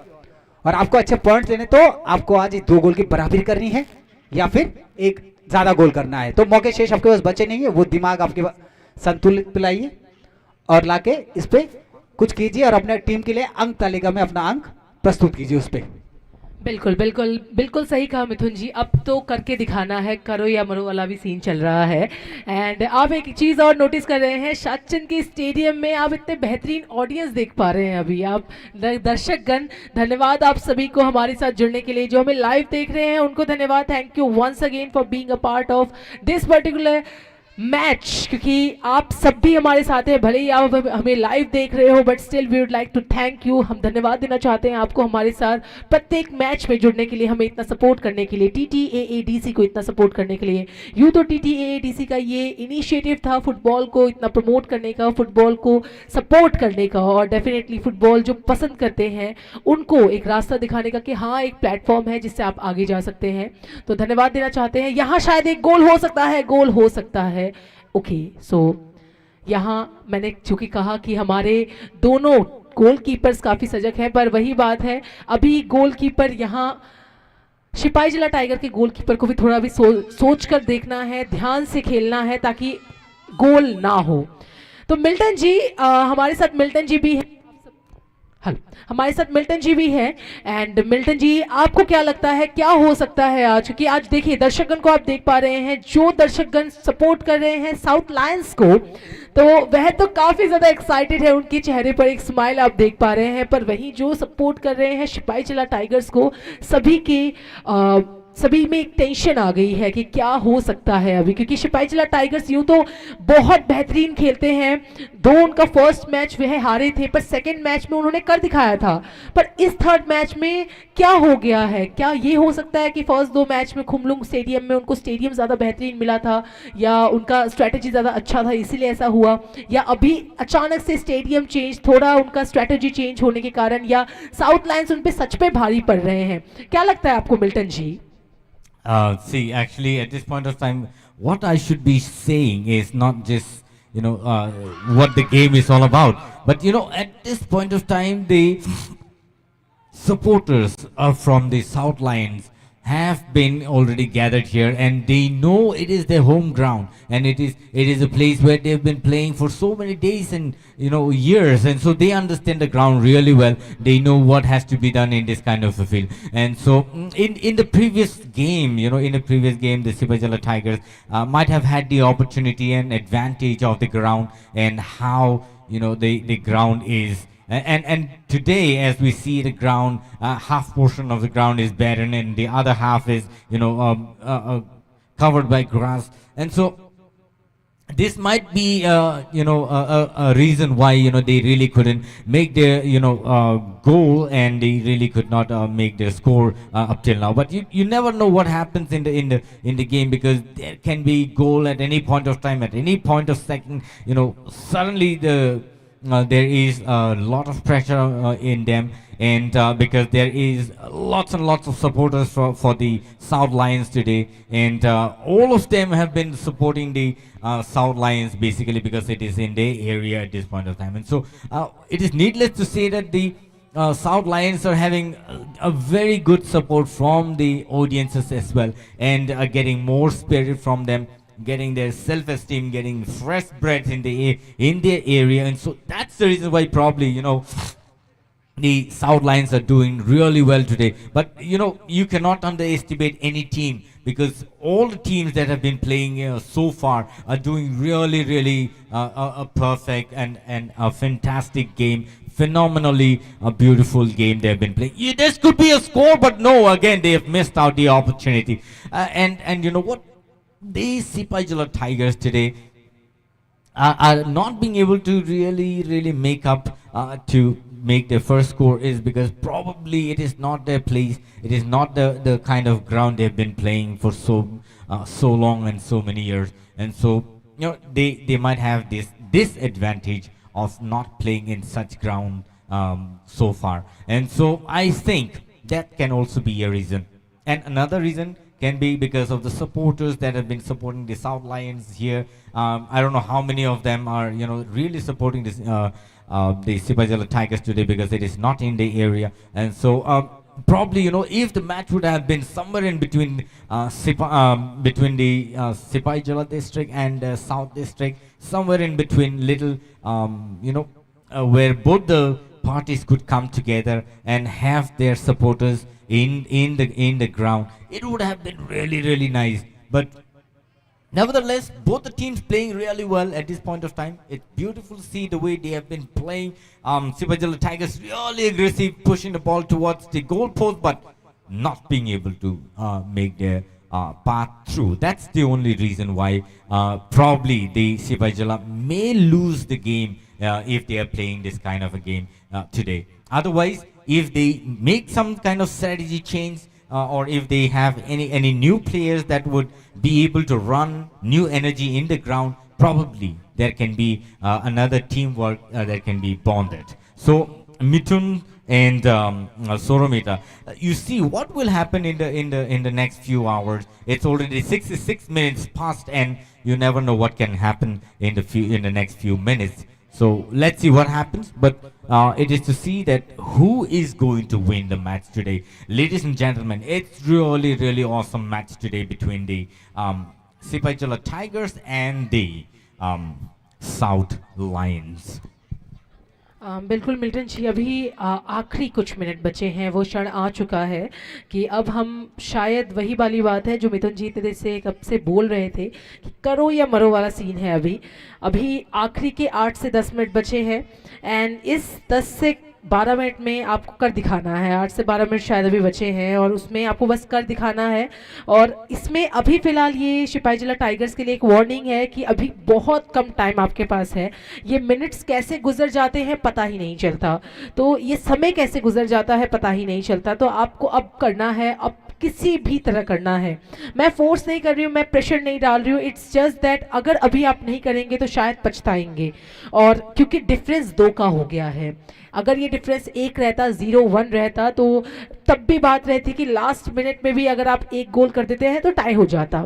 और आपको अच्छे पॉइंट्स लेने, तो आपको आज 2 गोल की बराबरी करनी है या फिर एक ज्यादा गोल करना है। तो मौके शेष आपके पास बचे नहीं है, वो दिमाग आपके संतुलित पिलाइए और लाके इस पे कुछ कीजिए और अपने टीम के लिए अंक तालिका में अपना अंक प्रस्तुत कीजिए उस पे। बिल्कुल बिल्कुल बिल्कुल सही कहा मिथुन जी, अब तो करके दिखाना है, करो या मरो वाला भी सीन चल रहा है। एंड आप एक चीज़ और नोटिस कर रहे हैं, शादचंद के स्टेडियम में आप इतने बेहतरीन ऑडियंस देख पा रहे हैं अभी आप दर्शकगण। धन्यवाद आप सभी को हमारे साथ जुड़ने के लिए, जो हमें लाइव देख रहे हैं उनको धन्यवाद, thank you once again for being a part of this particular match, क्योंकि आप सब भी हमारे साथ हैं, भले ही आप हमें लाइव देख रहे हो, but still we would like to thank you. हम धन्यवाद देना चाहते हैं आपको हमारे साथ प्रत्येक मैच में जुड़ने के लिए, हमें इतना सपोर्ट करने के लिए, TTAADC को इतना सपोर्ट करने के लिए। यूँ तो TTAADC का ये इनिशिएटिव था फुटबॉल को इतना प्रमोट करने का, फुटबॉल को सपोर्ट करने का, और डेफिनेटली फुटबॉल जो पसंद करते हैं उनको एक रास्ता दिखाने का कि हाँ एक प्लेटफॉर्म है जिससे आप आगे जा सकते हैं। तो धन्यवाद देना चाहते हैं। यहाँ शायद एक गोल हो सकता है, ओके सो यहाँ मैंने चूंकि कहा कि हमारे दोनों गोलकीपर्स काफ़ी सजग हैं, पर वही बात है अभी गोलकीपर यहाँ सिपाही जिला टाइगर के गोलकीपर को भी थोड़ा भी सोच कर देखना है, ध्यान से खेलना है ताकि गोल ना हो। तो मिल्टन जी हमारे साथ मिल्टन जी भी हैं, हेलो, हमारे साथ मिल्टन जी भी हैं। एंड मिल्टन जी, आपको क्या लगता है क्या हो सकता है आज? क्योंकि आज देखिए दर्शकगण को आप देख पा रहे हैं, जो दर्शकगण सपोर्ट कर रहे हैं साउथ लायंस को, तो वह तो काफ़ी ज़्यादा एक्साइटेड है, उनके चेहरे पर एक स्माइल आप देख पा रहे हैं। पर वहीं जो सपोर्ट कर रहे हैं सिपाही जिला टाइगर्स को, सभी में एक टेंशन आ गई है कि क्या हो सकता है अभी, क्योंकि सिपाही जिला टाइगर्स यूं तो बहुत बेहतरीन खेलते हैं। दो उनका फर्स्ट मैच वह हारे थे, पर सेकंड मैच में उन्होंने कर दिखाया था। पर इस थर्ड मैच में क्या हो गया है? क्या ये हो सकता है कि फर्स्ट दो मैच में खुमलुंग स्टेडियम में उनको स्टेडियम ज़्यादा बेहतरीन मिला था, या उनका स्ट्रैटेजी ज़्यादा अच्छा था इसीलिए ऐसा हुआ, या अभी अचानक से स्टेडियम चेंज, थोड़ा उनका स्ट्रैटेजी चेंज होने के कारण, या साउथ लायंस उन पे सच पे भारी पड़ रहे हैं? क्या लगता है आपको Milton ji? See, actually, at this point of time, what I should be saying is not just, what the game is all about. But, at this point of time, the supporters from the South Lions have been already gathered here, and they know it is their home ground, and it is a place where they've been playing for so many days and years, and so they understand the ground really well. They know what has to be done in this kind of a field, and so in the previous game, the Sipajala Tigers might have had the opportunity and advantage of the ground and how the ground is. And today, as we see the ground, half portion of the ground is barren, and the other half is covered by grass. And so this might be a reason why they really couldn't make their goal, and they really could not make their score up till now. But you never know what happens in the game, because there can be goal at any point of time, at any point of second. Suddenly there is a lot of pressure in them, and because there is lots and lots of supporters for the South Lions today, and all of them have been supporting the South Lions basically because it is in their area at this point of time. And so it is needless to say that the South Lions are having a very good support from the audiences as well, and getting more spirit from them, getting their self-esteem, getting fresh breath in their area. And so that's the reason why probably the South Lions are doing really well today. But you cannot underestimate any team, because all the teams that have been playing so far are doing really a perfect and a fantastic game. Phenomenally a beautiful game they have been playing. This could be a score, but no, again they have missed out the opportunity. And you know what? These Sipajala Tigers today are not being able to really make up to make their first score, is because probably it is not their place. It is not the kind of ground they've been playing for so long and so many years. And so they might have this disadvantage of not playing in such ground so far. And so I think that can also be a reason. And another reason can be because of the supporters that have been supporting the South Lions here. I don't know how many of them are, really supporting this the Sipajala Tigers today, because it is not in the area. And so probably, if the match would have been somewhere in between between the Sipajala district and South district, somewhere in between, little, where both the parties could come together and have their supporters in the ground, it would have been really nice. But nevertheless, both the teams playing really well at this point of time. It's beautiful to see the way they have been playing. Sipajala Tigers really aggressive, pushing the ball towards the goal post, but not being able to make their path through. That's the only reason why probably the Sipajala may lose the game if they are playing this kind of a game today. Otherwise, if they make some kind of strategy change, or if they have any new players that would be able to run new energy in the ground, probably there can be another teamwork that can be bonded. So Mithun and Soromita, you see what will happen in the next few hours. It's already 66 minutes past, and you never know what can happen in the next few minutes. So let's see what happens. But it is to see that who is going to win the match today. Ladies and gentlemen, it's really awesome match today between the Sipajala Tigers and the South Lions. बिल्कुल Milton जी, अभी आखिरी कुछ minute बचे हैं, वो क्षण आ चुका है कि अब हम शायद वही वाली बात है जो मिथुन जी तेरे से कब से बोल रहे थे कि करो या मरो वाला सीन है। अभी अभी आखिरी के 8 से 10 मिनट बचे हैं एंड इस 10 से 12 मिनट में आपको कर दिखाना है। 8 से 12 मिनट शायद अभी बचे हैं और उसमें आपको बस कर दिखाना है। और इसमें अभी फ़िलहाल ये सिपाही जिला टाइगर्स के लिए एक वार्निंग है कि अभी बहुत कम टाइम आपके पास है। ये मिनट्स कैसे गुजर जाते हैं पता ही नहीं चलता, तो ये समय कैसे गुजर जाता है पता ही नहीं चलता। तो आपको अब करना है, अब किसी भी तरह करना है। मैं फोर्स नहीं कर रही हूँ, मैं प्रेशर नहीं डाल रही हूँ, इट्स जस्ट दैट अगर अभी आप नहीं करेंगे तो शायद पछताएंगे। और क्योंकि डिफरेंस 2 का हो गया है, अगर ये डिफरेंस 1 रहता, 0-1 रहता, तो तब भी बात रहती कि लास्ट मिनट में भी अगर आप 1 गोल कर देते हैं तो टाई हो जाता।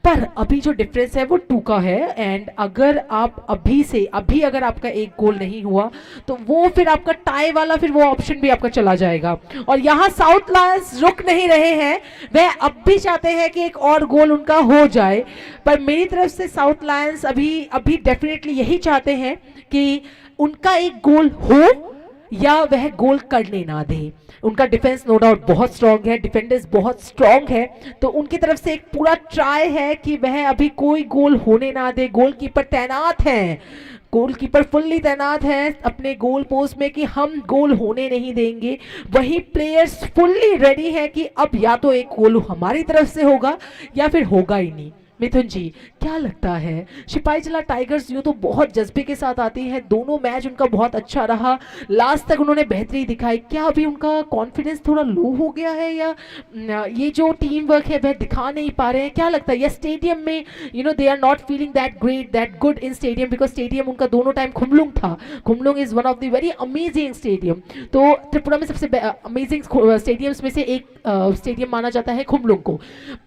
पर अभी जो डिफरेंस है वो 2 का है एंड अगर आप अभी अगर आपका 1 गोल नहीं हुआ तो वो फिर आपका टाई वाला फिर वो ऑप्शन भी आपका चला जाएगा। और यहाँ साउथ लायंस रुक नहीं रहे हैं, वह अब भी चाहते हैं कि एक और गोल उनका हो जाए। पर मेरी तरफ से साउथ लायंस अभी डेफिनेटली यही चाहते हैं कि उनका एक गोल हो या वह गोल करने ना दे। उनका डिफेंस नो डाउट बहुत स्ट्रांग है, डिफेंडर्स बहुत स्ट्रांग है, तो उनकी तरफ से एक पूरा ट्राई है कि वह अभी कोई गोल होने ना दे। गोलकीपर तैनात हैं, गोलकीपर फुल्ली तैनात है अपने गोल पोस्ट में कि हम गोल होने नहीं देंगे। वही प्लेयर्स फुल्ली रेडी है कि अब या तो एक गोल हमारी तरफ से होगा या फिर होगा ही नहीं। मिथुन जी, क्या लगता है, सिपाही जिला टाइगर्स यूँ तो बहुत जज्बे के साथ आती है, दोनों मैच उनका बहुत अच्छा रहा, लास्ट तक उन्होंने बेहतरी दिखाई, क्या अभी उनका कॉन्फिडेंस थोड़ा लो हो गया है या ये जो टीम वर्क है वह दिखा नहीं पा रहे हैं? क्या लगता है, या स्टेडियम में they are not feeling that great that good in stadium, because stadium उनका दोनों टाइम खुमलुंग था। Khumulwng is one of the very amazing stadium, तो त्रिपुरा में सबसे अमेजिंग स्टेडियम्स में से एक स्टेडियम माना जाता है खुमलुंग को।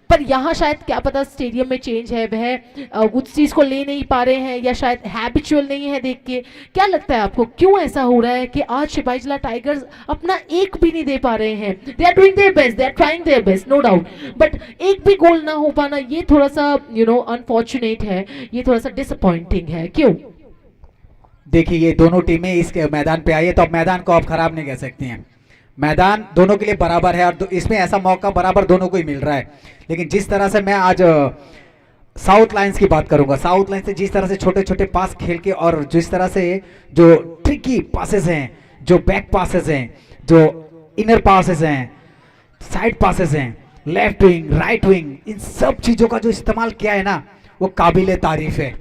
पर यहाँ शायद क्या पता स्टेडियम में चेंज है, वह उस चीज़ को ले नहीं पा रहे हैं या शायद हैबिचुअल नहीं है देख के। क्या लगता है आपको, क्यों ऐसा हो रहा है कि आज सिपाही जिला टाइगर्स अपना एक भी नहीं दे पा रहे हैं? They are doing their best, they are trying their best, no doubt, but एक भी गोल ना हो पाना ये थोड़ा सा अनफॉर्चुनेट है, ये थोड़ा सा डिसअपॉइंटिंग है। क्यों? देखिए, ये दोनों टीमें इस मैदान पे आई है तो अब मैदान को आप खराब नहीं कह सकती हैं। मैदान दोनों के लिए बराबर है और इसमें ऐसा मौका बराबर दोनों को ही मिल रहा है। लेकिन जिस तरह से मैं आज साउथ लायंस की बात करूंगा, साउथ लायंस से जिस तरह से छोटे छोटे पास खेल के और जिस तरह से जो ट्रिकी पासेस हैं, जो बैक पासेस हैं, जो इनर पासेस हैं, साइड पासेस हैं, लेफ्ट विंग, राइट विंग, इन सब चीजों का जो इस्तेमाल किया है ना, वो काबिले तारीफ है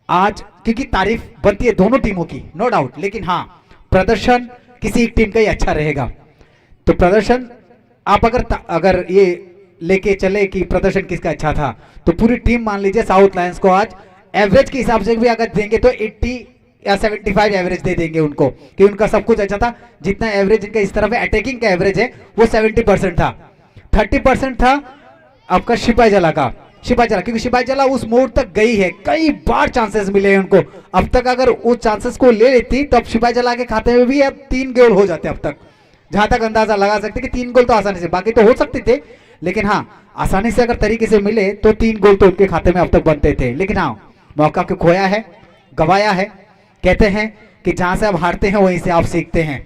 आज, क्योंकि तारीफ बनती है दोनों टीमों की, नो डाउट। लेकिन हाँ, प्रदर्शन किसी एक टीम का ही अच्छा रहेगा। तो प्रदर्शन आप अगर ये लेके चले कि प्रदर्शन किसका अच्छा था, तो पूरी टीम मान लीजिए साउथ लायंस को आज एवरेज के हिसाब से भी अगर देंगे तो 80 या 75 एवरेज दे देंगे उनको, कि उनका सब कुछ अच्छा था। जितना एवरेज इनका इस तरफ अटैकिंग का एवरेज है वो 70% था, 30% था आपका सिपाही जिला का, क्योंकि सिपाही जिला उस मोड़ तक गई है, कई बार चांसेस मिले हैं उनको। अब तक अगर उस चांसेस को ले लेती तब सिपाही जिला के खाते में भी अब 3 गोल हो जाते। अब तक जहां तक अंदाजा लगा सकते कि 3 गोल तो आसानी से, बाकी तो हो सकते थे, लेकिन हाँ आसानी से अगर तरीके से मिले तो 3 गोल तो उनके खाते में अब तक बनते थे। लेकिन हाँ, मौका क्यों खोया है, गवाया है। कहते हैं कि जहां से आप हारते हैं वहीं से आप सीखते हैं।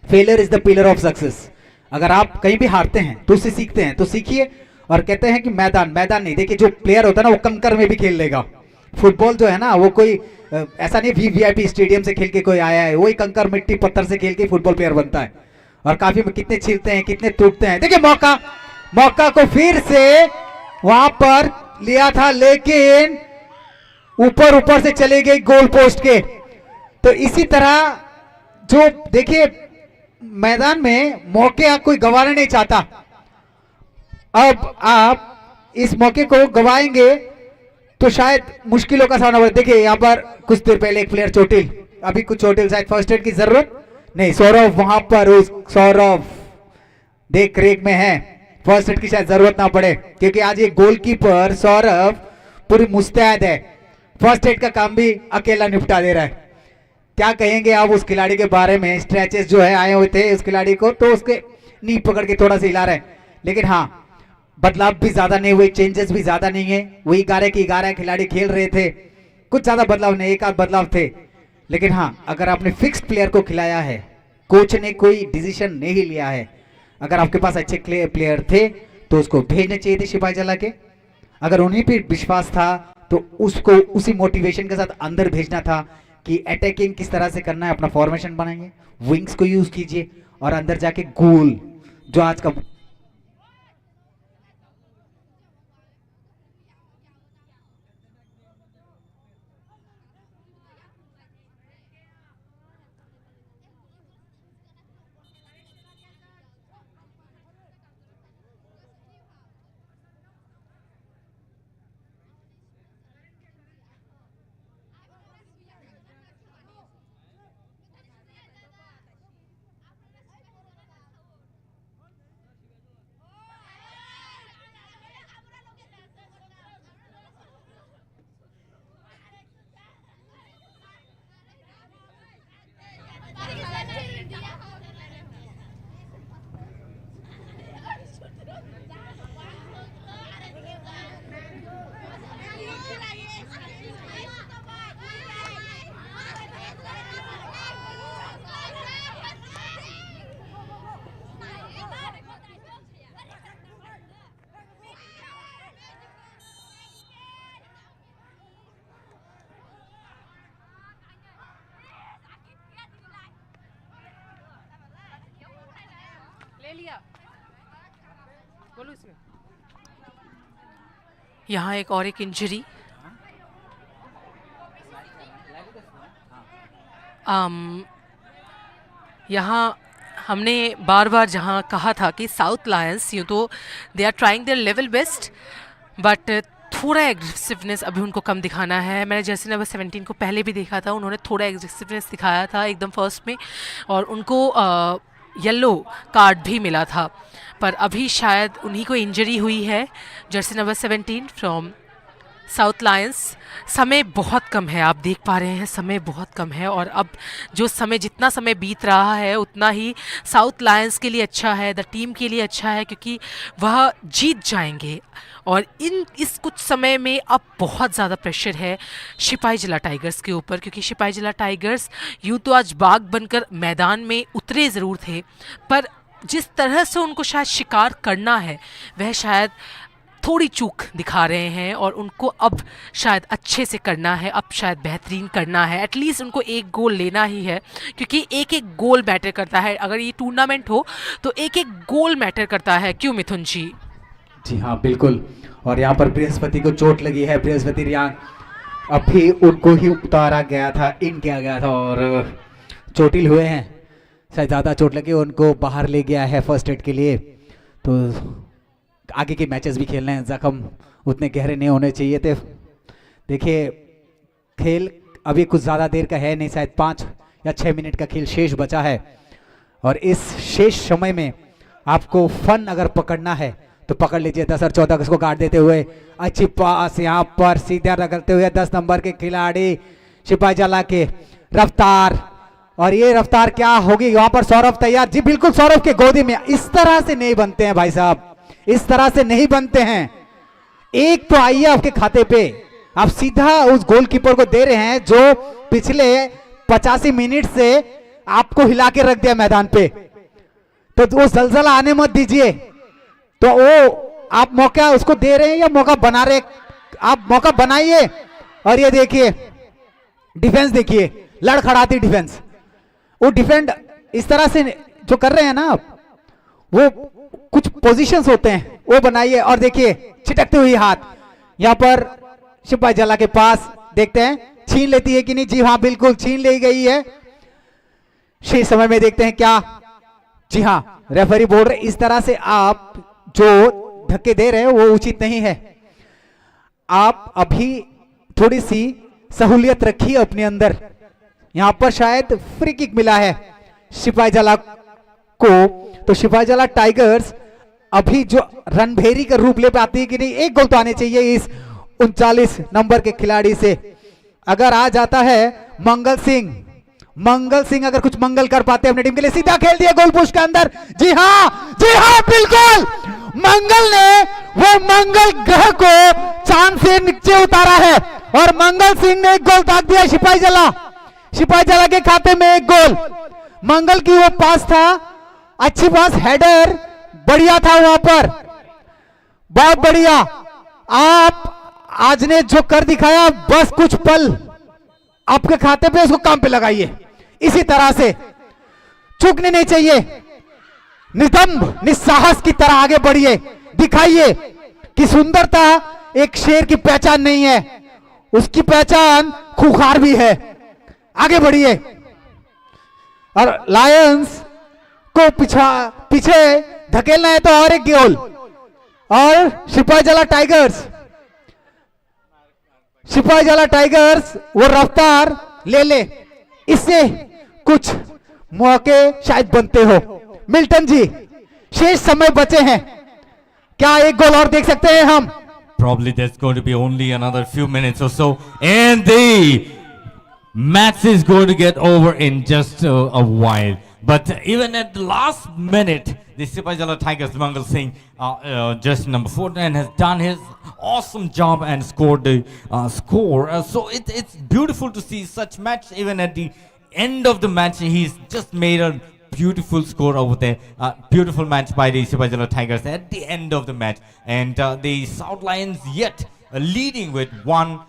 Failure is the pillar of success. अगर आप कहीं भी हारते हैं तो उससे सीखते हैं, तो सीखिए। और कहते हैं कि मैदान नहीं, देखिए जो प्लेयर होता है ना वो कंकर में भी खेल लेगा। फुटबॉल जो है ना वो कोई ऐसा नहीं वीवीआईपी स्टेडियम से खेल के कोई आया है, वही कंकर मिट्टी पत्थर से खेल के फुटबॉल प्लेयर बनता है। और काफी कितने छिलते हैं, कितने टूटते हैं। देखिए मौका को फिर से वहां पर लिया था, लेकिन ऊपर से चले गए गोल पोस्ट के। तो इसी तरह जो देखिए मैदान में मौके कोई गंवाना नहीं चाहता। अब आप इस मौके को गवाएंगे तो शायद मुश्किलों का सामना। देखिए यहाँ पर कुछ देर पहले एक प्लेयर चोटिल, अभी कुछ चोटिल, शायद फर्स्ट एड की जरूरत नहीं। सौरभ वहां पर, सौरभ देख रेख में है, फर्स्ट एड की शायद जरूरत ना पड़े, क्योंकि आज ये गोलकीपर सौरभ पूरी मुस्तैद है, फर्स्ट एड का काम भी अकेला निपटा दे रहा है। क्या कहेंगे आप उस खिलाड़ी के बारे में? स्ट्रेचेस जो है आए हुए थे उस खिलाड़ी को, तो उसके नी पकड़ के थोड़ा सा हिला रहे हैं। लेकिन हाँ, बदलाव भी ज्यादा नहीं हुए, चेंजेस भी ज्यादा नहीं है, वही 11 की 11 खिलाड़ी खेल रहे थे, कुछ ज्यादा बदलाव नहीं, एक आध बदलाव थे। लेकिन हाँ, अगर आपने फिक्स प्लेयर को खिलाया है, कोच ने कोई डिसीजन नहीं लिया है, अगर आपके पास अच्छे प्लेयर थे तो उसको भेजने चाहिए थे सिपाही जला के। अगर उन्हीं पे विश्वास था तो उसको उसी मोटिवेशन के साथ अंदर भेजना था कि अटैकिंग किस तरह से करना है, अपना फॉर्मेशन बनाइए, विंग्स को यूज कीजिए और अंदर जाके गोल जो आज का यहाँ एक और एक इंजरी, यहाँ हमने बार बार जहाँ कहा था कि साउथ लायंस यूँ तो they are trying their level best, but थोड़ा एग्रेसिवनेस अभी उनको कम दिखाना है। मैंने जर्सी नंबर 17 को पहले भी देखा था, उन्होंने थोड़ा एग्रेसिवनेस दिखाया था एकदम फर्स्ट में और उनको येलो कार्ड भी मिला था, पर अभी शायद उन्हीं को इंजरी हुई है। Jersey number 17 from south Lions. समय बहुत कम है, आप देख पा रहे हैं समय बहुत कम है और अब जो समय जितना समय बीत रहा है उतना ही साउथ लायंस के लिए अच्छा है, द टीम के लिए अच्छा है, क्योंकि वह जीत जाएंगे। और इस कुछ समय में अब बहुत ज़्यादा प्रेशर है सिपाही जिला टाइगर्स के ऊपर, क्योंकि सिपाही जिला टाइगर्स यूँ तो आज बाघ बनकर मैदान में उतरे ज़रूर थे, पर जिस तरह से उनको शायद शिकार करना है वह शायद थोड़ी चूक दिखा रहे हैं और उनको अब शायद अच्छे से करना है, अब शायद बेहतरीन करना है। एटलीस्ट उनको एक गोल लेना ही है, क्योंकि एक एक गोल मैटर करता है। अगर ये टूर्नामेंट हो तो एक एक गोल मैटर करता है। क्यों मिथुन जी? जी हाँ बिल्कुल। और यहाँ पर बृहस्पति को चोट लगी है, बृहस्पति रियांग अभी उनको ही उतारा गया था, इन किया गया था और चोटिल हुए हैं, शायद ज़्यादा चोट लगी, उनको बाहर ले गया है फर्स्ट एड के लिए। तो आगे के मैचेस भी खेलने हैं, जख्म उतने गहरे नहीं होने चाहिए थे। देखिए खेल अभी कुछ ज़्यादा देर का है नहीं, शायद 5 या 6 मिनट का खेल शेष बचा है और इस शेष समय में आपको फन अगर पकड़ना है तो पकड़ लीजिए। 10 और 14 को गार्ड देते हुए अच्छी पास यहाँ पर सीधा रगड़ते हुए 10 नंबर के खिलाड़ी सिपाही जला के रफ्तार, और ये रफ्तार क्या होगी यहाँ पर? सौरभ तैयार, जी बिल्कुल सौरभ के गोदी में। इस तरह से नहीं बनते हैं भाई साहब, इस तरह से नहीं बनते हैं। एक तो आइए आपके खाते पे, आप सीधा उस गोलकीपर को दे रहे हैं जो पिछले 85 मिनट से आपको हिला के रख दिया मैदान पे, तो वो जलजला आने मत दीजिए। तो वो आप मौका उसको दे रहे हैं या मौका बना रहे? आप मौका बनाइए। और ये देखिए डिफेंस, देखिए लड़खड़ाती डिफेंस, वो डिफेंड इस तरह से जो कर रहे हैं ना, वो कुछ पोजीशंस होते हैं वो बनाइए। और देखिए छिटकते हुए हाथ यहाँ पर सिपाही जला के पास, देखते हैं छीन लेती है कि नहीं। जी हाँ बिल्कुल छीन ली गई है। शेष समय में देखते हैं क्या। जी हाँ रेफरी बोल रहे इस तरह से आप जो धक्के दे रहे हो वो उचित नहीं है। आप अभी थोड़ी सी सहूलियत रखिए अपने अंदर। यहां पर शायद फ्री किक मिला है सिपाही जला को, तो सिपाही जला टाइगर्स अभी जो रणभेरी का रूप ले पाती है कि नहीं। एक गोल तो आने चाहिए इस 39 नंबर के खिलाड़ी से। अगर आ जाता है मंगल सिंह अगर कुछ मंगल कर पाते अपने टीम के लिए, सीधा खेल दिया गोल पोस्ट के अंदर। जी हाँ बिल्कुल, मंगल ने वो मंगल ग्रह को चांद से नीचे उतारा है और मंगल सिंह ने एक गोल दाग दिया। सिपाहीजला के खाते में एक गोल। मंगल की वो पास था, अच्छी पास, हेडर बढ़िया था वहां पर, बहुत बढ़िया। आप आज ने जो कर दिखाया, बस कुछ पल आपके खाते पे, उसको काम पे लगाइए। इसी तरह से चूकने नहीं चाहिए, निदम्ब निस्साहस की तरह आगे बढ़िए, दिखाइए कि सुंदरता एक शेर की पहचान नहीं है, उसकी पहचान खूंखार भी है। आगे बढ़िए। और लायंस को पीछे धकेलना है तो और एक गोल। और सिपाहीजला टाइगर्स वो रफ्तार ले ले, इससे कुछ मौके शायद बनते हो। मिल्टन जी, शेष समय बचे हैं, क्या एक गोल और देख सकते हैं हम? Probably there's going to be only another few minutes or so, and the match is going to get over in just a while. But even at the last minute, the Sipaijala Tigers, Mangal Singh, just number 14, has done his awesome job and scored the score. So it's beautiful to see such match. Even at the end of the match, he's just made a beautiful score over there. Beautiful match by the Sipaijala Tigers at the end of the match. And the South Lions yet leading with one.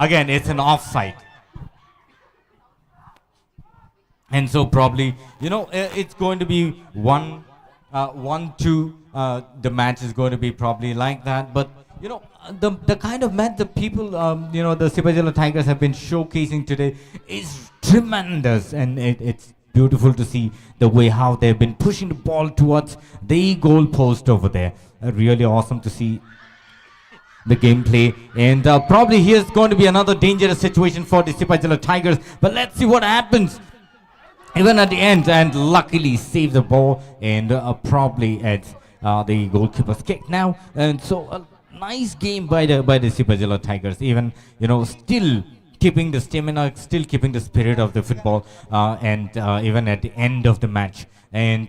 Again, it's an offside. And so probably, it's going to be 1-2. The match is going to be probably like that. But, the kind of match the people, the Sipaijala Tigers have been showcasing today is tremendous. And it's beautiful to see the way how they've been pushing the ball towards the goal post over there. Really awesome to see the gameplay. And probably here's going to be another dangerous situation for the Sipaijala Tigers. But let's see what happens. Even at the end, and luckily saved the ball, and probably at the goalkeeper's kick now. And so a nice game by the Sipaijala Tigers. Even still keeping the stamina, still keeping the spirit of the football, and even at the end of the match. And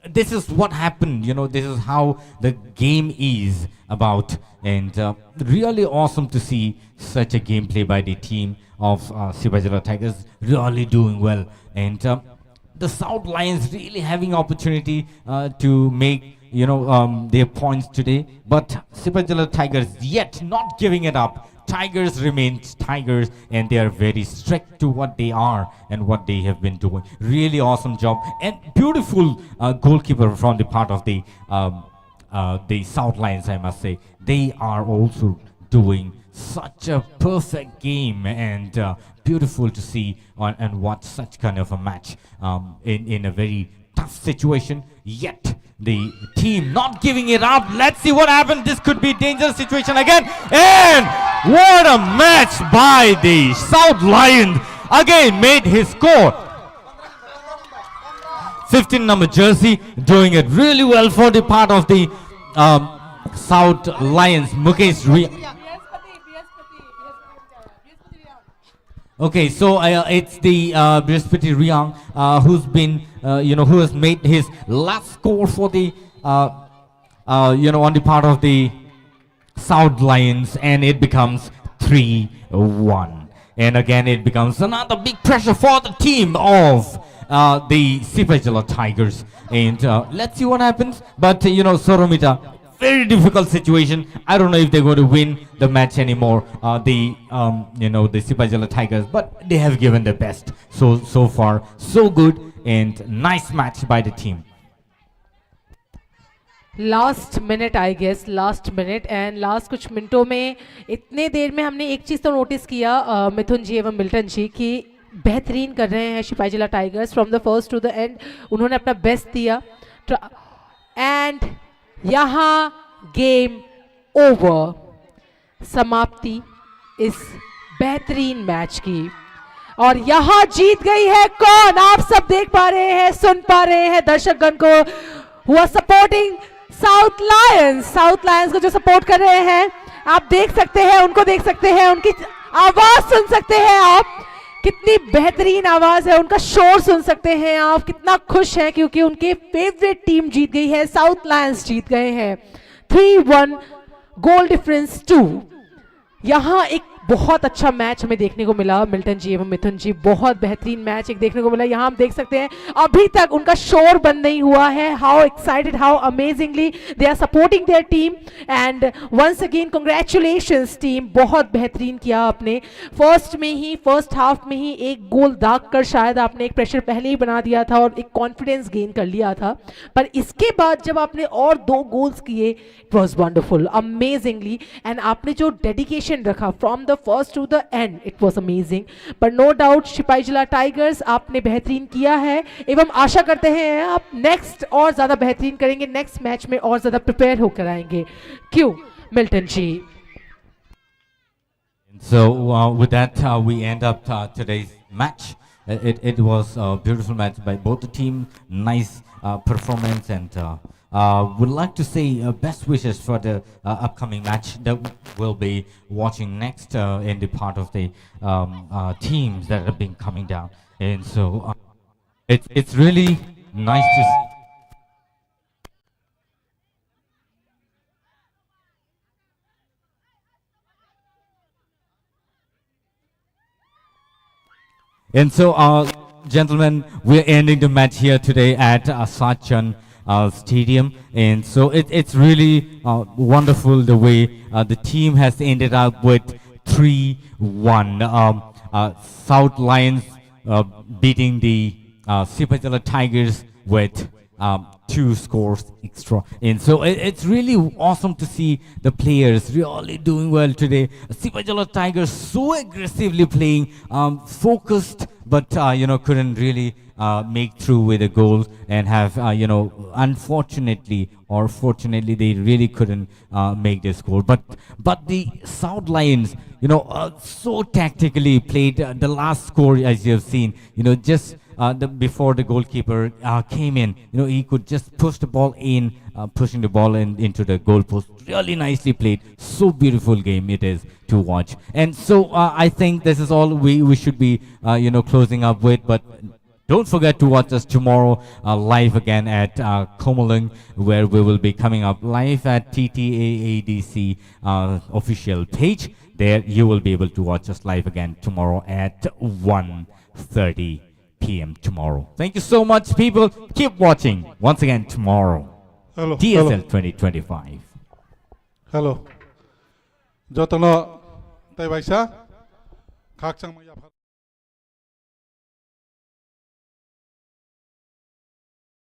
this is what happened. This is how the game is about. And really awesome to see such a gameplay by the team of Sipaijala Tigers, really doing well. And the South Lions really having opportunity to make their points today. But Sipaijala Tigers yet not giving it up. Tigers remain Tigers, and they are very strict to what they are and what they have been doing. Really awesome job, and beautiful goalkeeper from the part of the South Lions, I must say. They are also doing such a perfect game, and beautiful to see and watch such kind of a match in a very tough situation. Yet the team not giving it up. Let's see what happens. This could be dangerous situation again. And what a match by the South Lions. Again made his score. 15 number jersey doing it really well for the part of the South Lions. Mukesh Okay, so it's the Brihaspati Riyang who's been, who has made his last score for the, on the part of the South Lions, and it becomes 3-1. And again, it becomes another big pressure for the team of the Sipaijala Tigers. And let's see what happens. But, Soromita, very difficult situation. I don't know if they're going to win the match anymore, the Sipaijala Tigers, but they have given their best. So far, so good, and nice match by the team. Last minute I guess, last minute and last कुछ मिनटों में इतने देर में हमने एक चीज़ तो notice किया मिथुन जी एवं मिल्टन जी कि बेहतरीन कर रहे हैं Sepahijala Tigers from the first to the end. उन्होंने अपना बेस्ट दिया एंड यहाँ गेम ओवर, समाप्ति इस बेहतरीन मैच की. और यहाँ जीत गई है कौन? आप सब देख पा रहे हैं, सुन पा रहे हैं दर्शकगण को हुआ सपोर्टिंग साउथ लायंस को जो सपोर्ट कर रहे हैं. आप देख सकते हैं, उनको देख सकते हैं, उनकी आवाज सुन सकते हैं आप, कितनी बेहतरीन आवाज है, उनका शोर सुन सकते हैं आप, कितना खुश है क्योंकि उनके फेवरेट टीम जीत गई है, साउथ लायंस जीत गए हैं 3-1 गोल डिफरेंस 2. यहां एक बहुत अच्छा मैच हमें देखने को मिला मिल्टन जी एवं मिथुन जी, बहुत बेहतरीन मैच एक देखने को मिला। यहाँ हम देख सकते हैं अभी तक उनका शोर बंद नहीं हुआ है। How excited, how amazingly they are supporting their team and once again congratulations team, बहुत बेहतरीन किया आपने। फर्स्ट हाफ में ही एक गोल दाग कर शायद आपने एक प्रेशर पहले ही बना दिया था और एक कॉन्फिडेंस गेन कर लिया था, पर इसके बाद जब आपने और 2 गोल्स किए, it was wonderful, amazingly, and आपने जो डेडिकेशन रखा from the first to the end, it was amazing. पर नो डाउट सिपाहीजला टाइगर्स आपने बेहतरीन किया है एवं आशा करते हैं आप नेक्स्ट और ज़्यादा बेहतरीन करेंगे, नेक्स्ट मैच में और ज़्यादा प्रिपेयर होकर आएंगे। क्यों Milton ji? So with that, we end up today's match. It was a beautiful match by both the team. Nice performance, and would like to say best wishes for the upcoming match that we'll be watching next in the part of the teams that have been coming down. And so it's really nice to see. And so, gentlemen, we're ending the match here today at Sachan Stadium. And so it's really wonderful the way the team has ended up with 3-1. South Lions beating the Sipaijala Tigers with 2 scores extra. And so it's really awesome to see the players really doing well today. Sipaijala Tigers so aggressively playing, focused, but couldn't really make through with the goals, and have unfortunately or fortunately they really couldn't make the score. But the South Lions so tactically played the last score, as you have seen, just before the goalkeeper came in, he could just push the ball in, pushing the ball into the goalpost. Really nicely played. So beautiful game it is to watch. And so I think this is all we should be closing up with. But don't forget to watch us tomorrow live again at Komalung, where we will be coming up live at TTAADC official page. There you will be able to watch us live again tomorrow at 1:30 p.m. tomorrow. Thank you so much, people. Keep watching once again tomorrow. Hello. TSL 2025. Hello. Jotono Taiwaisa. Kakchang Maya.